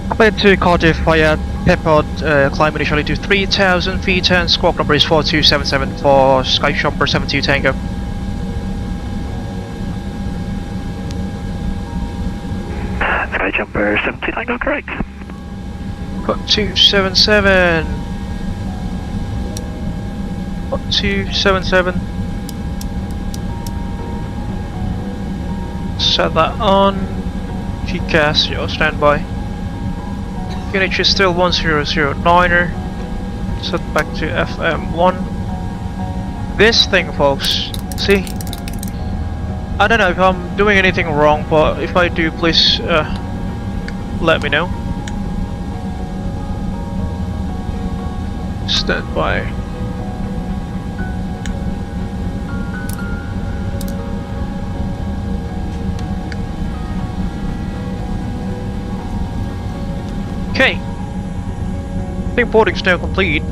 S1: Cleared to Cardiff via Pepod, climb initially to 3000 feet and squawk number is 4277 for SkyJumper 72 Tango.
S13: SkyJumper 72 Tango, correct.
S1: 4277. 4277. Set that on. GCAS, your standby. UNH is still 1009er. Set back to FM1. This thing, folks. See? I don't know if I'm doing anything wrong, but if I do, please let me know. Stand by. Okay. I think boarding's now complete.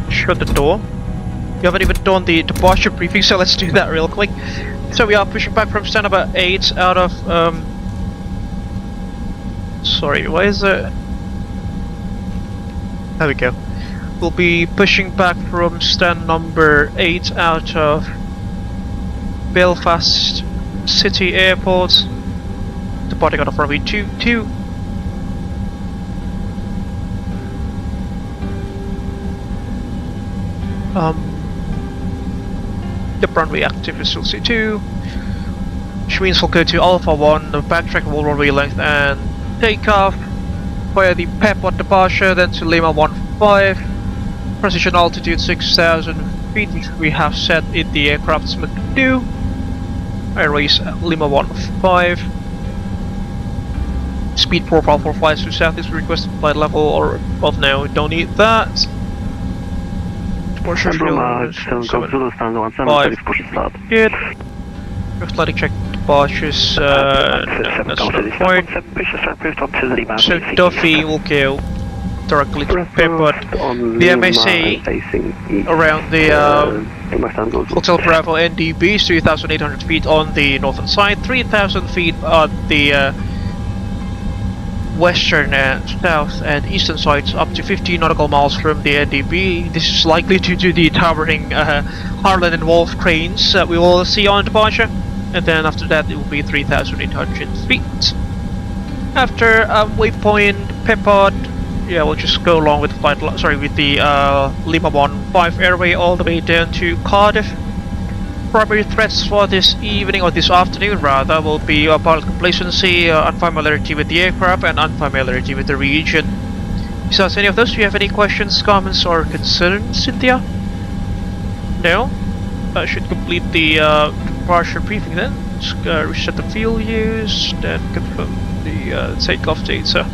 S1: Shut the door. We haven't even done the departure briefing, so let's do that real quick. So we are pushing back from stand number 8 out of sorry, why is it? There we go. We'll be pushing back from stand number 8 out of Belfast City Airport, departing out of runway 22. The runway active is still C2, which means we'll go to Alpha 1, backtrack all runway length and take off via the Pepod departure, then to Lima 15, precision altitude 6000 feet, which we have set in the aircraft's McDo. Airways Lima 15. Speed profile for flights to south is requested flight level or above now, we don't need that. Departure fuel, 5. Good. Athletic check departures, that's not the point. So Duffy will go directly to Pepod. The MSA around the Hotel Bravo NDB is 3,800 feet on the northern side, 3,000 feet on the western, south and eastern sides, up to 50 nautical miles from the NDB. This is likely due to the towering Harland and Wolff cranes that we will see on departure, and then after that it will be 3,800 feet. After waypoint Pepod, yeah, we'll just go along with flight, with the Lima 15 airway all the way down to Cardiff. Primary threats for this evening, or this afternoon rather, will be pilot complacency, unfamiliarity with the aircraft, and unfamiliarity with the region. Besides any of those, do you have any questions, comments, or concerns, Cynthia? No? I should complete the departure briefing then. Just reset the fuel use, then confirm the takeoff data.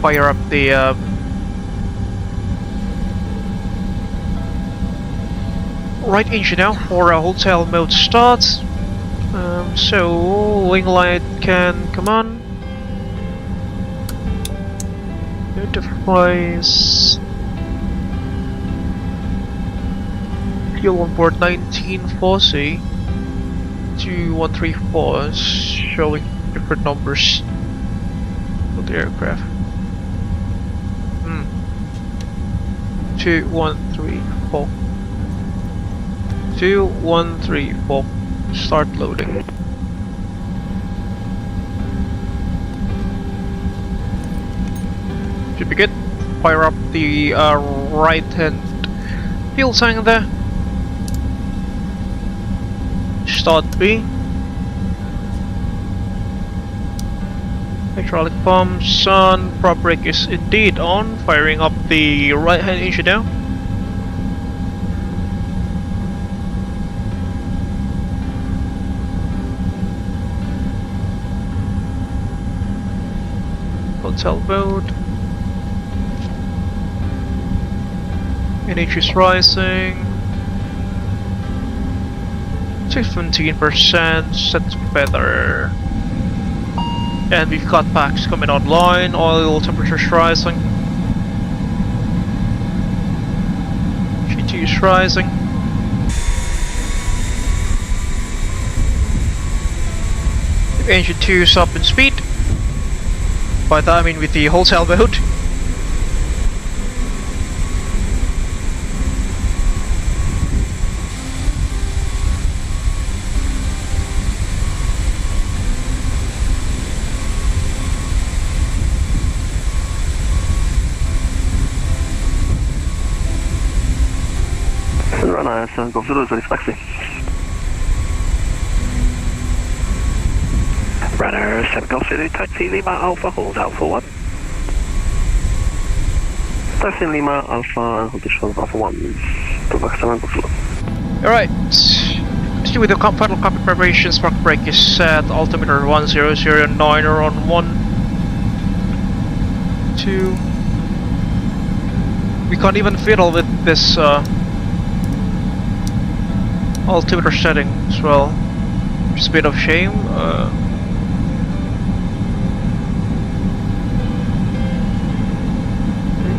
S1: Fire up the right engine now for a hotel mode start. So wing light can come on. Notifies. Fuel on board 1940 2134 is showing different numbers of the aircraft. 2134. 2134. Start loading. Should be good. Fire up the right hand fuel tank there. Start B. Hydraulic pumps on. Prop brake is indeed on. Firing up the right hand engine now. hotel mode. NH is rising. 17%, set better. And we've got packs coming online, oil temperatures rising. GT is rising. Engine 2 is up in speed. By that I mean with the hotel mode.
S16: Runner 7 Golf Zulu is ready for taxi.
S13: Runner 7 Golf Zulu, taxi Lima Alpha, hold Alpha 1.
S16: Taxi Lima Alpha and hold the Alpha 1. Pullback 7 Golf Zulu.
S1: Alright. Still with the final cockpit preparation, spark brake is set, altimeter 1009 are on 1, 2. We can't even fiddle with this altimeter setting as well, which is a bit of shame.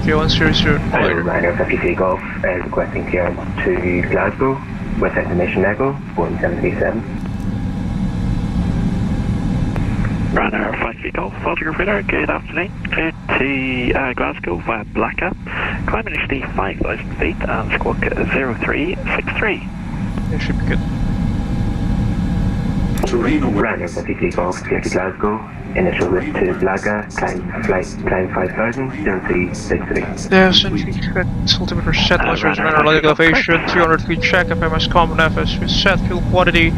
S1: Okay, 1009.
S18: Ryder 53 Golf requesting clearance to Glasgow with destination Echo, Boeing 737.
S13: Ryder 53 Golf, photograph radar, good afternoon. Clear to Glasgow via Blacker. Climb initially 5,000 feet and squawk 0363.
S1: It should be good.
S2: Terrain
S18: Ryder 53 Golf, clear to Glasgow. Initial route to Blaga, climb 5,000, 0363.
S1: There's altimeter set, measures and analytic elevation, 200 feet check, FMS common FS with set, fuel quantity.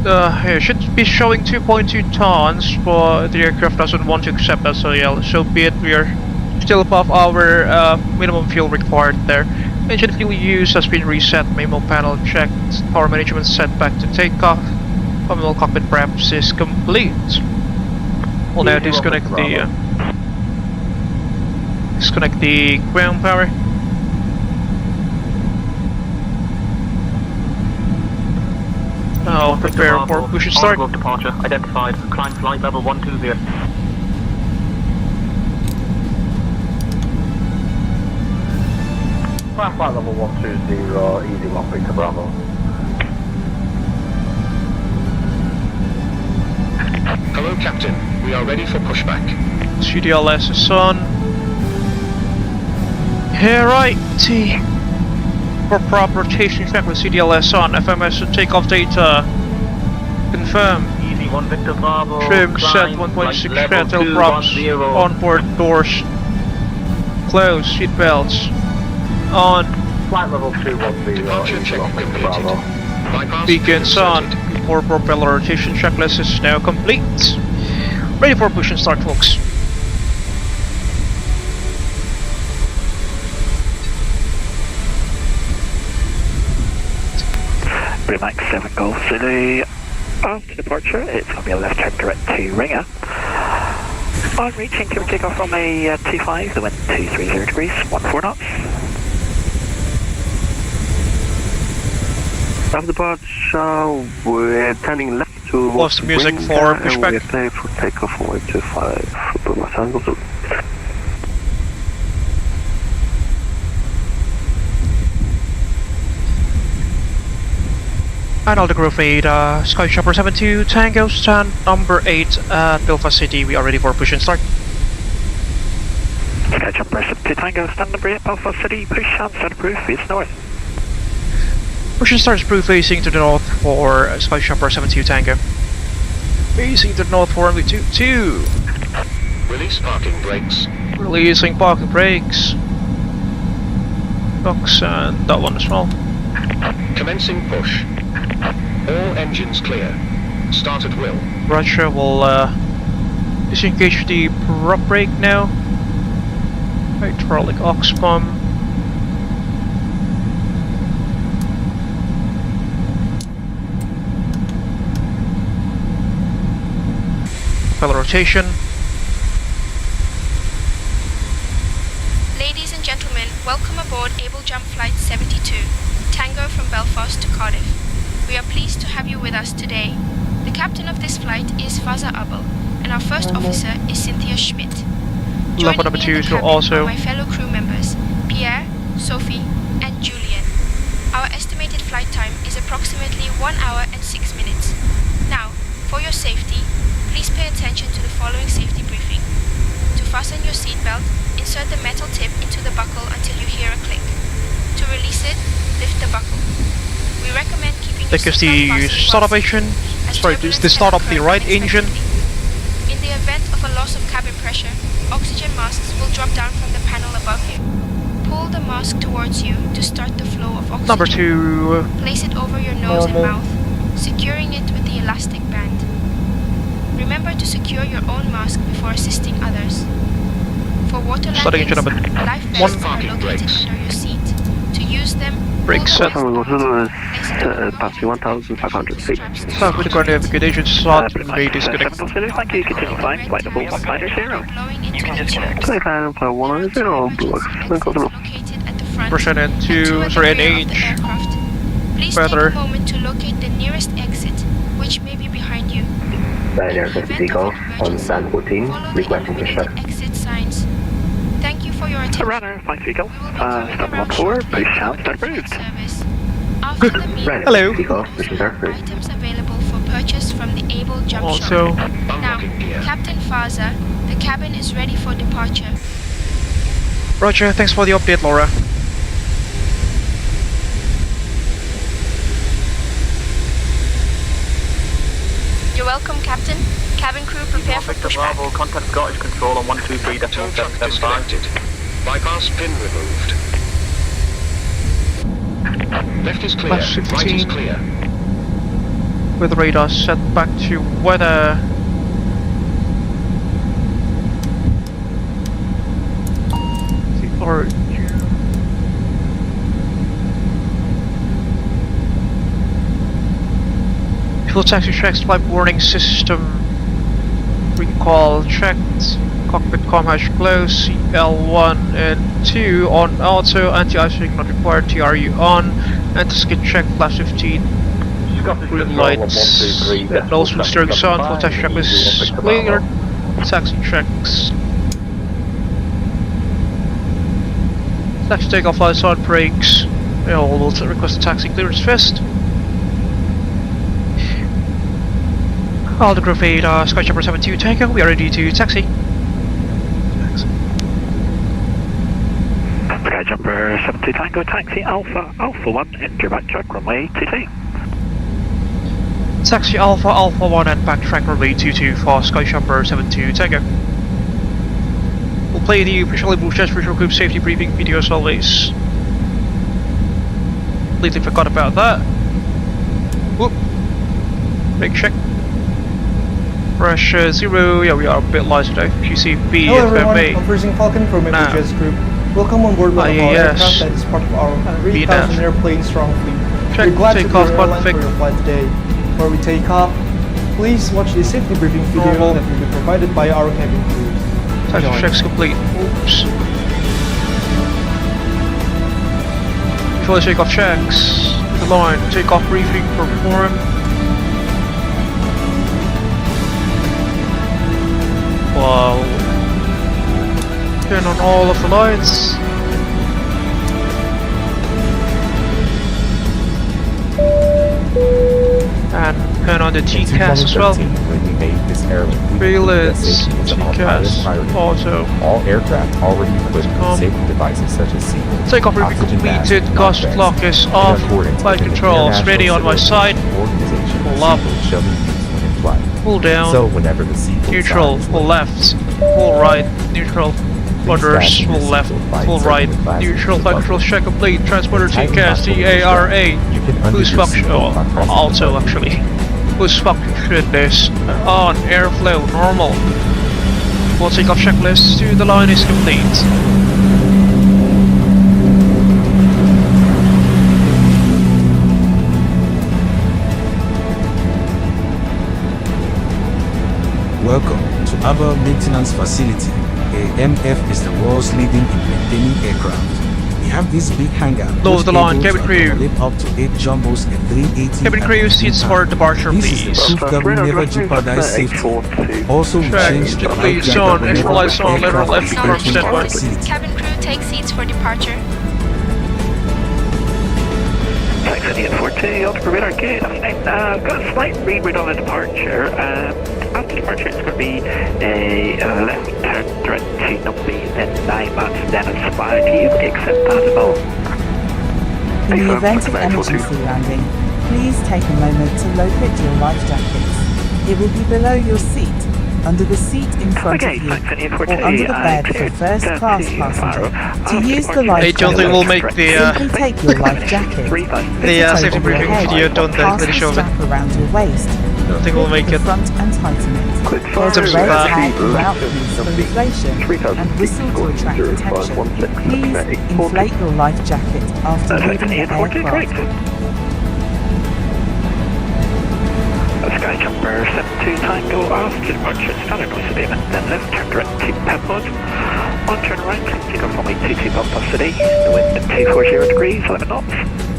S1: It should be showing 2.2 tons, but the aircraft doesn't want to accept that, so be it. We are still above our minimum fuel required there. Engine fuel use has been reset, memo panel checked, power management set back to takeoff, terminal cockpit preps is complete. We'll now disconnect the ground power. Now prepare for push and start.
S15: Departure identified. Climb flight level 120.
S9: Climb flight level 120, easy 1 Victor Bravo.
S19: Hello, Captain. We are ready for pushback.
S1: CDLS is on. Alright, for proper rotation check with CDLS on. FMS and takeoff data. Confirm.
S15: Easy 1 Victor Bravo.
S1: Trim set 1.6 metal props. Onboard doors closed. Seat belts on.
S9: Flight level 210.
S19: Departure check completed. Bypass
S1: Beacons on. For propeller rotation checklist is now complete. Ready for push and start, folks.
S13: Bremax 7 Golf Zulu. After departure, it's going to be a left turn direct to Ringer. On reaching to take off from a 25, the wind 230 degrees, 14 knots.
S16: After departure, we're turning left to
S1: Lost music for pushback.
S16: We're clear for takeoff on 125 for my angle.
S1: And all the group 8, SkyJumper 72 Tango, stand number 8 at Belfast City. We are ready for push and start.
S13: SkyJumper 72 Tango, stand number 8 Belfast City, push and start proof is north.
S1: Push and start is proof facing to the north for SkyJumper 72 Tango. Facing to the north for only 2.
S19: Release parking brakes.
S1: Releasing parking brakes. Box and that one as well.
S19: Commencing push. All engines clear. Start at will.
S1: Roger, we'll disengage the prop brake now. Hydraulic aux pump. Propeller rotation.
S3: Welcome aboard Abel Jump Flight 72, Tango from Belfast to Cardiff. We are pleased to have you with us today. The captain of this flight is Faza Abel, and our first officer is Cynthia Schmidt. Joining
S1: number
S3: me
S1: two
S3: in the
S1: to
S3: cabin
S1: also
S3: are my fellow crew members, Pierre, Sophie, and Julian. Our estimated flight time is approximately 1 hour and 6 minutes. Now, for your safety, please pay attention to the following safety briefing. To fasten your seatbelt, insert the metal tip into the buckle until you hear a click. To release it, lift the buckle. We recommend keeping your
S1: That gives
S3: seatbelt
S1: the
S3: fastened
S1: startup
S3: while
S1: engine.
S3: as
S1: Sorry,
S3: turbulence
S1: the
S3: can
S1: start of the
S3: occur
S1: right engine.
S3: unexpectedly. In the event of a loss of cabin pressure, oxygen masks will drop down from the panel above you. Pull the mask towards you to start the flow of oxygen.
S1: Number two.
S3: Place it over your nose and mouth, securing it with the elastic band. Remember to secure your own mask before assisting others. For water
S1: Starting engine
S3: landings,
S1: number
S3: life
S1: one.
S3: vests are located under your seat. To use them,
S1: Brakes set.
S16: Passing 1,500 feet.
S1: Start with the ground navigation start and may disconnect.
S13: Thank you. Continue flying. Flight level 150. You can disconnect.
S16: 25.1 blue.
S1: Percent and two. Sorry, and age.
S3: Please
S1: Further.
S3: take a moment to locate the nearest exit, which may be behind you.
S18: Ryanair 50 Golf on stand 14, requesting pushback.
S3: Exit signs. Thank you for your attention.
S13: Runner, flight vehicle. Stop 14, push out, start approved.
S3: After the meeting,
S18: Ryanair
S1: Hello.
S18: 50 Golf, pushing start approved.
S3: items available for purchase from the Abel Jump
S1: Also,
S3: shop. Now, Captain Faza, the cabin is ready for departure.
S1: Roger, thanks for the update, Laura.
S3: You're welcome, Captain. Cabin crew prepare for
S15: Victor
S3: pushback.
S15: Bravo, contact Scottish Control on
S19: Tow truck
S15: 123.775.
S19: disconnected. Bypass pin removed. Left is clear.
S1: Plus
S19: Right is
S1: 16.
S19: clear.
S1: With radar set back to weather. Or fuel taxi checks, flight warning system recall checked, cockpit comm hash closed, CL1 and 2 on auto, anti-icing not required, TRU on, anti-skid check, flash 15, green lights, nose with steering sun, full taxi check is cleared, taxi checks. Taxi takeoff lights on, brakes, we'll request a taxi clearance first. Alpha Group 8, SkyJumper 72 Tango, we are ready to taxi.
S13: SkyJumper 72 Tango, taxi Alpha 1, enter backtrack runway 22.
S1: Taxi Alpha 1 and backtrack runway 22 for SkyJumper 72 Tango. We'll play the official Abel Jets Virtual Group safety briefing video as always. Completely forgot about that. Whoop. Brake check. Pressure 0, yeah we are a bit light today. QCB,
S6: Hello everyone,
S1: FMA.
S6: I'm Freezing Falcon from Abel Jets Group. Welcome on board one of our aircraft that is part of our 3,000 airplane strong fleet. We're glad to be your airline for your flight today. Before we take off, please watch the safety briefing video that will be provided by our cabin crew.
S1: Taxi checks complete. Oops. Before the takeoff checks, the line, takeoff briefing performed. Wow. Turn on all of the lights. And turn on the TCAS as well.
S7: When we made this airline,
S1: Freelance, TCAS, auto.
S7: All aircraft already equipped with safety devices such as seatbelts.
S1: Takeoff briefing completed, ghost clock is off, flight controls ready on my side. Pull up, pull down,
S7: so whenever the seatbelt
S1: neutral, pull left, pull right, neutral, orders, pull left, pull right, neutral, flight controls check complete, transporter TCAS, TARA, boost function, auto actually, boost function is on, airflow, normal, full takeoff checklist to the line is complete.
S8: Welcome to Abel Maintenance Facility. AMF is the world's leading in maintaining aircraft. have this big hangar.
S1: Lower the line, cabin crew.
S8: Up to 8 jumbos and 380.
S1: Cabin crew, seats for departure, please.
S8: This is the proof that we never jeopardize safety. Also, we changed the life jacket
S1: on,
S8: whenever
S1: lights on, lateral left,
S8: aircraft
S1: confirm standby.
S3: Cabin crew, take seats for departure.
S13: Thanks, Indian 42, Ultra Radar, good afternoon. Got a slight reroute on the departure. After departure, it's going to be a left turn direct to Numbly, then 9 knots, then a spire to you. Accept that as well.
S10: In the event of emergency landing, please take a moment to locate your life jackets. It will be below your seat, under the seat in front of you, or under the bed for first class passenger. To use the life jacket,
S1: will make the
S10: simply take your life jacket,
S1: safety briefing video done there, let it show it.
S10: around your waist.
S1: I don't think we'll make it.
S10: Front and tighten it. There's a red tag throughout these for inflation and whistle to attract attention. Please inflate your life jacket after leaving the aircraft.
S13: SkyJumper 72 Tango after departure, standard course of aiming, then left turn direct to Pepwood. On turn right, take off runway 22 Belfast City, the wind at 240 degrees, 11 knots.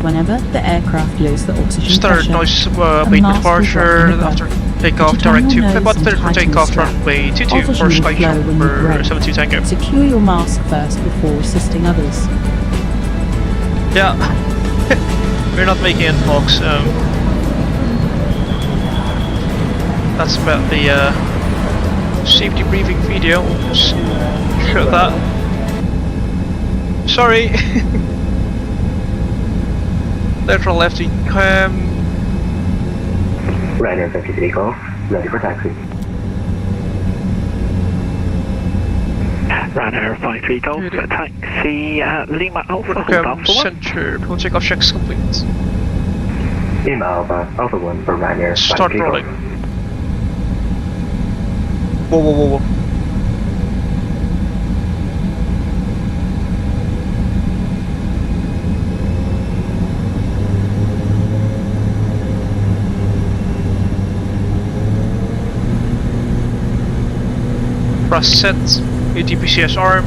S11: Whenever the aircraft loses the oxygen
S1: start
S11: pressure,
S1: noise wait departure after takeoff direct to Pepwood, cleared for takeoff runway 22 for SkyJumper 72 Tango.
S11: Secure your mask first before assisting others.
S1: Yeah, we're not making it, folks. That's about the safety briefing video. Just show that. Sorry. Lateral lefty.
S18: Ryanair 53 Golf, ready for taxi.
S13: Ryanair 53 Golf, taxi Lima Alpha, hold on for
S1: center. We'll take off checks complete.
S18: Lima Alpha, Alpha 1 for Ryanair 53
S1: Start rolling.
S18: Golf.
S1: Whoa, whoa, whoa, whoa. Press set, ATPCS arm.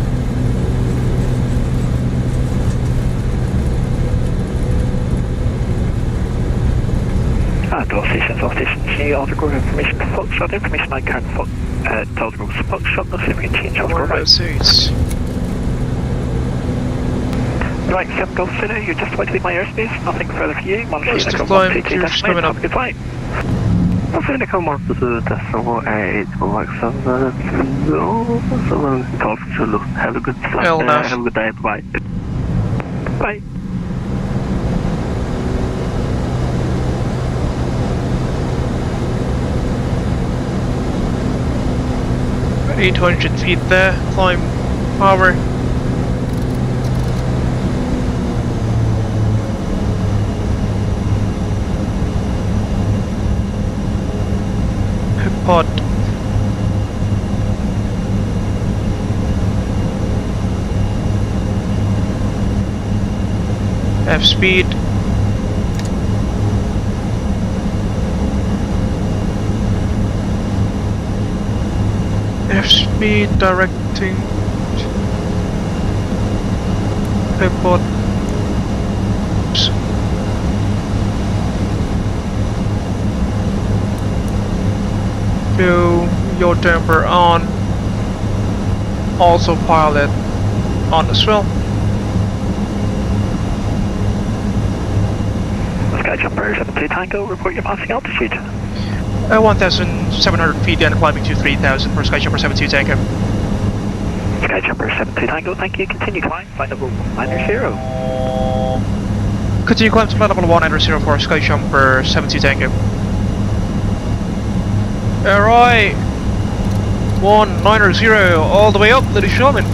S13: All stations, G, Aldergrove information, Foxtrot information, I can't Aldergrove Foxtrot, no significant change, Aldergrove right. Right, 7 Golf City, you're just about to leave my airspace, nothing further for you, Monitoring Echo 122 destination, have a good flight.
S16: Monitoring Echo 122 destination, 8 Max 7 Golf Zulu, have a good flight, have a good day, bye. Bye.
S1: 800 feet there, climb power. Pod. F speed. F speed directing airport. Do your damper on. Also pilot on as well.
S13: SkyJumper 72 Tango, report your passing altitude.
S1: 1,700 feet and climbing to 3,000 for SkyJumper 72 Tango.
S13: SkyJumper 72 Tango, thank you. Continue climb, flight level 190.
S1: Continue climb to flight level 190 for SkyJumper 72 Tango. Alright, 190 all the way up, ladies and gentlemen.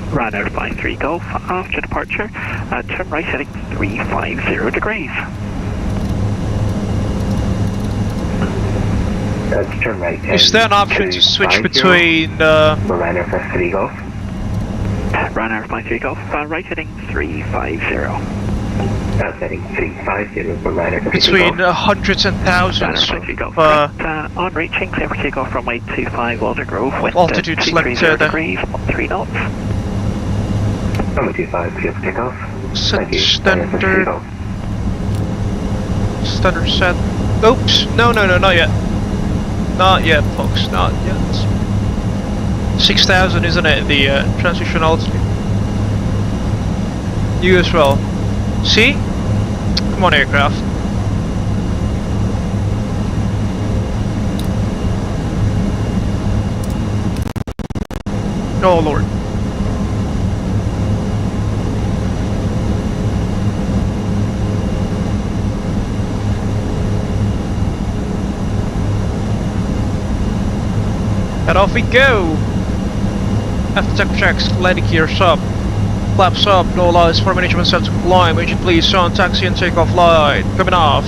S13: Ryanair 53 Golf, after departure, turn right heading 350 degrees.
S18: That's turn right.
S1: Is there an option to switch between
S18: Ryanair 53 Golf?
S13: Ryanair 53 Golf, right heading 350.
S18: Heading 350 for Ryder.
S1: Between hundreds and thousands of
S13: on reaching, clear for takeoff from 825 Aldergrove with
S1: altitude selected.
S13: 3 knots.
S18: Runway 25, clear for takeoff. Thank you.
S1: Standard set. Oops, no, not yet. Not yet, folks, not yet. 6,000, isn't it, the transition altitude? You as well. See? Come on, aircraft. Oh, Lord. And off we go! After tech checks, landing gears up. Flaps up, no lights, for management set to climb. Agent please on taxi and takeoff light. Coming off.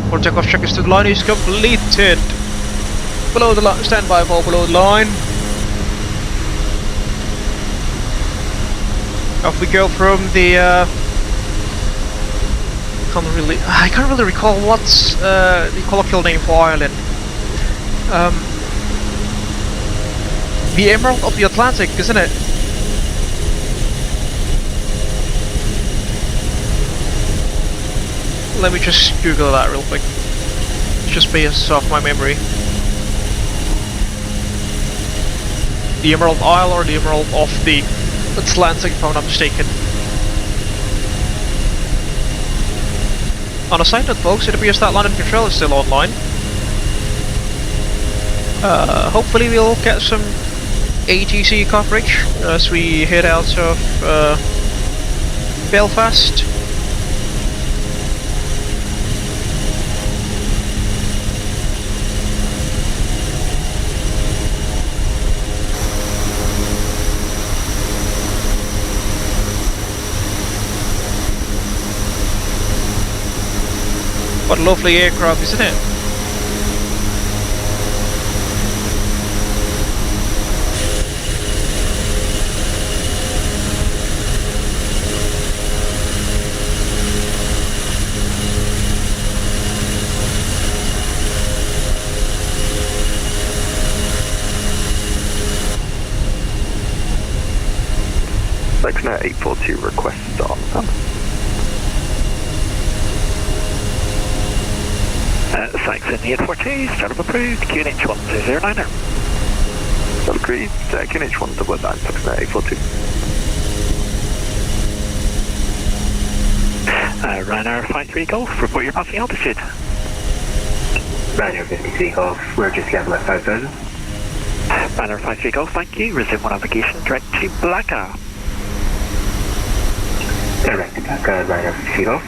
S1: For takeoff check is the line is completed. Below the line, stand by for below the line. Off we go from the I can't really recall what's the colloquial name for Ireland. The Emerald of the Atlantic, isn't it? Let me just Google that real quick. Just based off my memory. The Emerald Isle or the Emerald of the Atlantic, if I'm not mistaken. On a side note, folks, it appears that London Control is still online. Hopefully we'll get some ATC coverage as we head out of Belfast. What a lovely aircraft, isn't it?
S16: Cessna 842 request start.
S13: Saxon 842, startup approved, QNH 120 liner.
S16: Startup agreed, QNH 199, Cessna 842.
S13: Ryanair 53 Golf, report your passing altitude.
S18: Ryanair 53 Golf, we're just level at 5,000.
S13: Ryanair 53 Golf, thank you. Resume one navigation direct to Blackha.
S18: Direct to Blackha, Ryanair 53 Golf.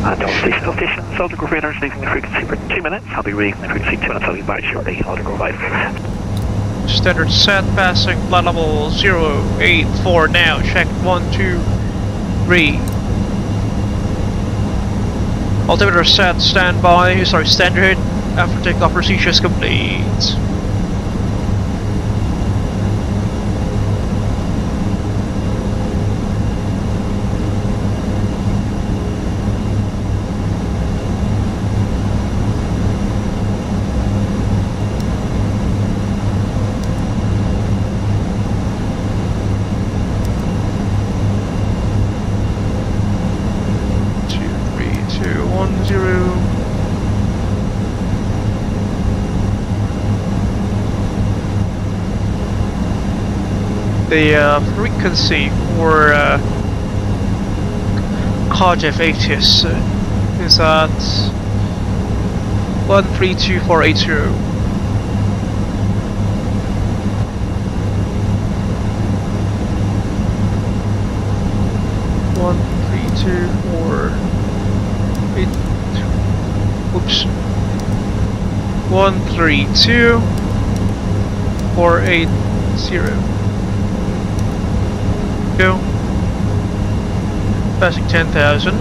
S13: And all stations, Aldergrove radars leaving the frequency for 2 minutes. I'll be reading the frequency 2 minutes, I'll be back shortly. Aldergrove 5.
S1: Standard set, passing flight level 084 now. Check 1, 2, 3. Altimeter set, standby, standard. After takeoff procedure is complete. The frequency for Cardiff ATS is at 132480. Oops. 132480. Go. Passing 10,000.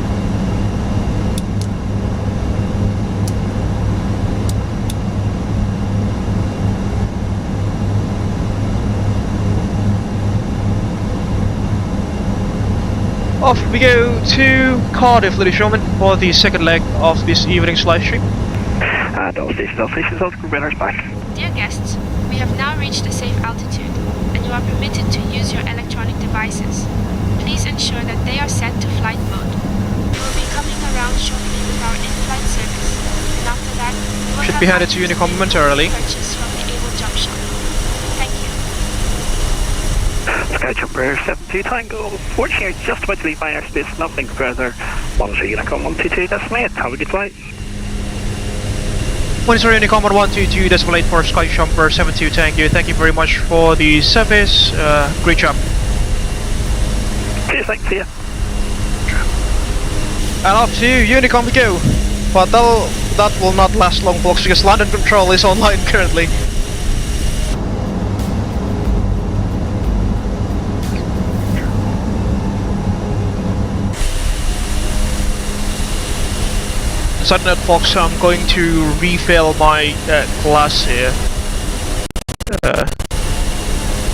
S1: Off we go to Cardiff, ladies and gentlemen, for the second leg of this evening's live stream.
S13: All stations, all group runners back.
S3: Dear guests, we have now reached a safe altitude, and you are permitted to use your electronic devices. Please ensure that they are set to flight mode. We will be coming around shortly with our in-flight service, and after that, we will
S1: should be headed to Unicom momentarily.
S3: Purchase from the Abel Jump shop. Thank you.
S13: SkyJumper 72 Tango. Fortunately, you're just about to leave my airspace. Nothing further. Monitor Unicom 122 decimate. Have a good flight.
S1: Monitor Unicom 122 decimate for SkyJumper 72 Tango. Thank you very much for the service. Great job.
S13: Cheers, thanks, see ya.
S1: And off to Unicom we go. But that will not last long, folks, because London Control is online currently. Sudden note, folks, I'm going to refill my glass here.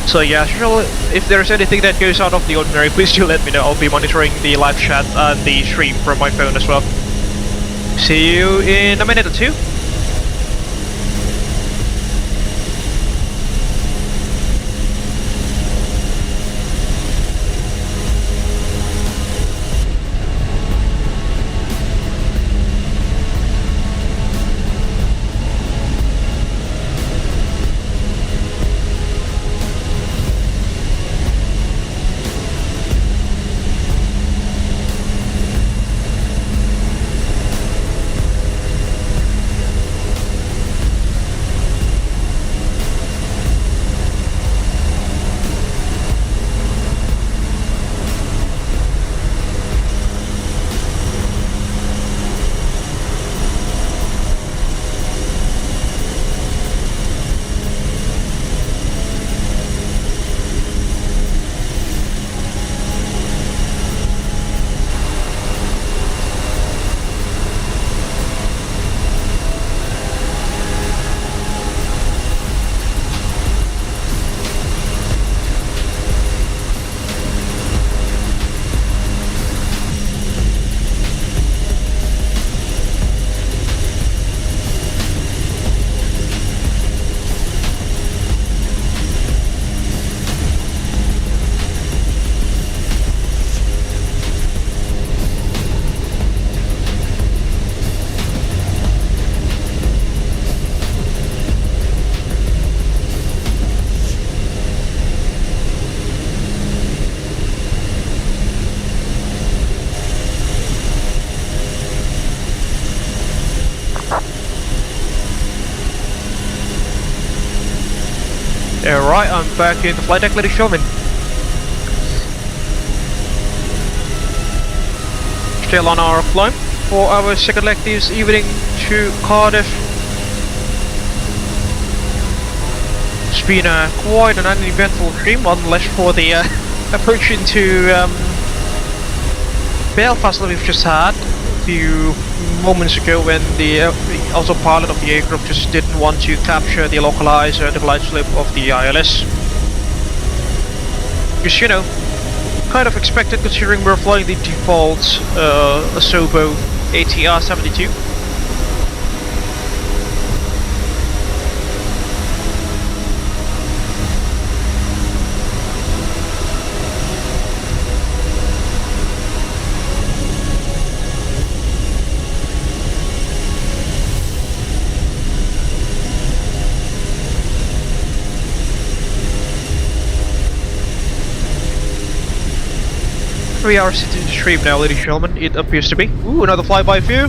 S1: So yeah, sure, if there's anything that goes out of the ordinary, please do let me know. I'll be monitoring the live chat and the stream from my phone as well. See you in a minute or two. Alright, I'm back in the flight deck, ladies and gentlemen. Still on our climb for our second leg this evening to Cardiff. It's been quite an uneventful stream, unless for the approach into Belfast that we've just had a few moments ago, when the autopilot of the aircraft just didn't want to capture the localizer, the glide slope of the ILS. Because, you know, kind of expected, considering we're flying the default Asobo ATR 72. We are sitting in the stream now, ladies and gentlemen, it appears to be. Ooh, another flyby view.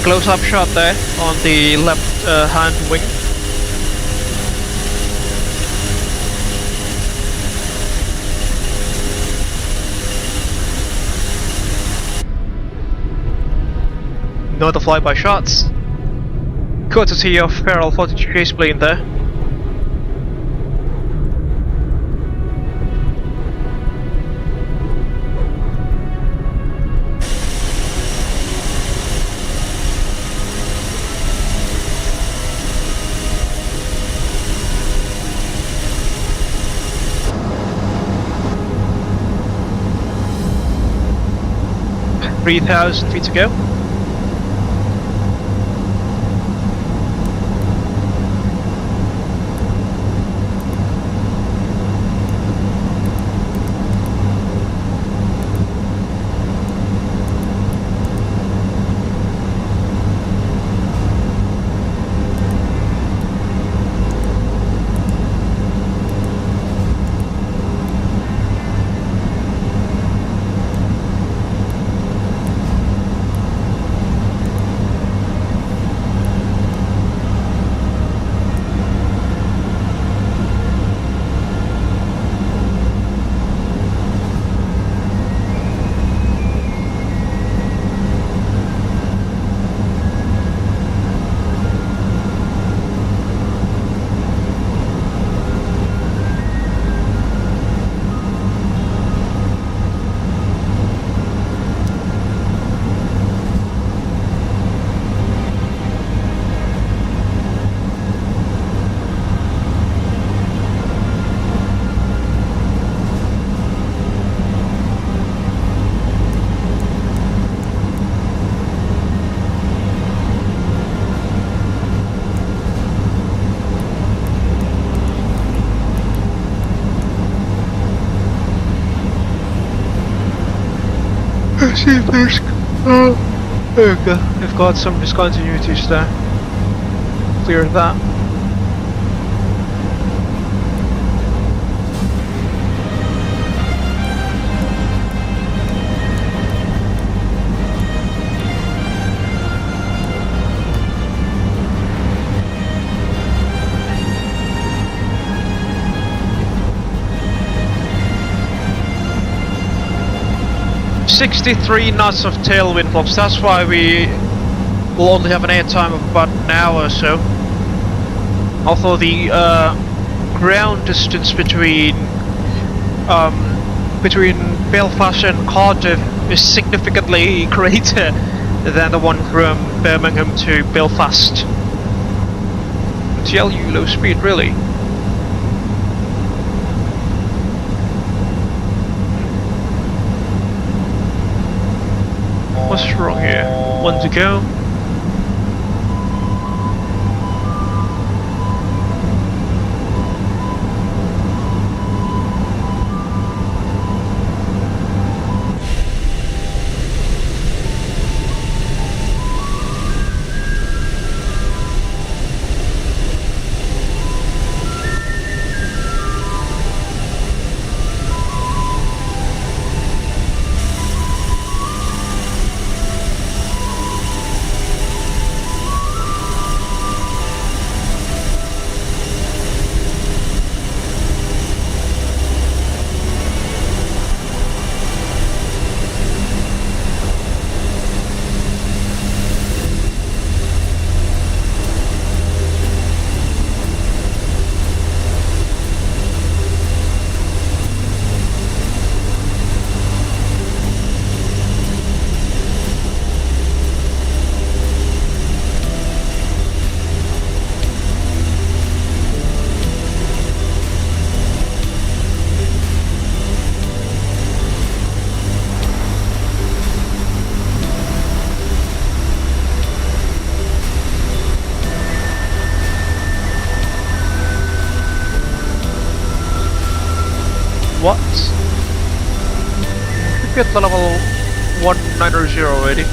S1: close-up shot there on the left hand wing. Not the flyby shots. Courtesy of Feral 42 ChasePlane there. .3,000 feet to go. See if there's there we go. We've got some discontinuities there. Clear that. .63 knots of tailwind, folks. That's why we will only have an airtime of about an hour or so. Although the ground distance between Belfast and Cardiff is significantly greater than the one from Birmingham to Belfast. TLU low speed, really. What's wrong here? One to go. What? Should be at the level 190 already.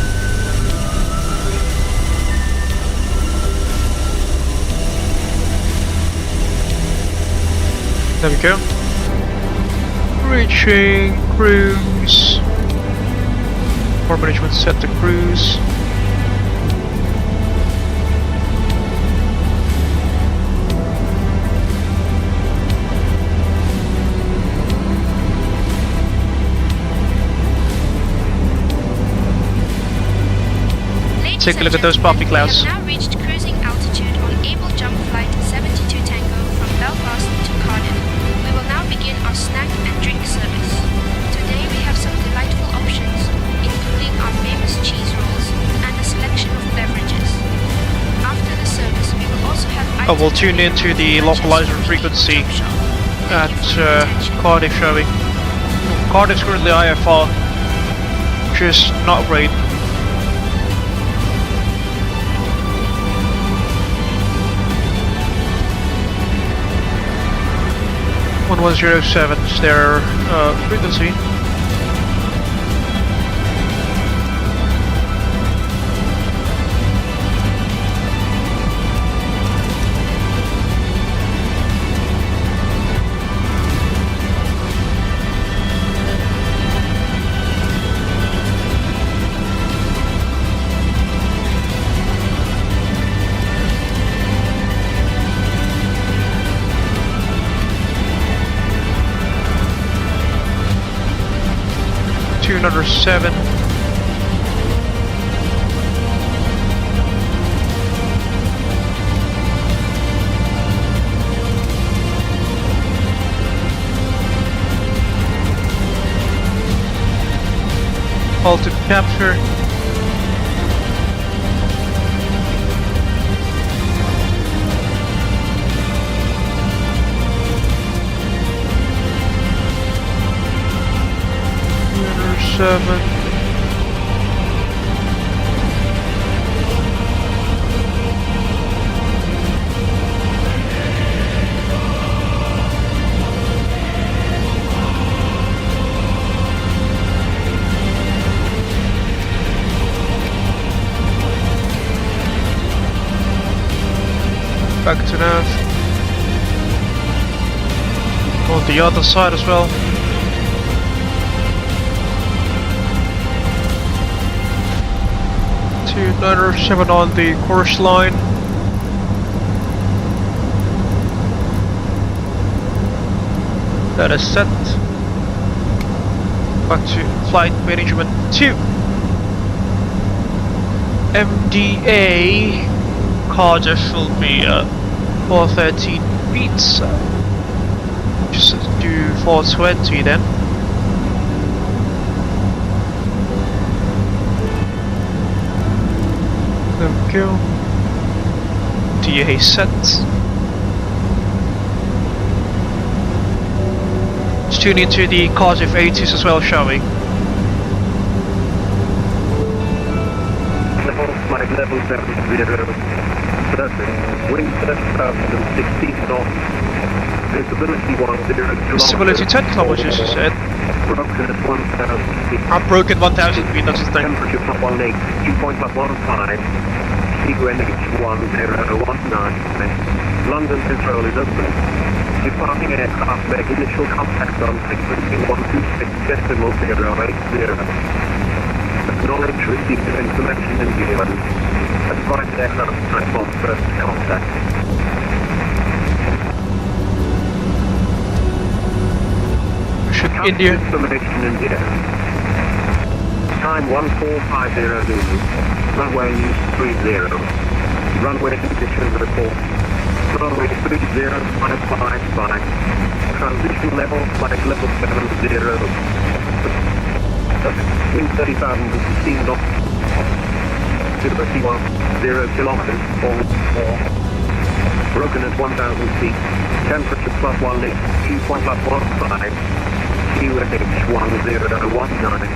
S1: There we go. Reaching cruise. Port management set to cruise. Take a look at those puffy clouds.
S3: We have now reached cruising altitude on Abel Jump flight 72 Tango from Belfast to Cardiff. We will now begin our snack and drink service. Today we have some delightful options, including our famous cheese rolls and a selection of beverages. After the service, we will also have
S1: we'll tune into the localizer frequency at Cardiff showing. Cardiff's currently IFR, which is not great. .1107 is their frequency. Another 7. Call to capture. Back to nav. On the other side as well. Another 7 on the course line. That is set. Back to flight management 2. MDA Cardiff will be 413 beats. Just do 420 then. There we go. DA set. Let's tune into the Cardiff 80s as well, shall we?
S9: Flight level 70, wind 16 knots, visibility 10
S1: visibility 10 kilometers, you said.
S9: Broken at 1,000 feet.
S1: Broken 1,000 feet, that's the thing.
S9: Temperature +18, 2.15, CQNH 1019. London Control is open. Departing aircraft make initial contact on frequency 126.080. Acknowledge receipt of information and given. Advise aircraft type on first contact.
S1: India.
S9: Information India. Time 1450 Zulu. Runway use 30. Runway conditions report. Runway 3055. Transition level flight level 70. Wind 30,000 and 16 knots. Visibility 10 kilometers. Broken at 1,000 feet. Temperature +1 2.15. QNH 1019.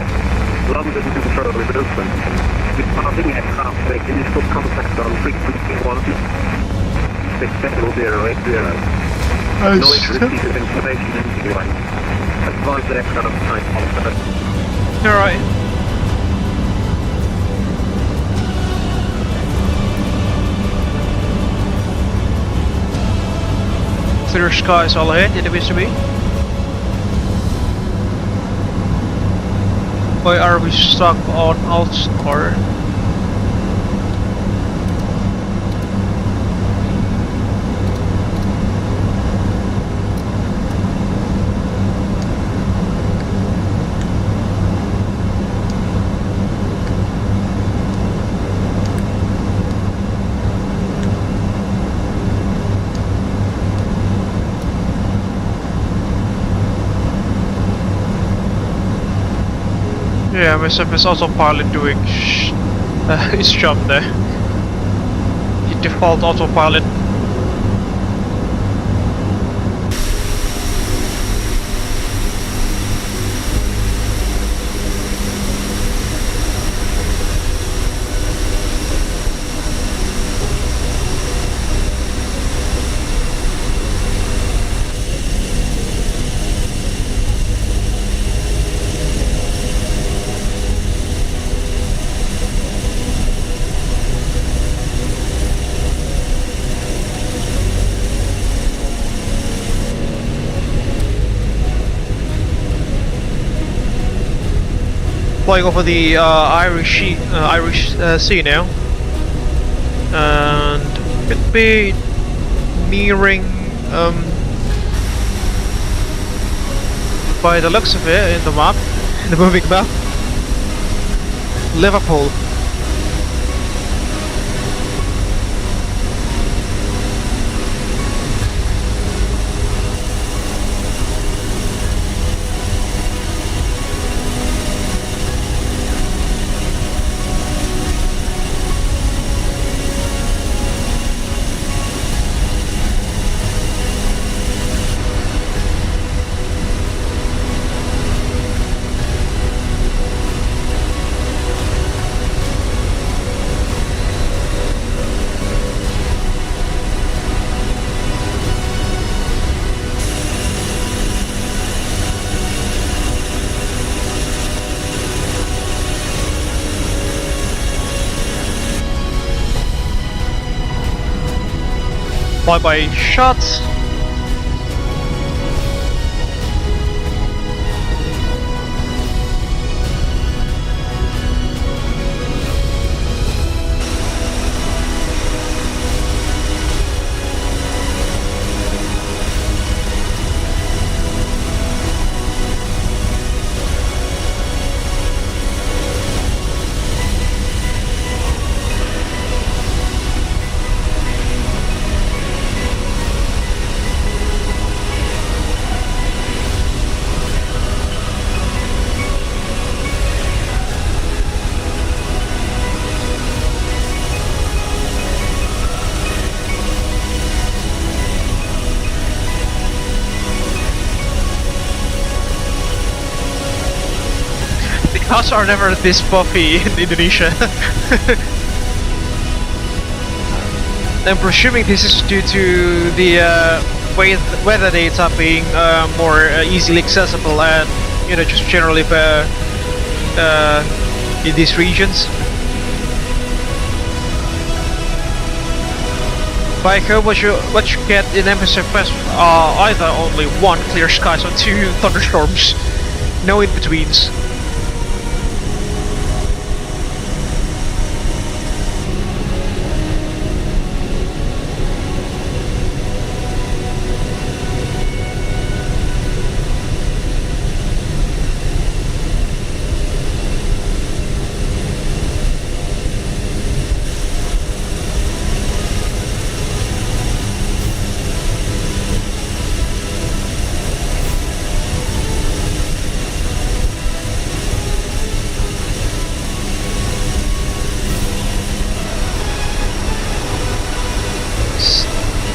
S9: London Control is open. Departing aircraft make initial contact on frequency 126.080. Acknowledge receipt of information in QI. Advise aircraft type on first.
S1: Alright. Clear skies all ahead in the VATSIM. Why are we stuck on alt star? MSFS autopilot doing its job there. The default autopilot. Flying over the Irish Sea now, and could be nearing, by the looks of it in the map, in the moving map, Liverpool. Fly-by shots. Cars are never this buffy in Indonesia. I'm presuming this is due to the weather data being more easily accessible and, you know, just generally better in these regions. By what you get in MSFS are either only one clear skies or two thunderstorms, no in-betweens.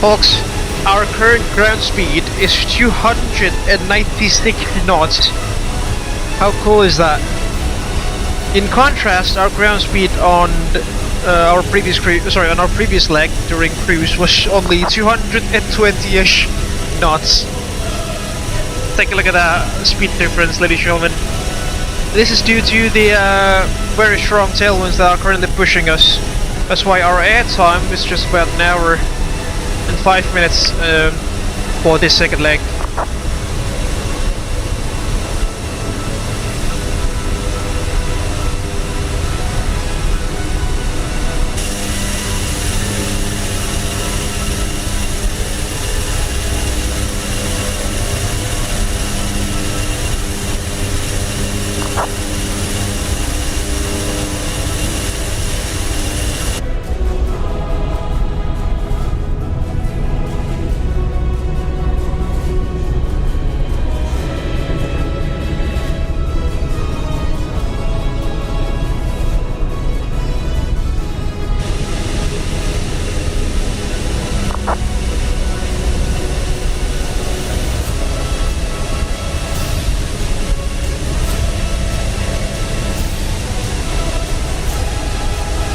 S1: Folks, our current ground speed is 296 knots. How cool is that? In contrast, our ground speed on our previous leg during cruise was only 220-ish knots. Take a look at that speed difference, ladies and gentlemen. This is due to the very strong tailwinds that are currently pushing us. That's why our air time is just about an hour and 5 minutes for this second leg.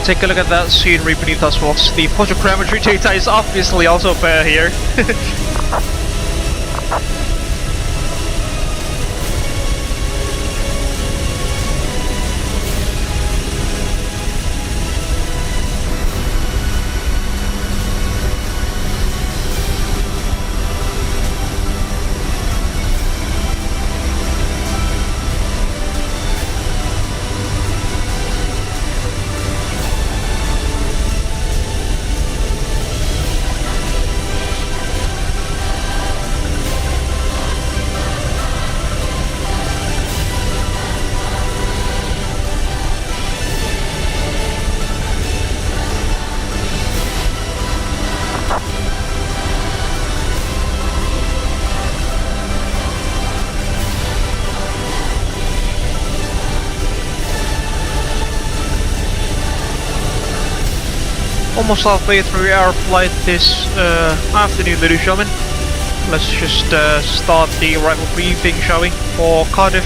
S1: take a look at that scenery beneath us, folks. The photogrammetry data is obviously also fair here. Almost halfway through our flight this afternoon, ladies and gentlemen. Let's just start the arrival briefing, shall we, for Cardiff.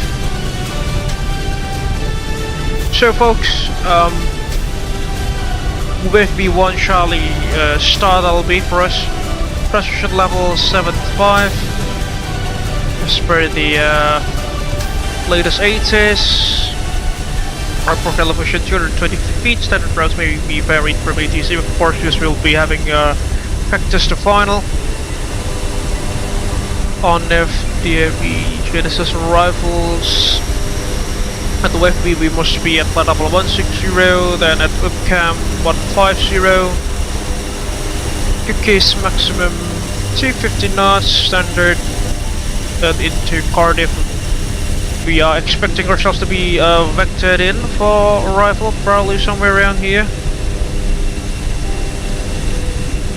S1: So folks, FB1 Charlie start that'll be for us. Pressure level 75. As per the latest ATIS. Airport elevation 220 feet, standard routes may be varied from ATC, of course this will be having practice to final. On FDFE Genesis arrivals at the FB we must be at flight level 160, then at webcam 150, UK's maximum 250 knots, standard, then into Cardiff. We are expecting ourselves to be vectored in for arrival, probably somewhere around here.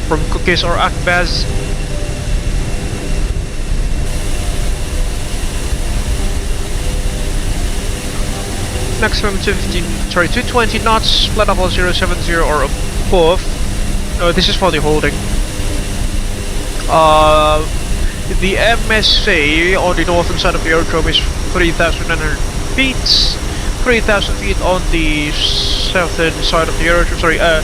S1: From Cookies or Akbaz. Maximum 220 knots, flight level 070 or above. This is for the holding. The MSA on the northern side of the aerodrome is 3,900 feet. 3,000 feet on the southern side of the aerodrome,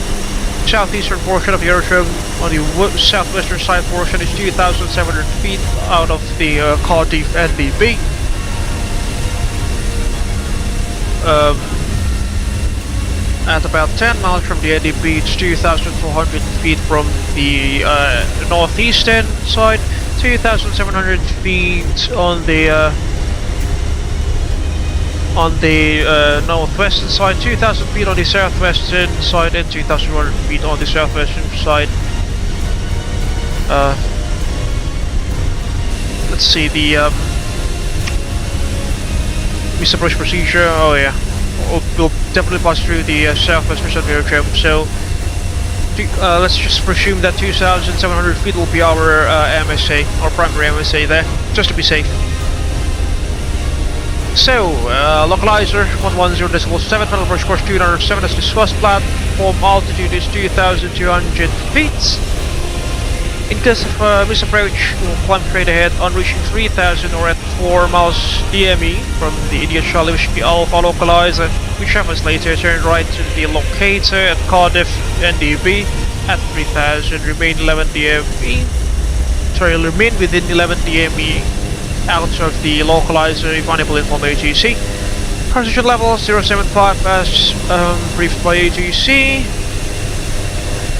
S1: southeastern portion of the aerodrome. On the southwestern side portion is 2,700 feet out of the Cardiff NDB. At about 10 miles from the NDB, it's 2,400 feet from the northeastern side, 2,700 feet on the northwestern side, 2,000 feet on the southwestern side, and 2,100 feet on the southwestern side. Let's see the Mr. Brush procedure. Oh yeah, we'll definitely pass through the southwestern side of the aerodrome. So let's just presume that 2,700 feet will be our MSA, our primary MSA there, just to be safe. So, localizer 110.7, final approach course 207 as discussed, platform altitude is 2,200 feet. In case of misapproach, we'll climb straight ahead on reaching 3,000 or at 4 miles DME from the India Charlie, which should be Alpha localizer. Which happens later, turn right to the locator at Cardiff NDB at 3,000, remain 11 DME. Sorry, remain within 11 DME out of the localizer if unable to inform ATC. Precision level 075 as briefed by ATC.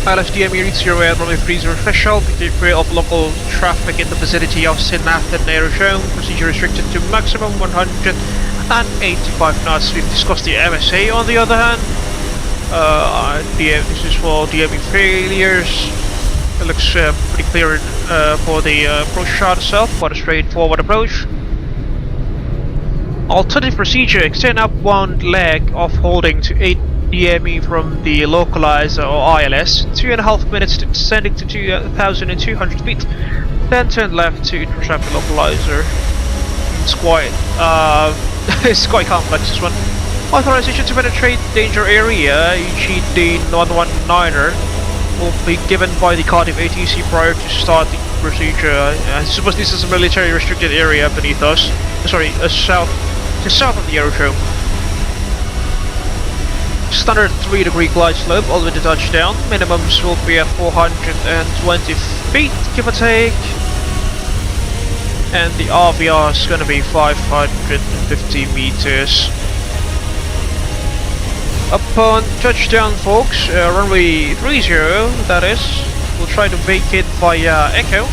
S1: ILS DME reads 0 at runway 30 threshold, clear of local traffic in the vicinity of Sinathan Aerodrome. Procedure restricted to maximum 185 knots. We've discussed the MSA on the other hand. This is for DME failures. It looks pretty clear for the approach chart itself, quite a straightforward approach. Alternative procedure, extend up one leg of holding to 8 DME from the localizer or ILS, 2.5 minutes to descending to 2,200 feet, then turn left to intercept the localizer. It's quite it's quite complex, this one. Authorization to penetrate danger area, EGD 119er, will be given by the Cardiff ATC prior to start the procedure. I suppose this is a military restricted area beneath us. Sorry, south of the aerodrome. Standard 3-degree glide slope all the way to touchdown. Minimums will be at 420 feet, give or take. And the RVR is gonna be 550 meters. Upon touchdown, folks, runway 30, that is, we'll try to vacate via Echo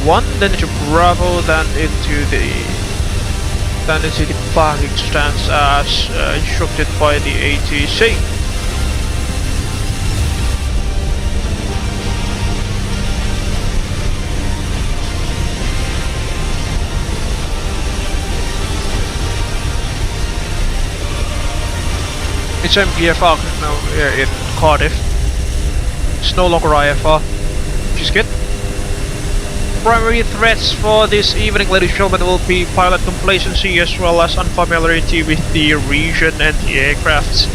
S1: 1, then into Bravo, then into the parking stance as instructed by the ATC. It's MGFR now in Cardiff. It's no longer IFR, which is good. Primary threats for this evening, ladies and gentlemen, will be pilot complacency as well as unfamiliarity with the region and the aircraft.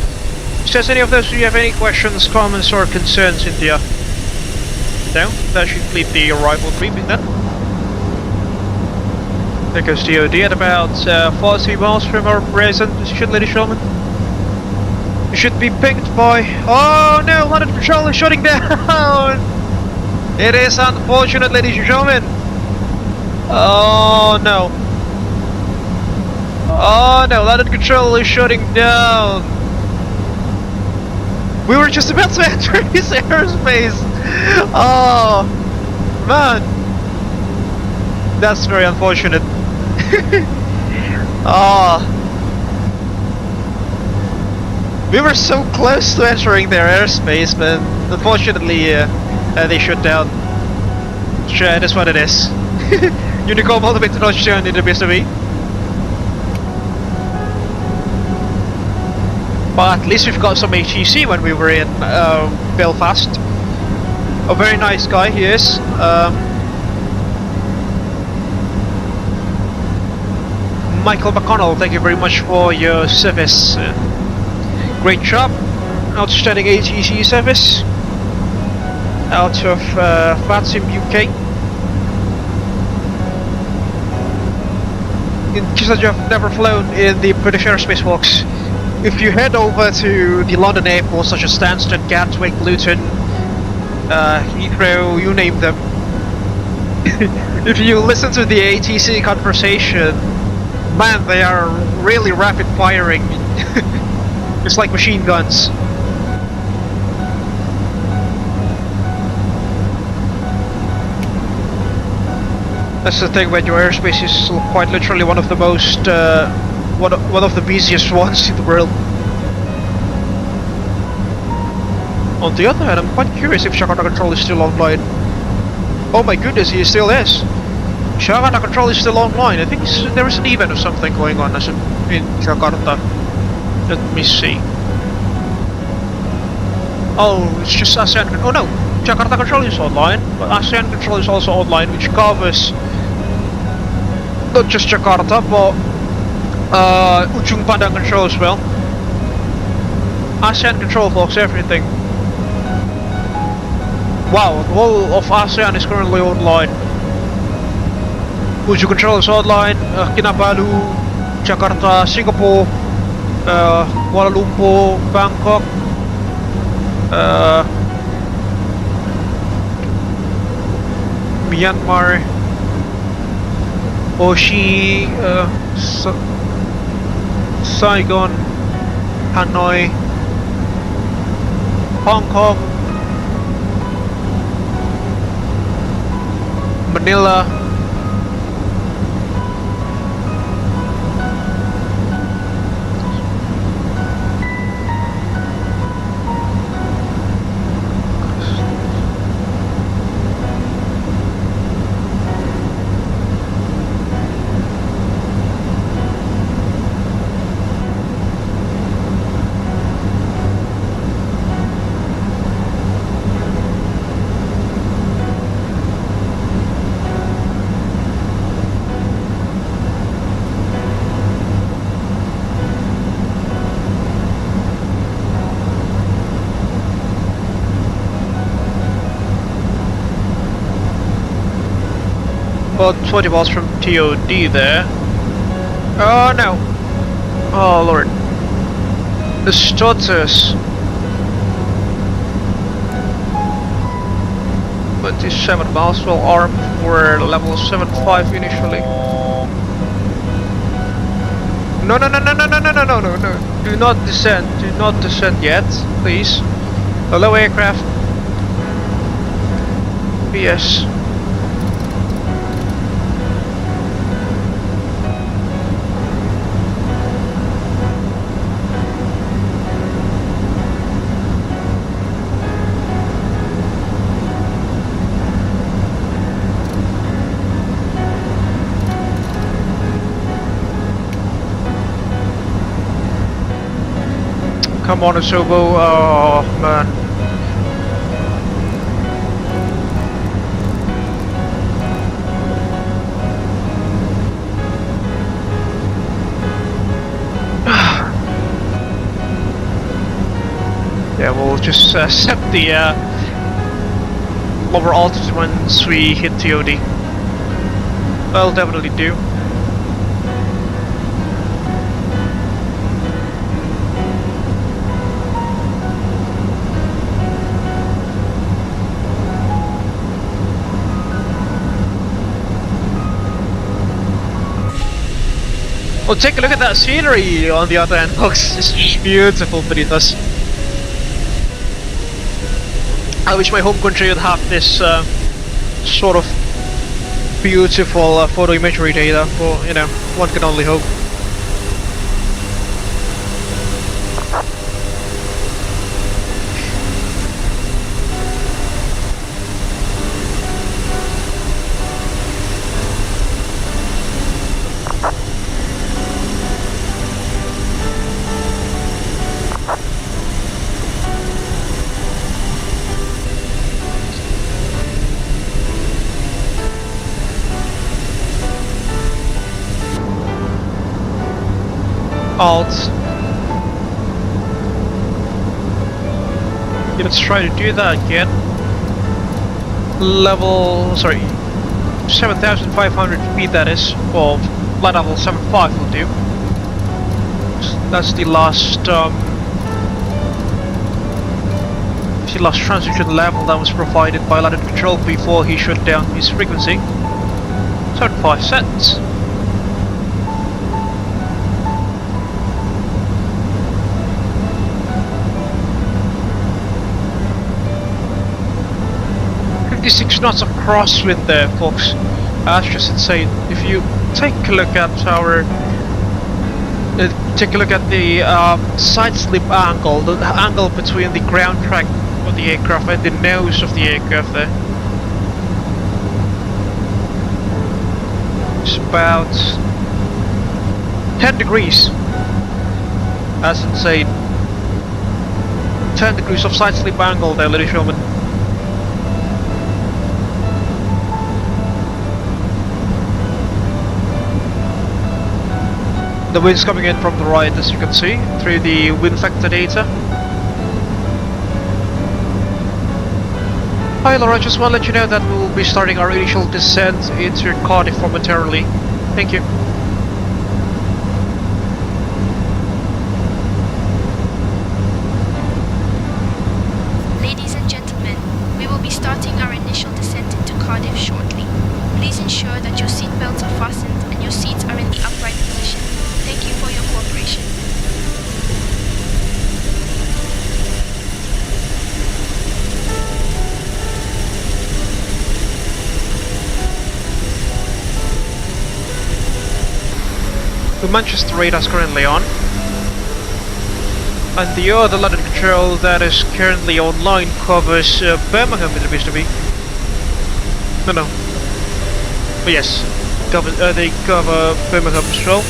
S1: Says any of those, do you have any questions, comments or concerns, India? No? That should complete the arrival briefing then. There goes DOD at about 40 miles from our present position, ladies and gentlemen. You should be pinged by... Oh no, London Patrol is shutting down! It is unfortunate, ladies and gentlemen. Oh no. Oh no, London Control is shutting down. We were just about to enter his airspace. Oh man. That's very unfortunate. Oh. We were so close to entering their airspace, but unfortunately they shut down. Sure, that's what it is. Unicom all the way to touchdown in the BSW. But at least we've got some HEC when we were in Belfast. A very nice guy he is. Michael McConnell, thank you very much for your service. Great job, outstanding ATC service out of VATSIM UK. In case that you have never flown in the British airspace walks, if you head over to the London airports such as Stansted, Gatwick, Luton, Heathrow, you name them, if you listen to the ATC conversation, man, they are really rapid firing. It's like machine guns. That's the thing when your airspace is quite literally one of the most, one of the busiest ones in the world. On the other hand, I'm quite curious if Jakarta Control is still online. Oh my goodness, he still is. Jakarta Control is still online. I think there is an event or something going on in Jakarta. Let me see. Oh, it's just ASEAN. Oh no, Jakarta Control is online, but ASEAN Control is also online, which covers not just Jakarta, but Ujung Pandang Control as well. ASEAN Control folks, everything. Wow, the whole of ASEAN is currently online. Ujung Control is online, Kinabalu, Jakarta, Singapore, Kuala Lumpur, Bangkok, Myanmar, Oshi, Saigon, Hanoi, Hong Kong, Manila, about 20 miles from TOD there. Oh no! Oh lord. The stutters. 27 miles, well armed for level 75 initially. No, no, no, no, no, no, no, no, no, no, no. Do not descend yet, please. Hello aircraft. Yes. Come on, Asobo. Oh man. Yeah, we'll just set the lower altitude once we hit TOD. I'll definitely do. Well, take a look at that scenery on the other hand, folks. It's just beautiful beneath us. I wish my home country would have this sort of beautiful photo imagery data, but you know, one can only hope. Alt. Yeah, let's try to do that again. Level, sorry, 7,500 feet that is. Well, flight level 75 will do. That's the last transition level that was provided by Ladder Control before he shut down his frequency. 75 cents. .56 knots of crosswind there, folks. That's just insane. If you take a look at our, the side slip angle, the angle between the ground track of the aircraft and the nose of the aircraft there. It's about 10 degrees. That's insane. 10 degrees of side slip angle there, ladies and gentlemen. The wind's coming in from the right, as you can see, through the wind factor data. Hi Laura, just want to let you know that we will be starting our initial descent into Cardiff momentarily. Thank you.
S3: Ladies and gentlemen, we will be starting our initial descent into Cardiff shortly. Please ensure that your seatbelts are fastened and your seats are in the upright position. Thank you for your cooperation.
S1: The Manchester radar is currently on. And the other London control that is currently online covers Birmingham, it appears to be. No. But yes, they cover Birmingham as well.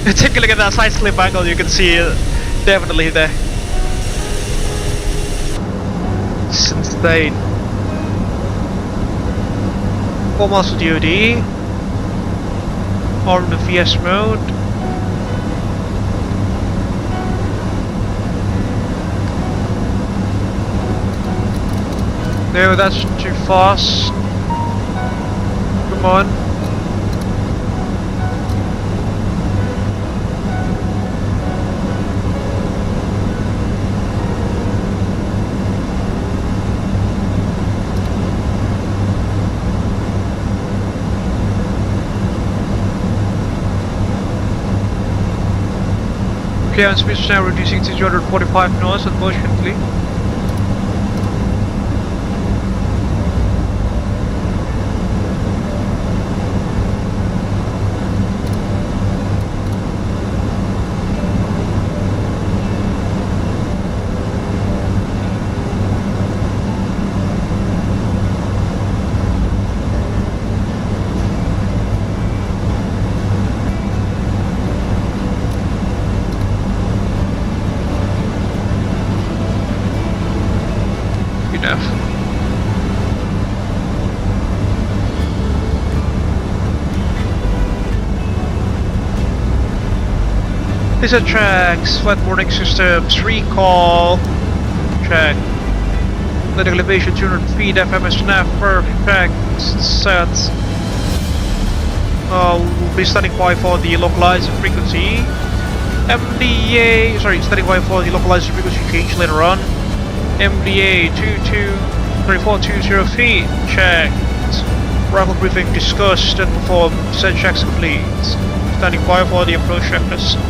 S1: Take a look at that side slip angle, you can see it definitely there. It's insane. 4 miles to DOD. Or in the VS mode. No, that's too fast. Come on. Okay, and speed is now reducing to 245 knots, unfortunately. These are tracks, flat boarding systems, recall, check. Landing elevation 200 feet, FMS nav, perfect, set. We'll be standing by for the localized frequency. Standing by for the localized frequency change later on. MDA 3420 feet, checked. Arrival briefing discussed and performed, set checks complete. Standing by for the approach checklist.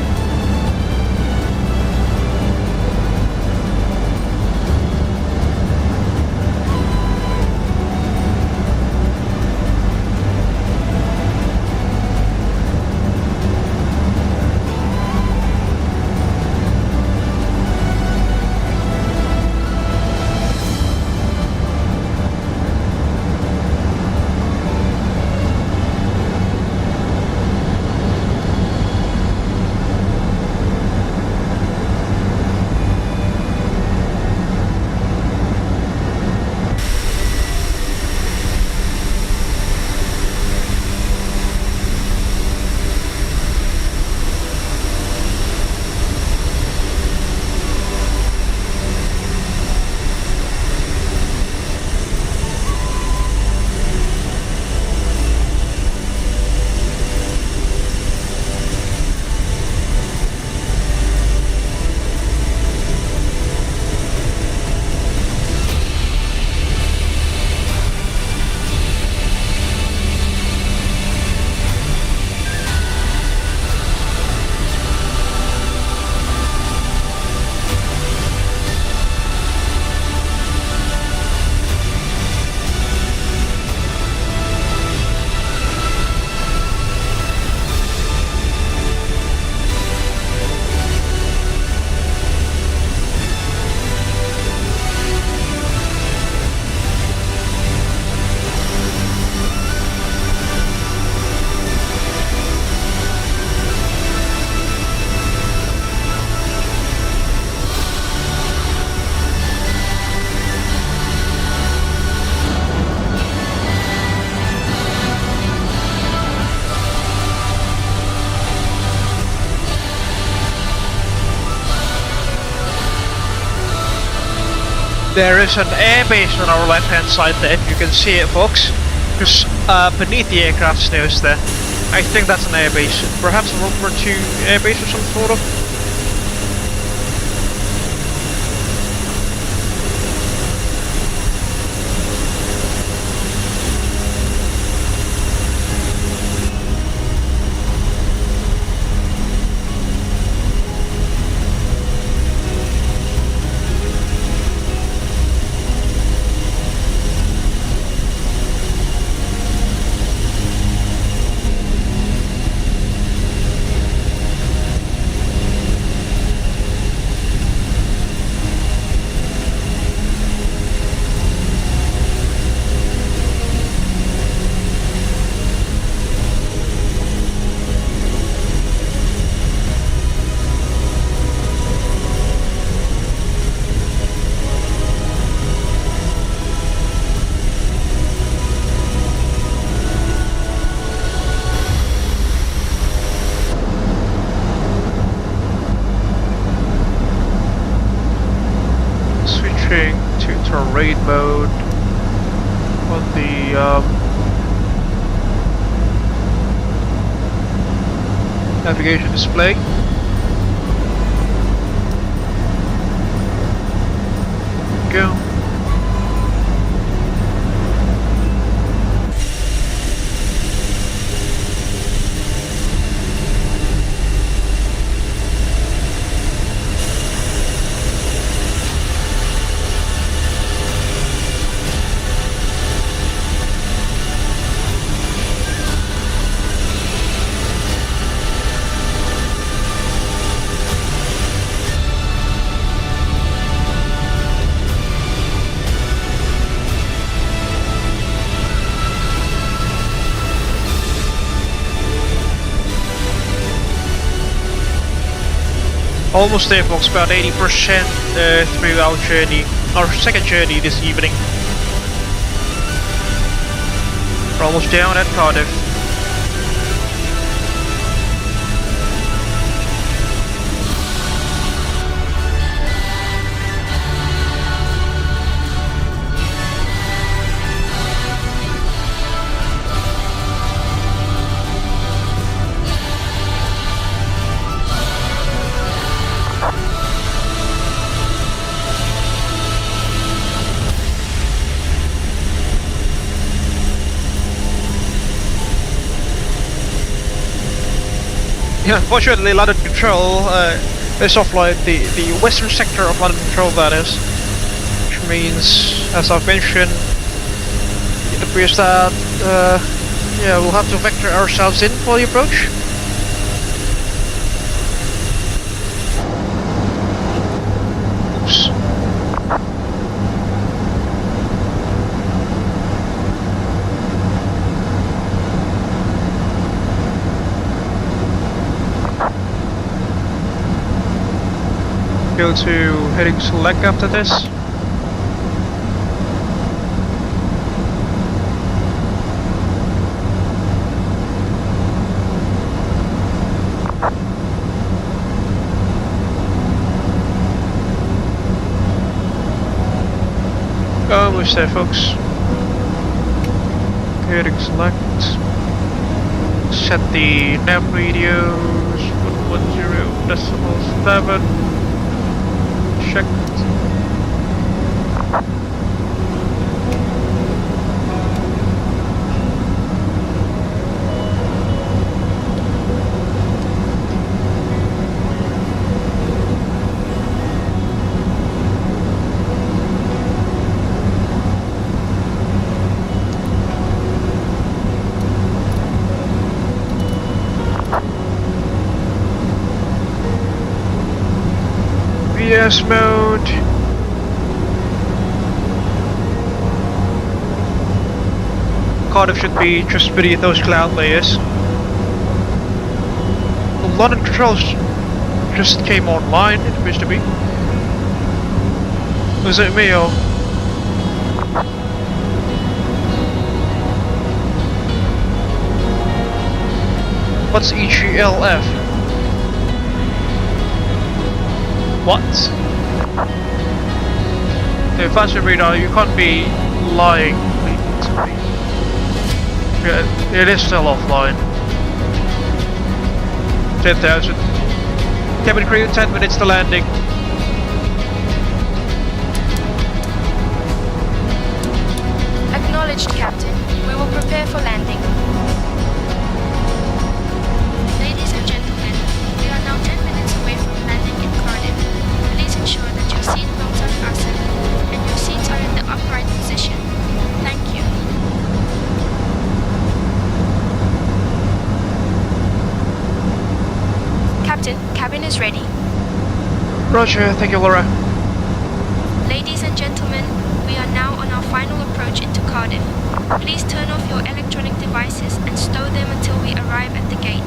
S1: There is an airbase on our left hand side there, you can see it folks, just beneath the aircraft's nose there. I think that's an airbase, perhaps a World War II airbase or some sort of. raid mode on the navigation display. Go. Almost there folks, about 80% through our journey, our second journey this evening. We're almost down at Cardiff. Yeah, unfortunately, London Control is offline, the western sector of London Control, that is. Which means, as I've mentioned, it appears that, yeah, we'll have to vector ourselves in for the approach. Oops. Go to heading select after this. Almost there folks. Heading select. Set the nav radios 110.7. Checked. VS mode. Cardiff should be just beneath those cloud layers. The London controls just came online, it appears to be. Was it me or? What's EGLF? What? The VATSIM radar, you can't be lying to me. Yeah, it is still offline. 10,000. Cabin crew, 10 minutes to landing.
S3: Acknowledged, Captain. We will prepare for landing. Ladies and gentlemen, we are now 10 minutes away from landing in Cardiff. Please ensure that your seat belts are fastened and your seats are in the upright position. Thank you. Captain, cabin is ready.
S1: Roger, thank you, Laura.
S3: Ladies and gentlemen, we are now on our final approach into Cardiff. Please turn off your electronic devices and stow them until we arrive at the gate.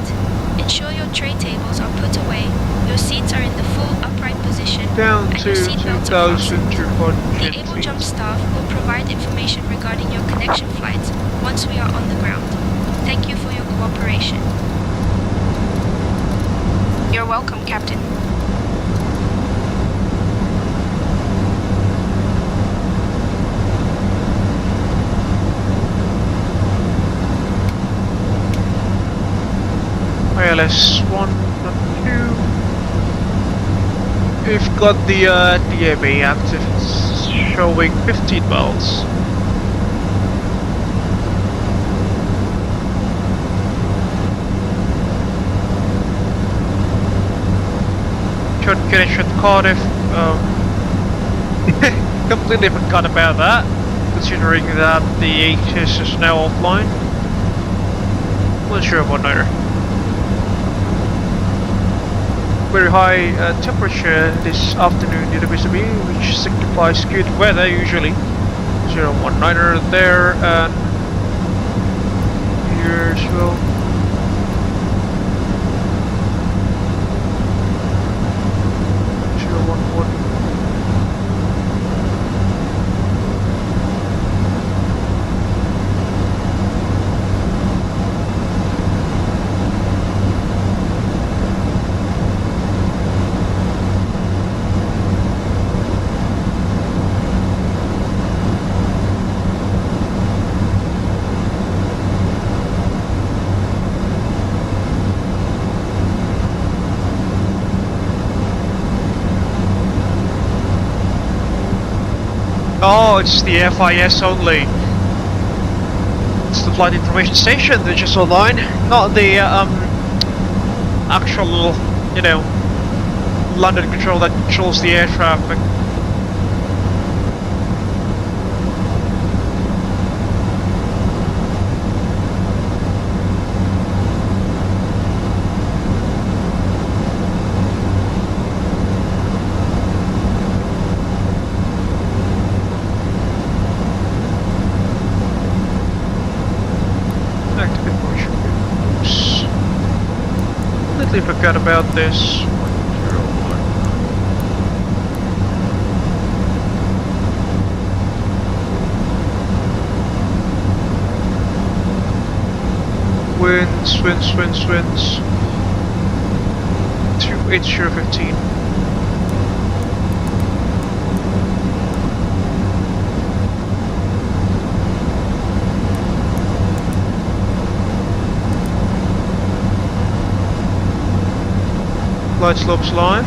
S3: Ensure your tray tables are put away, your seats are in the full upright position,
S1: down
S3: and your
S1: to
S3: seatbelts are fastened.
S1: 2,200
S3: The Abel Jump staff will provide information regarding your connection flights once we are on the ground. Thank you for your cooperation. You're welcome, Captain.
S1: ILS 1 and 2. We've got the DAB active, it's showing 15 miles. Connection Cardiff. Completely forgot about that, considering that the HS is now offline. Not sure about either. Very high temperature this afternoon in EGBB, which signifies good weather usually. 019er there, and here as well. Oh, it's the FIS only. It's the flight information station, they're just online, not the actual, you know, London control that controls the air traffic. Forgot about this. 101. Winds. 28015. Flight slopes live.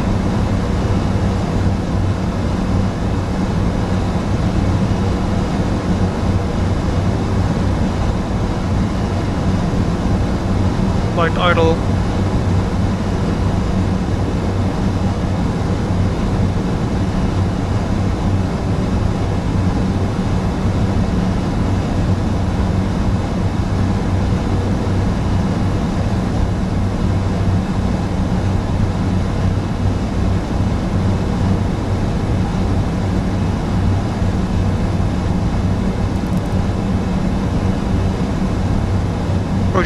S1: Flight idle.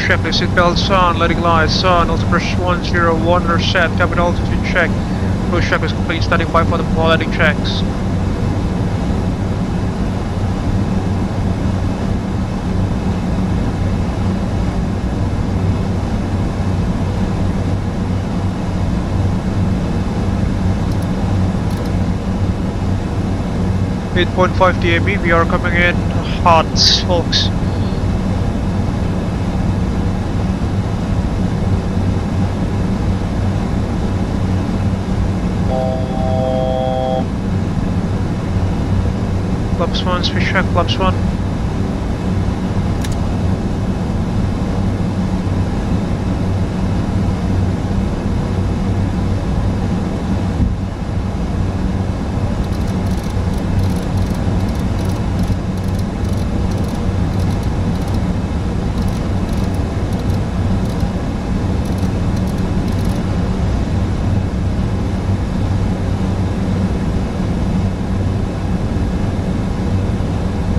S1: Checklist, seatbelts on, letting lights on, also press 101 or set, cabin altitude check. Approach checklist complete, standing by for the landing checks. .5 DAB, we are coming in hot, folks. Flaps 1, switch track, flaps 1.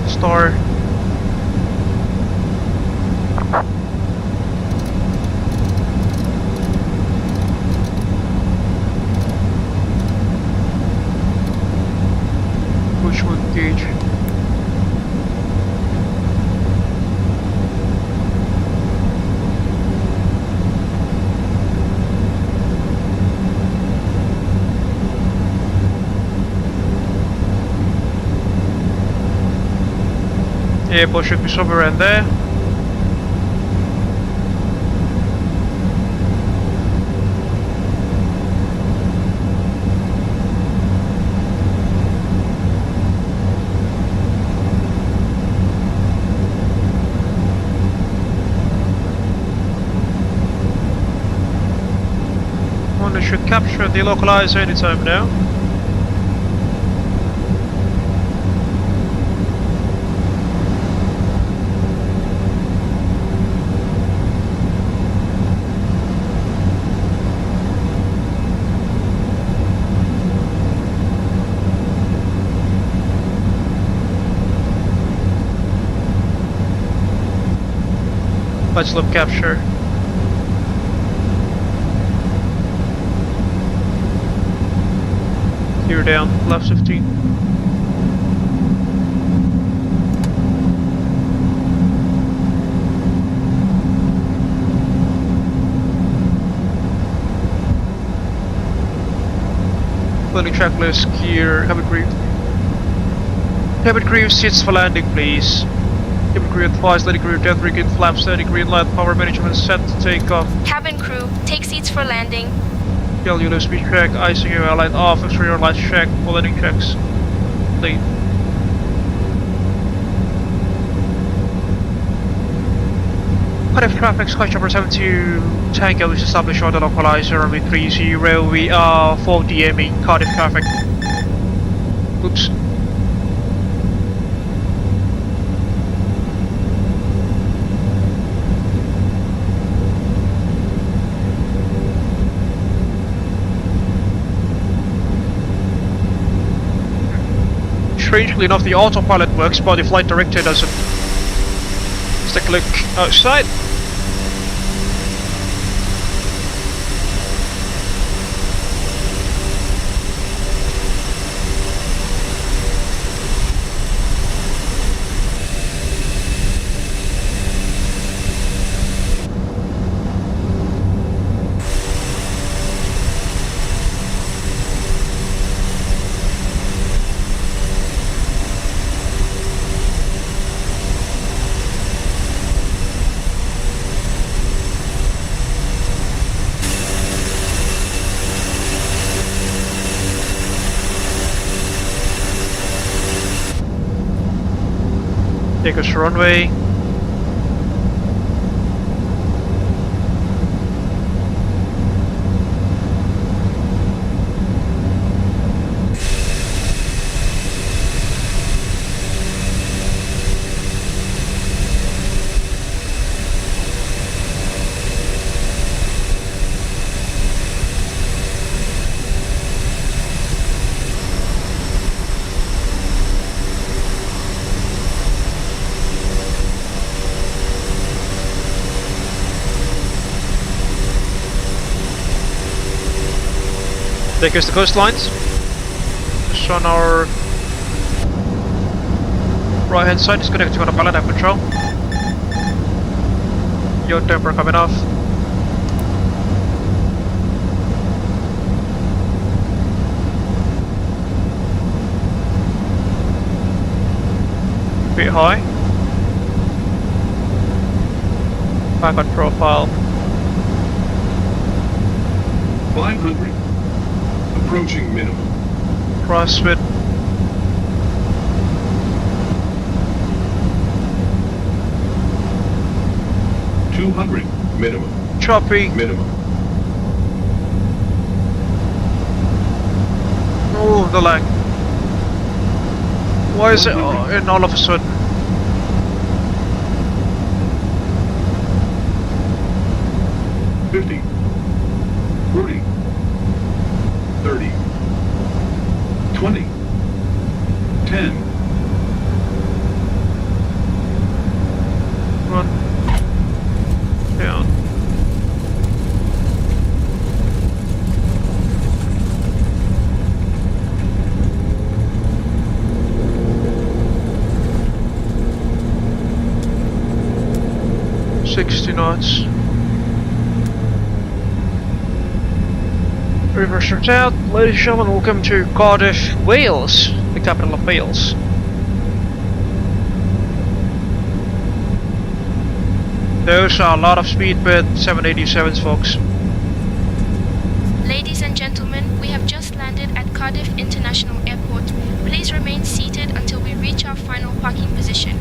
S1: Star. Push one gauge. Airport should be somewhere around there. should capture the localizer anytime now. Let's look capture. Clear down, left 15. Landing checklist, gear, cabin crew. Cabin crew sits for landing, please. Cabin crew advised, landing crew, death rig, flaps, steady, green light, power management set to take off.
S3: Cabin crew, take seats for landing.
S1: LU low speed check, ICU airline off, exterior lights check, all landing checks. Lead. Cardiff traffic, SkyJumper 72 Tango is established on the localizer, runway 30, we are 4 DMing Cardiff traffic. Oops. Strangely enough, the autopilot works, but the flight director doesn't. Let's take a look outside. Take us to runway. Take us to coastlines. Just on our right hand side, disconnecting on a pallet and control. Your temper coming off. Bit high. Back on profile.
S19: 500. Approaching minimum.
S1: Crosswind.
S19: $200 minimum.
S1: Choppy.
S19: Minimum.
S1: Oh, the lag. Why is it in all of a sudden?
S19: $50. 40. 30. 20. 10.
S1: Run. Down. $60 knots. Reverse starts out. Ladies and gentlemen, welcome to Cardiff, Wales, the capital of Wales. Those are a lot of speed with 787s, folks.
S3: Ladies and gentlemen, we have just landed at Cardiff International Airport. Please remain seated until we reach our final parking position.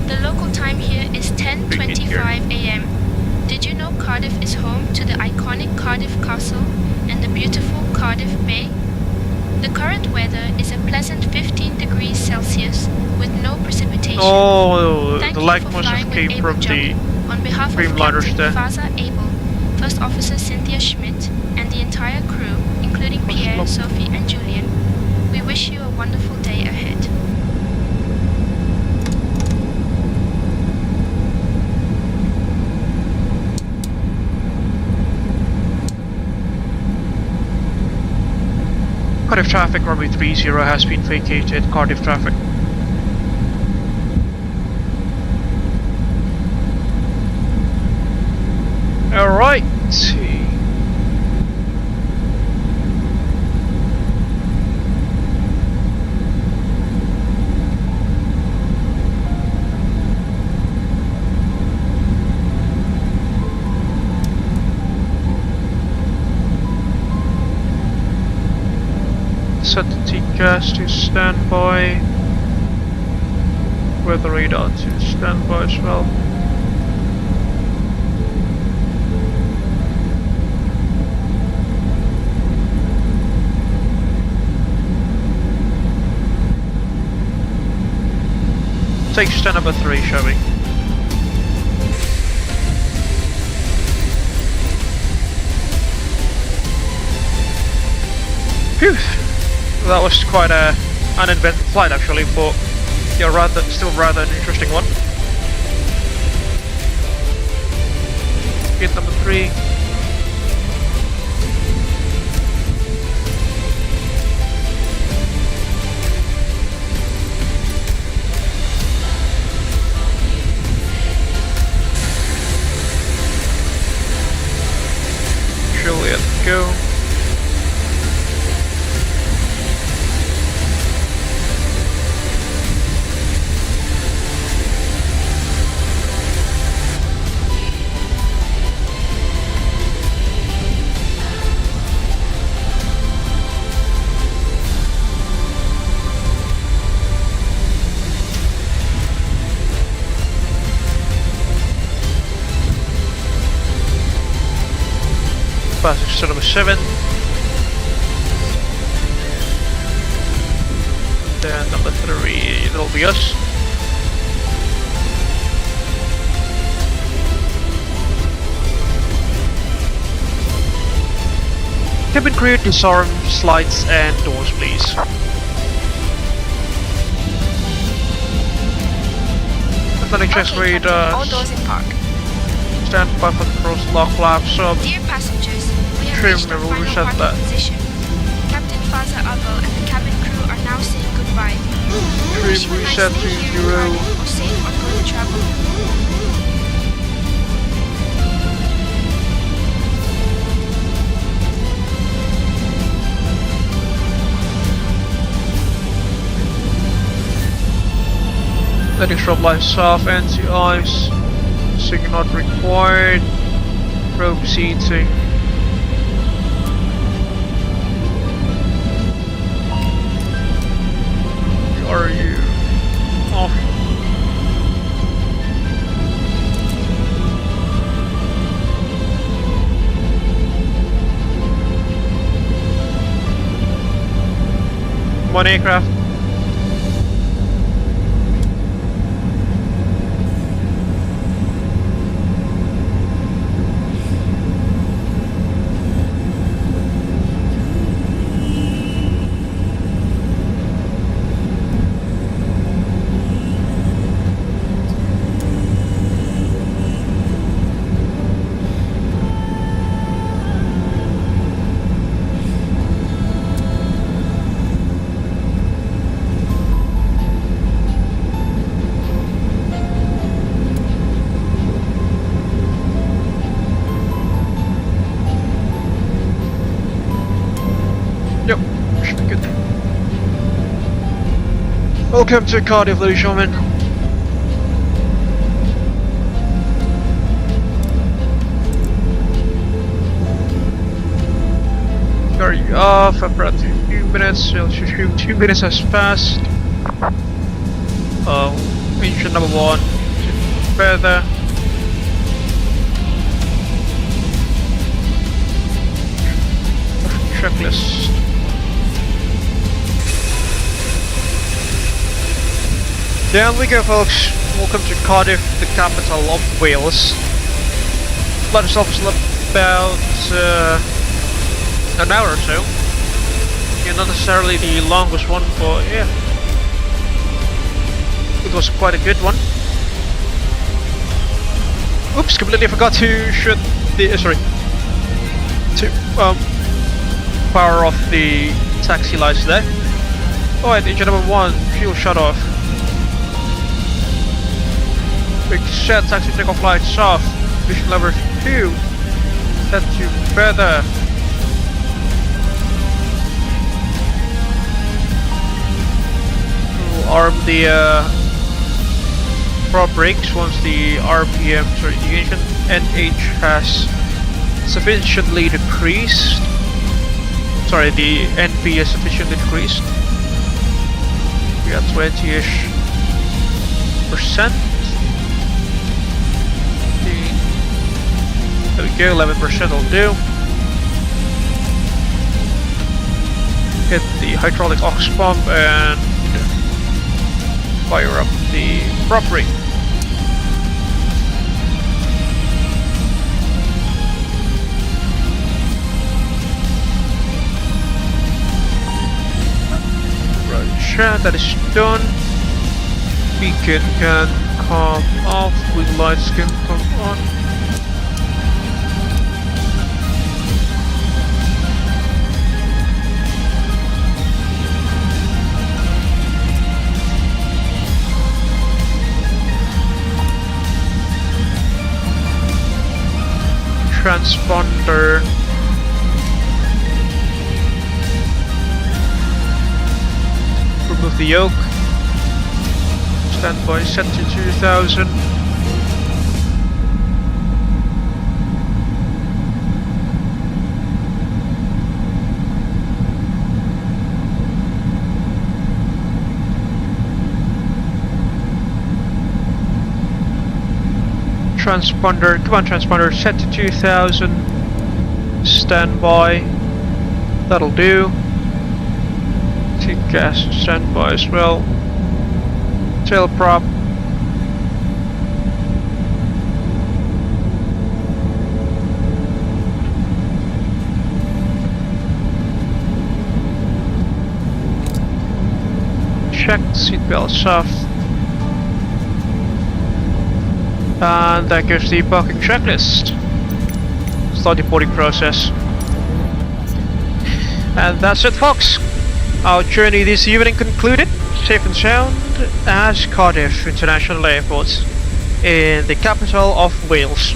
S3: The local time here is 10:25 AM. Did you know Cardiff is home to the iconic Cardiff Castle and the beautiful Cardiff Bay. The current weather is a pleasant 15 degrees Celsius with no precipitation.
S1: Oh,
S3: Thank
S1: the
S3: you
S1: light
S3: for
S1: must have
S3: flying
S1: came
S3: with
S1: from
S3: Abel
S1: the
S3: Jump. On behalf of
S1: Dreamliners
S3: Captain
S1: there.
S3: Faza Abel, First Officer Cynthia Schmidt, and the entire crew, including Pierre, Sophie, and Julian, we wish you a wonderful day ahead.
S1: Cardiff traffic, runway 30 has been vacated. Cardiff traffic. Alright. Set the TCAS to standby. Weather radar to standby as well. Take stand number 3, shall we? Phew! That was quite an uneventful flight actually, but yeah, still rather an interesting one. Gate number 3. Juliet, go. Passenger number 7. Then number 3, that'll be us. Cabin crew, disarm slides and doors, please. Athletic chest radar.
S3: All doors in park.
S1: Stand by for the cross lock flaps up.
S3: Dear passengers, we have
S1: Trim
S3: reached our
S1: level,
S3: final
S1: reset
S3: parking
S1: that.
S3: position. Captain Faza Abel and the cabin crew are now saying goodbye. We wish you a nice
S1: reset
S3: stay
S1: to
S3: here in
S1: 0.
S3: Cardiff or safe ongoing travel.
S1: Letting strobe lights off, anti-ice, signal not required, probe seating. Are you off? One aircraft. Welcome to Cardiff, ladies and gentlemen. Carry you off, approximately 2 minutes, 2 minutes has passed. Engine number 1, further. checklist. Down we go, folks. Welcome to Cardiff, the capital of Wales. Flight itself is about an hour or so. Yeah, not necessarily the longest one, but yeah, it was quite a good one. Oops, completely forgot to shut the power off the taxi lights there. Alright, engine number 1, fuel shut off. Big set, taxi takeoff lights off. Vision lever 2, set to feather. We'll arm the prop brakes once the RPM, the engine NH has sufficiently decreased. The NP is sufficiently decreased. We got 20-ish %. There we go, 11% will do. Hit the hydraulic aux pump and fire up the prop ring. Roger, that is done. Beacon can come off, with lights can come on. Transponder. Remove the yoke. Standby set to 2000. Transponder, come on transponder, set to 2000, standby, that'll do. Take gas, standby as well. Tail prop. Check, seatbelts off. And that goes the parking checklist. Start the boarding process. And that's it, folks. Our journey this evening concluded, safe and sound, as Cardiff International Airport, in the capital of Wales.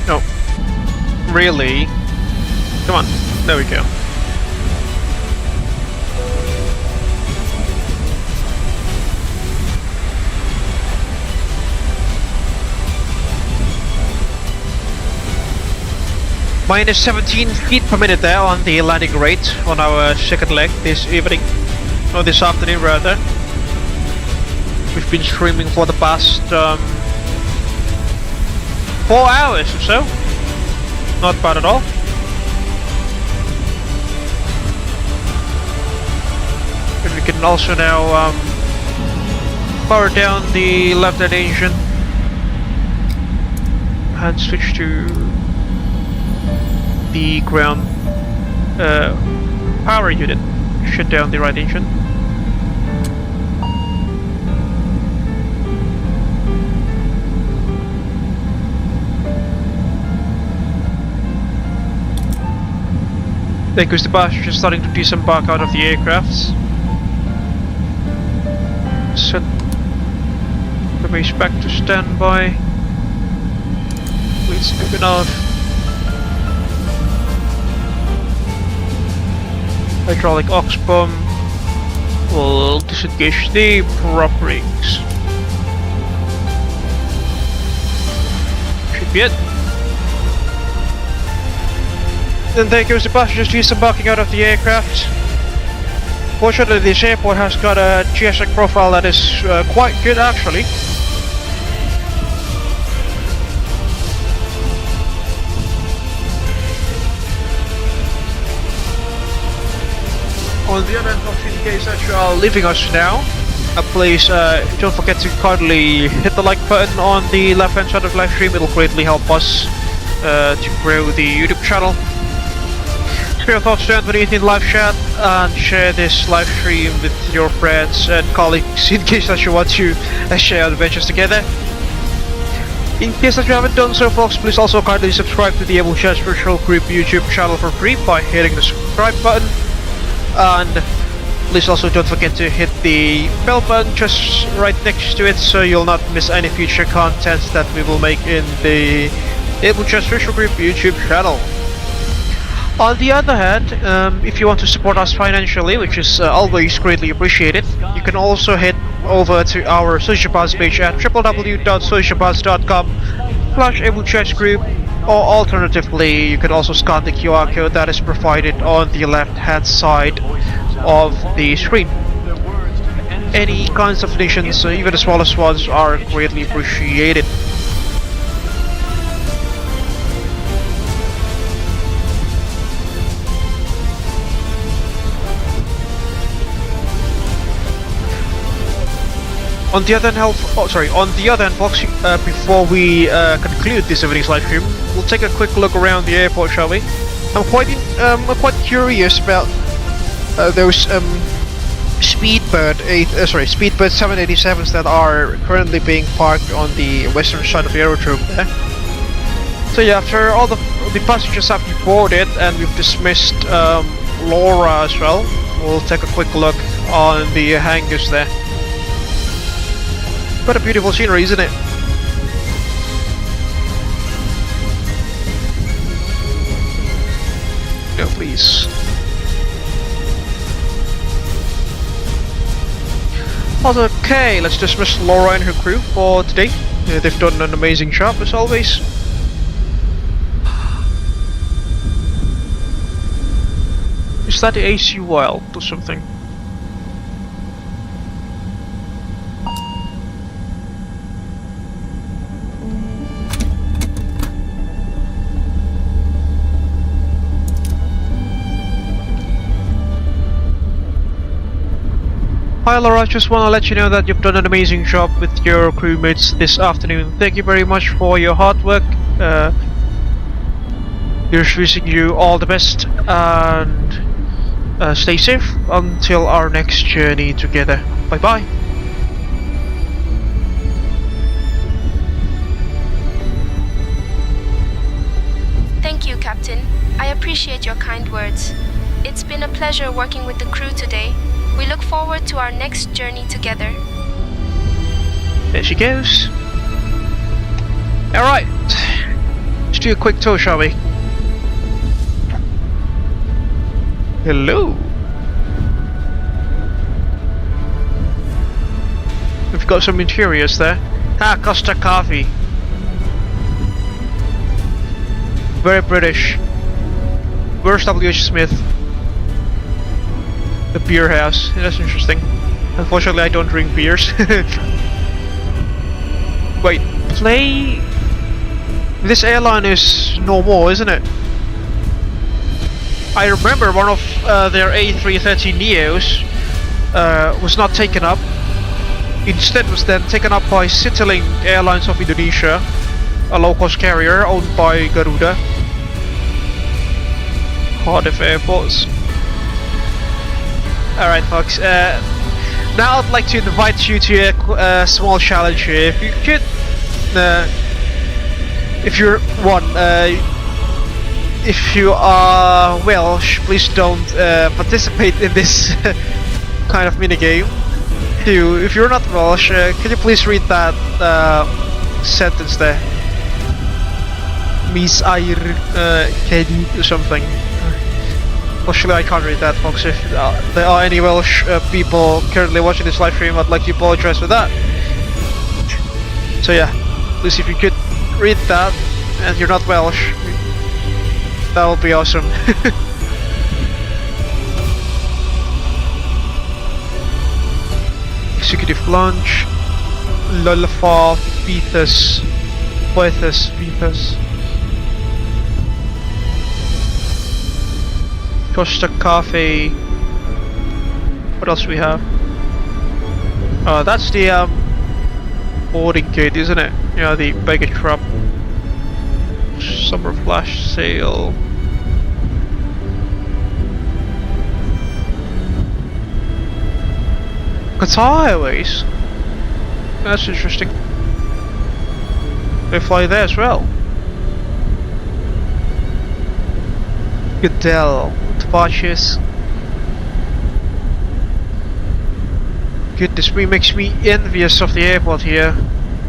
S1: No. Really? Come on. There we go. Minus 17 feet per minute there on the landing rate on our second leg this evening, or this afternoon rather. We've been streaming for the past 4 hours or so. Not bad at all. And we can also now power down the left-hand engine and switch to the ground power unit. Shut down the right engine. There goes the passengers starting to disembark out of the aircraft. Set the base back to standby. Please good enough. Hydraulic aux pump will disengage the prop rings. Should be it. Then there goes the passengers disembarking out of the aircraft. Fortunately, this airport has got a GSX profile that is quite good actually. On the other hand, in case that you are leaving us now, please don't forget to kindly hit the like button on the left hand side of the live stream. It'll greatly help us to grow the YouTube channel. Share your thoughts down beneath in live chat and share this live stream with your friends and colleagues in case that you want to share adventures together. In case that you haven't done so, folks, please also kindly subscribe to the Abel Jets Virtual Group YouTube channel for free by hitting the subscribe button. And please also don't forget to hit the bell button just right next to it so you'll not miss any future content that we will make in the Abel Jets Virtual Group YouTube channel. On the other hand, if you want to support us financially, which is always greatly appreciated, you can also head over to our social bus page at www.socialbus.com/Abel Jets Group, or alternatively, you can also scan the QR code that is provided on the left hand side of the screen. Any kinds of donations, even the smallest ones, are greatly appreciated. On the other hand, folks, before we conclude this evening's live stream, we'll take a quick look around the airport, shall we? I'm quite curious about those Speedbird 787s that are currently being parked on the western side of the aerodrome there. So yeah, after all the passengers have boarded and we've dismissed Laura as well, we'll take a quick look on the hangars there. What a beautiful scenery, isn't it? No, please. Okay, let's dismiss Laura and her crew for today. They've done an amazing job as always. Is that the AC wild or something? Hi Laura, just want to let you know that you've done an amazing job with your crewmates this afternoon. Thank you very much for your hard work. Here's wishing you all the best and stay safe until our next journey together. Bye bye.
S3: Thank you, Captain. I appreciate your kind words. It's been a pleasure working with the crew today. We look forward to our next journey together.
S1: There she goes. Alright. Let's do a quick tour, shall we? Hello. We've got some interiors there. Ah, Costa Coffee. Very British. Where's W.H. Smith? The beer house. That's interesting. Unfortunately, I don't drink beers. Wait, play. This airline is no more, isn't it? I remember one of their A330neos was not taken up. Instead, was then taken up by Citylink Airlines of Indonesia, a low-cost carrier owned by Garuda. Cardiff airports. Alright folks, now I'd like to invite you to a small challenge here. If you could, if you are Welsh, please don't participate in this kind of minigame. If you're not Welsh, can you please read that sentence there? Mis air kedi or something. Actually, I can't read that, folks. If there are any Welsh people currently watching this live stream, I'd like to apologize for that. So yeah, please, if you could read that and you're not Welsh, that would be awesome. executive lounge, Lolfa Vethus, Costa Cafe. What else do we have? Oh, that's the boarding gate, isn't it? Yeah, the baggage drop. Summer flash sale. Qatar Airways. That's interesting. They fly there as well. Goodell, departures. Goodness me, makes me envious of the airport here.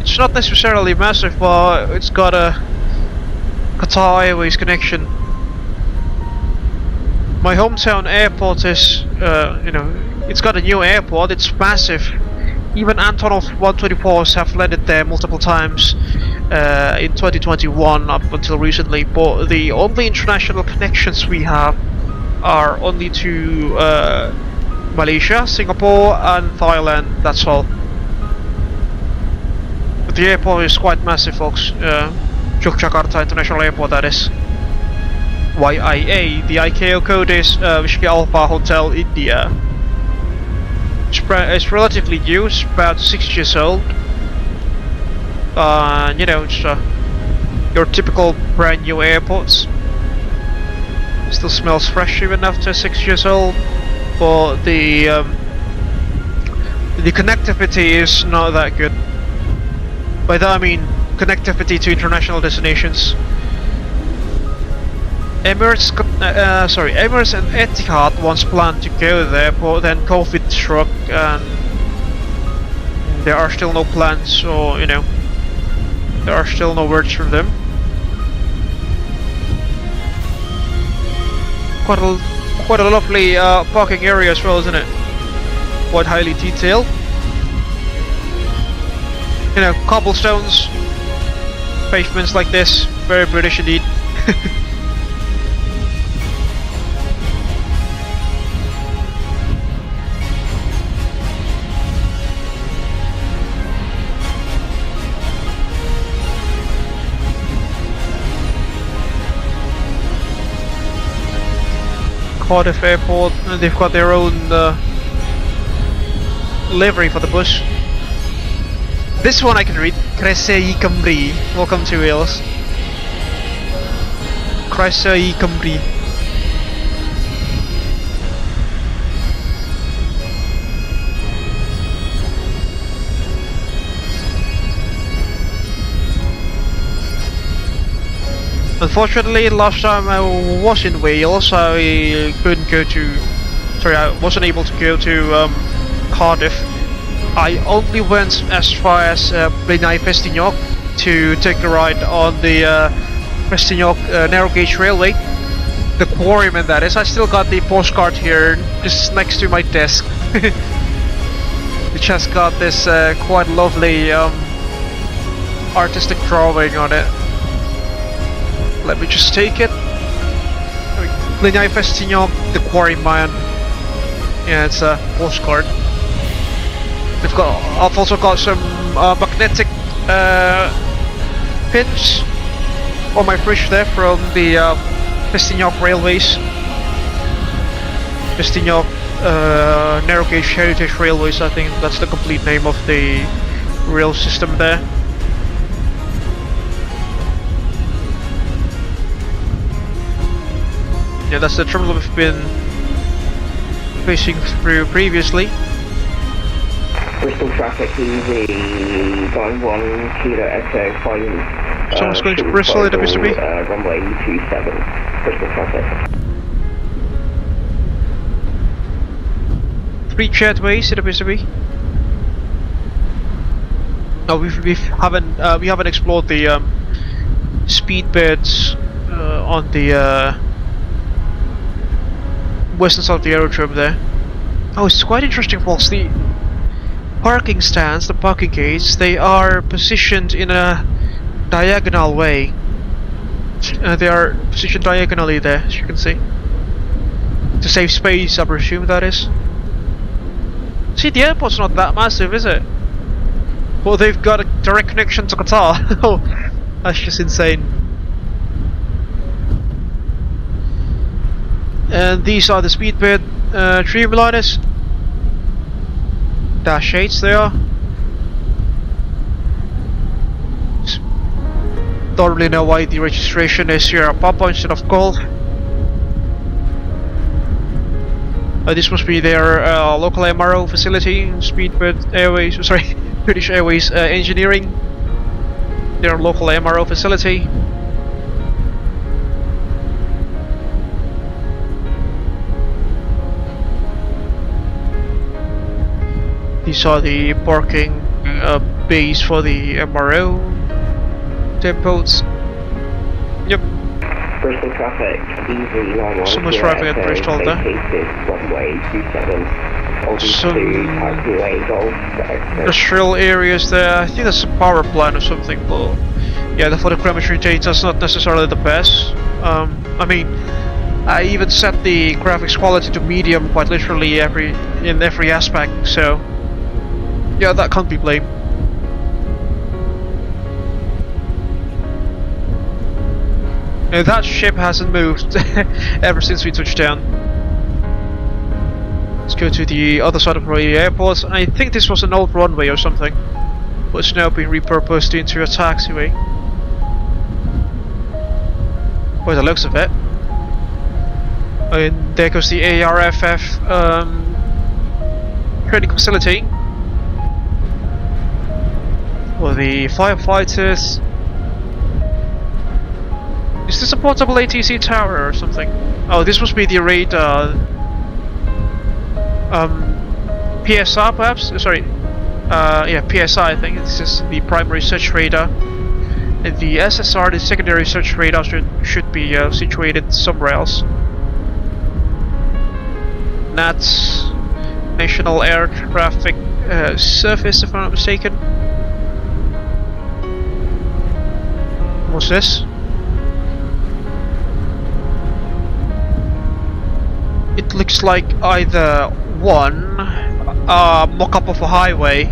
S1: It's not necessarily massive, but it's got a Qatar Airways connection. My hometown airport is, it's got a new airport. It's massive. Even Antonov 124s have landed there multiple times in 2021 up until recently, but the only international connections we have are only to Malaysia, Singapore and Thailand, that's all. But the airport is quite massive, folks. Yogyakarta International Airport, that is. YIA, the ICAO code is Whiskey Alpha Hotel India. It's relatively new, it's about 6 years old. It's your typical brand new airports. Still smells fresh even after 6 years old, but the connectivity is not that good. By that I mean connectivity to international destinations. Emirates and Etihad once planned to go there, but then COVID struck and there are still no plans, so there are still no words from them. Quite a lovely parking area as well, isn't it? Quite highly detailed. Cobblestones, pavements like this, very British indeed. Cardiff Airport, and they've got their own livery for the bus. This one I can read. Cresei Cymru. Welcome to Wales. Cresei Cymru. Unfortunately, last time I was in Wales, I wasn't able to go to Cardiff. I only went as far as Blaenau Festiniog to take a ride on the Festiniog narrow gauge railway. The quarryman, that is. I still got the postcard here, just next to my desk. Which has got this quite lovely artistic drawing on it. Let me just take it. Blaenau Festiniog, the quarryman. Yeah, it's a postcard. I've also got some magnetic pins on my fridge there from the Festiniog Railways. Festiniog Narrow Gauge Heritage Railways, I think that's the complete name of the rail system there. Yeah, that's the terminal we've been facing through previously.
S18: Bristol traffic easy, going 1 Kilo Echo 5.
S1: Someone's going to Bristol, it appears to be.
S18: Runway 27, Bristol traffic.
S1: 3 jetways, it appears to be. No, we haven't explored the speed beds on the western side of the aerodrome there. Oh, it's quite interesting, folks. The parking stands, the parking gates, they are positioned in a diagonal way. They are positioned diagonally there, as you can see. To save space, I presume that is. See, the airport's not that massive, is it? But they've got a direct connection to Qatar. Oh, that's just insane. And these are the speedbird Dreamliners. Dash 8s they are. Don't really know why the registration is Sierra Papa instead of Golf. This must be their local MRO facility, Speedbird Airways, sorry, British Airways Engineering. Their local MRO facility. These are the parking bays for the MRO depots. Yep.
S18: Bristol traffic, EV910.
S1: Someone's driving at Bristol there.
S18: Runway 27.
S1: Some industrial areas there. I think that's a power plant or something, but yeah, the photogrammetry data is not necessarily the best. I mean, I even set the graphics quality to medium quite literally in every aspect, so yeah, that can't be blamed. And that ship hasn't moved ever since we touched down. Let's go to the other side of the airport. I think this was an old runway or something, but it's now been repurposed into a taxiway. By the looks of it. And there goes the ARFF training facility for the firefighters. Is this a portable ATC tower or something? Oh, this must be the radar. PSR perhaps? Sorry. Yeah, PSI I think. This is the primary search radar. And the SSR, the secondary search radar, should be situated somewhere else. NATS, National Air Traffic Service, if I'm not mistaken. What's this? It looks like either one, a mock-up of a highway,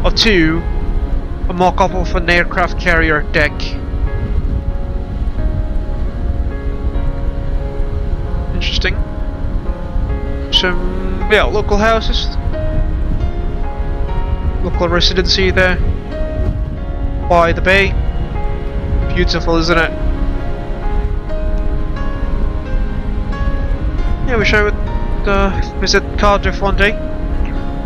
S1: or two, a mock-up of an aircraft carrier deck. Interesting. Some, yeah, local houses, local residency there by the bay. Beautiful, isn't it? Yeah, wish I would visit Cardiff one day.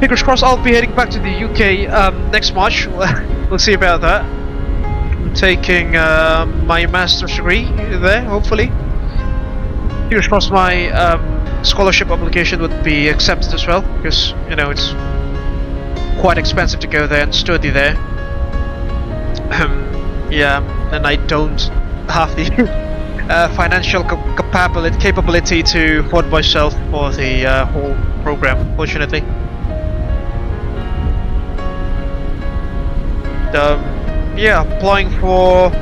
S1: Fingers crossed I'll be heading back to the UK next March. We'll see about that. I'm taking my master's degree there, hopefully. Fingers crossed my scholarship application would be accepted as well, because, you know, it's quite expensive to go there and study there. Yeah, and I don't have the financial capability to fund myself for the whole program, unfortunately. Yeah, applying for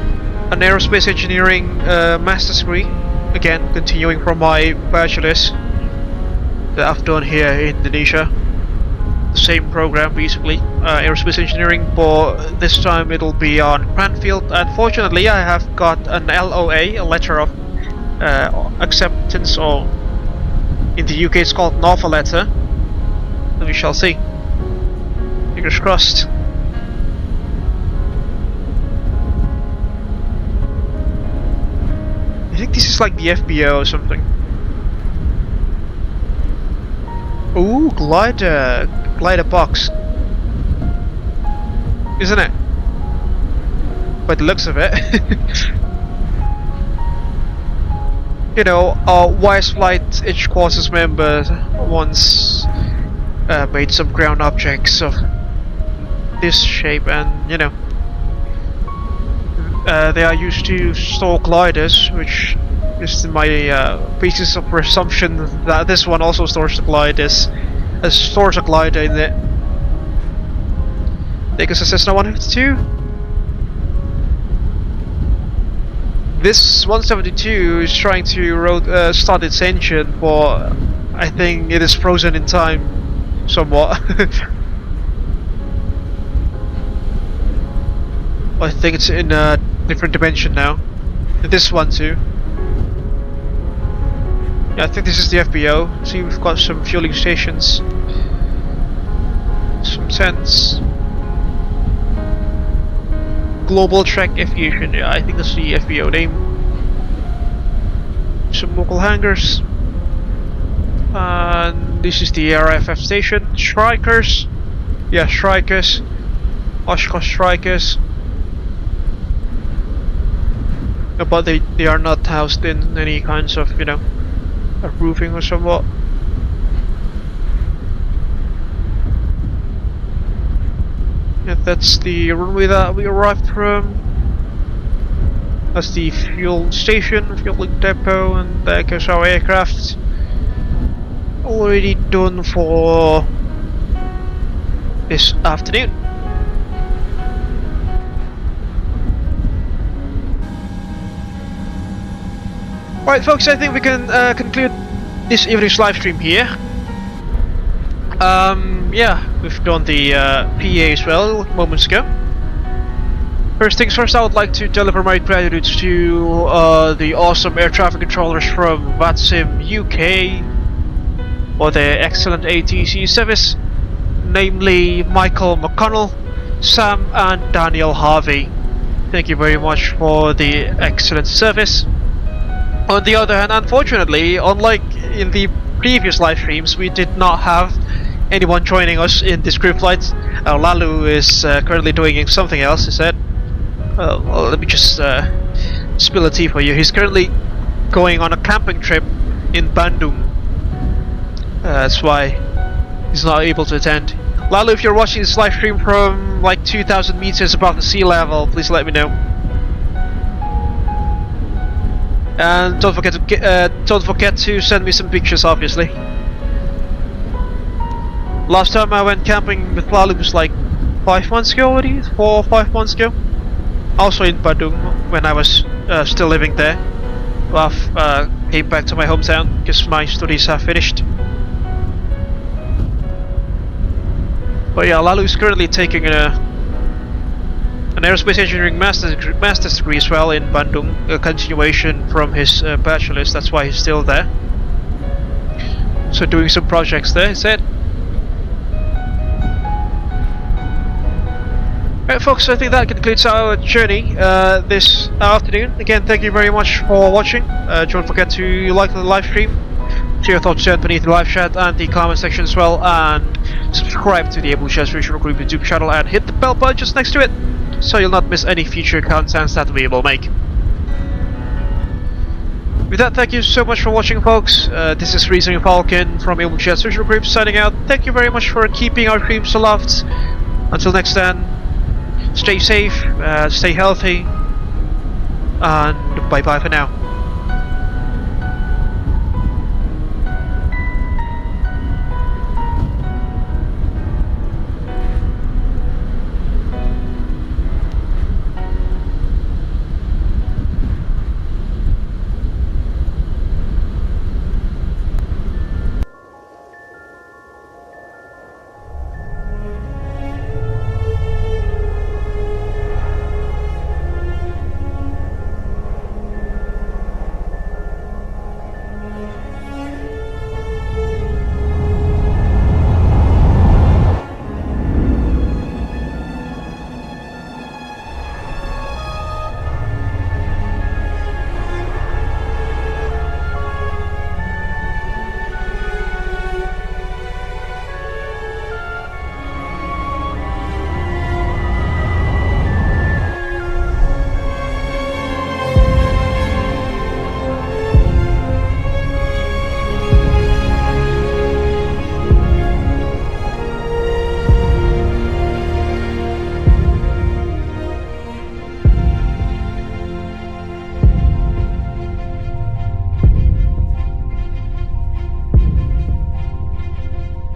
S1: an aerospace engineering master's degree, again continuing from my bachelor's that I've done here in Indonesia. The same program basically, aerospace engineering, but this time it'll be on Cranfield. Unfortunately, I have got an LOA, a letter of acceptance, or in the UK it's called an offer letter. We shall see. Fingers crossed. I think this is like the FBO or something. Ooh, glider box, isn't it? By the looks of it. You know, our Wise Flight Edge Courses member once made some ground objects of this shape, and you know, they are used to store gliders, which is my basis of presumption that this one also stores the gliders. Stores a glider in it. Take us a Cessna 152. This 172 is trying to start its engine, but I think it is frozen in time. somewhat. I think it's in a different dimension now. This one too. Yeah, I think this is the FBO. See, we've got some fueling stations, some tents. Global Track Aviation. Yeah, I think that's the FBO name. Some local hangars. And this is the RFF station. Strikers. Yeah, Strikers. Oshkosh Strikers. But they are not housed in any kinds of, you know, roofing or somewhat. Yeah, that's the runway that we arrived from. That's the fuel station, fueling depot, and there goes our aircraft. Already done for this afternoon. Right, folks, I think we can conclude this evening's live stream here. Yeah, we've done the PA as well moments ago. First things first, I would like to deliver my gratitude to the awesome air traffic controllers from VATSIM UK for their excellent ATC service, namely Michael McConnell, Sam and Daniel Harvey. Thank you very much for the excellent service. On the other hand, unfortunately, unlike in the previous live streams, we did not have anyone joining us in this group flight. Lalu is currently doing something else, he said. Well, let me just spill the tea for you. He's currently going on a camping trip in Bandung. That's why he's not able to attend. Lalu, if you're watching this live stream from like 2,000 meters above the sea level, please let me know. And don't forget to send me some pictures, obviously. Last time I went camping with Lalu was like 5 months ago already, 4 or 5 months ago. Also in Bandung when I was still living there. Well, I came back to my hometown because my studies have finished. But yeah, Lalu is currently taking an aerospace engineering master's degree as well in Bandung, a continuation from his bachelor's. That's why he's still there. So doing some projects there, he said. Alright folks, I think that concludes our journey this afternoon. Again, thank you very much for watching. Don't forget to like the live stream, share your thoughts beneath the live chat and the comment section as well, and subscribe to the Abel Jets Virtual Group YouTube channel and hit the bell button just next to it, so you'll not miss any future contents that we will make. With that, thank you so much for watching, folks. This is Reasoning Falcon from Abel Jets Virtual Group signing out. Thank you very much for keeping our streams aloft. Until next time, stay safe, stay healthy, and bye bye for now.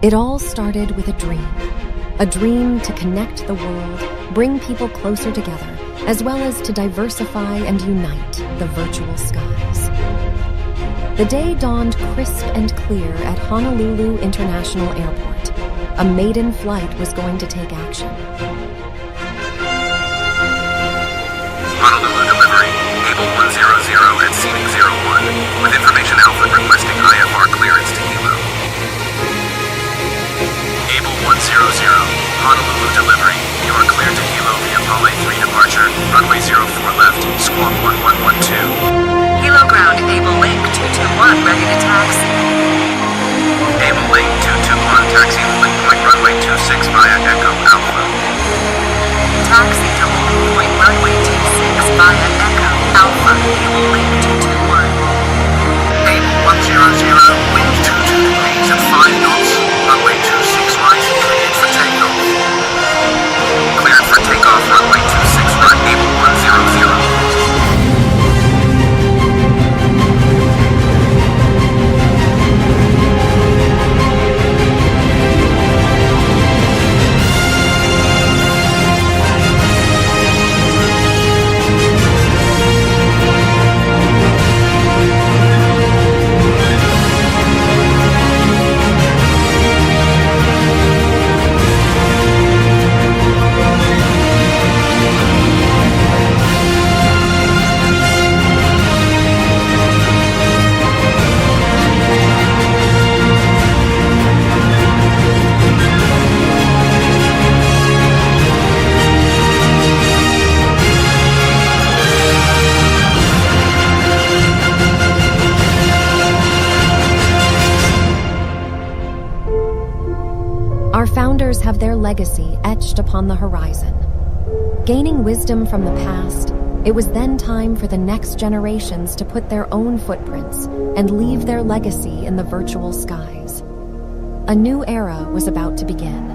S20: It all started with a dream to connect the world, bring people closer together, as well as to diversify and unite the virtual skies. The day dawned crisp and clear at Honolulu International Airport. a maiden flight was going to take action.
S21: Honolulu delivery, Abel 100 at scenic 01, with information Alpha requesting IFR clearance to Hilo. Abel 100, Honolulu delivery, you are cleared to Hilo via Pale 3 departure, runway 04 left, squawk 1112.
S22: Hilo ground, Abel Link 221, ready to taxi.
S21: Abel Link 221, taxi link point runway 26 via Echo Alpha.
S22: Taxi to holding point runway 26 via Echo Alpha, Abel Link 221.
S21: Abel 100, wind 22 degrees at 5 knots, runway 26 right, cleared for takeoff. Cleared for takeoff, runway 26 right, Abel 100.
S20: Our founders have their legacy etched upon the horizon. Gaining wisdom from the past, it was then time for the next generations to put their own footprints and leave their legacy in the virtual skies. A new era was about to begin.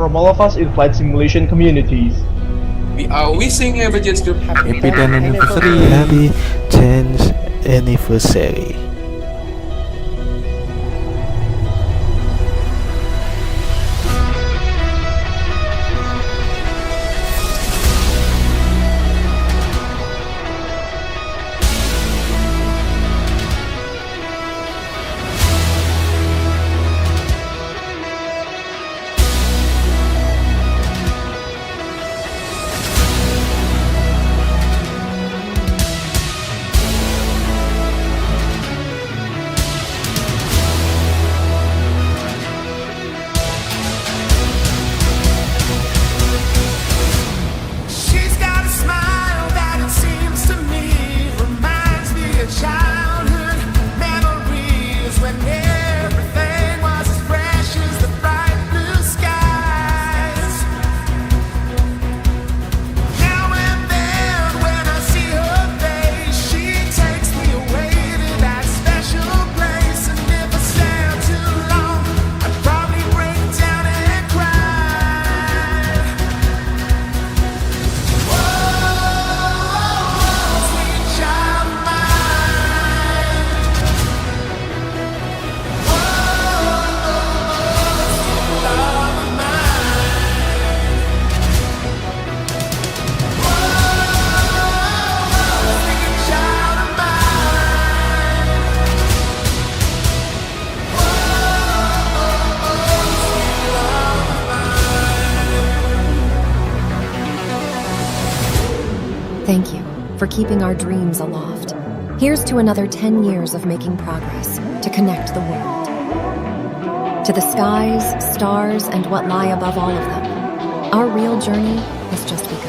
S6: from all of us in flight simulation communities.
S4: We are wishing Abel Jets Group
S5: happy 10th anniversary.
S23: Happy 10th anniversary.
S20: Thank you for keeping our dreams aloft. Here's to another 10 years of making progress to connect the world. To the skies, stars, and what lie above all of them, our real journey has just begun.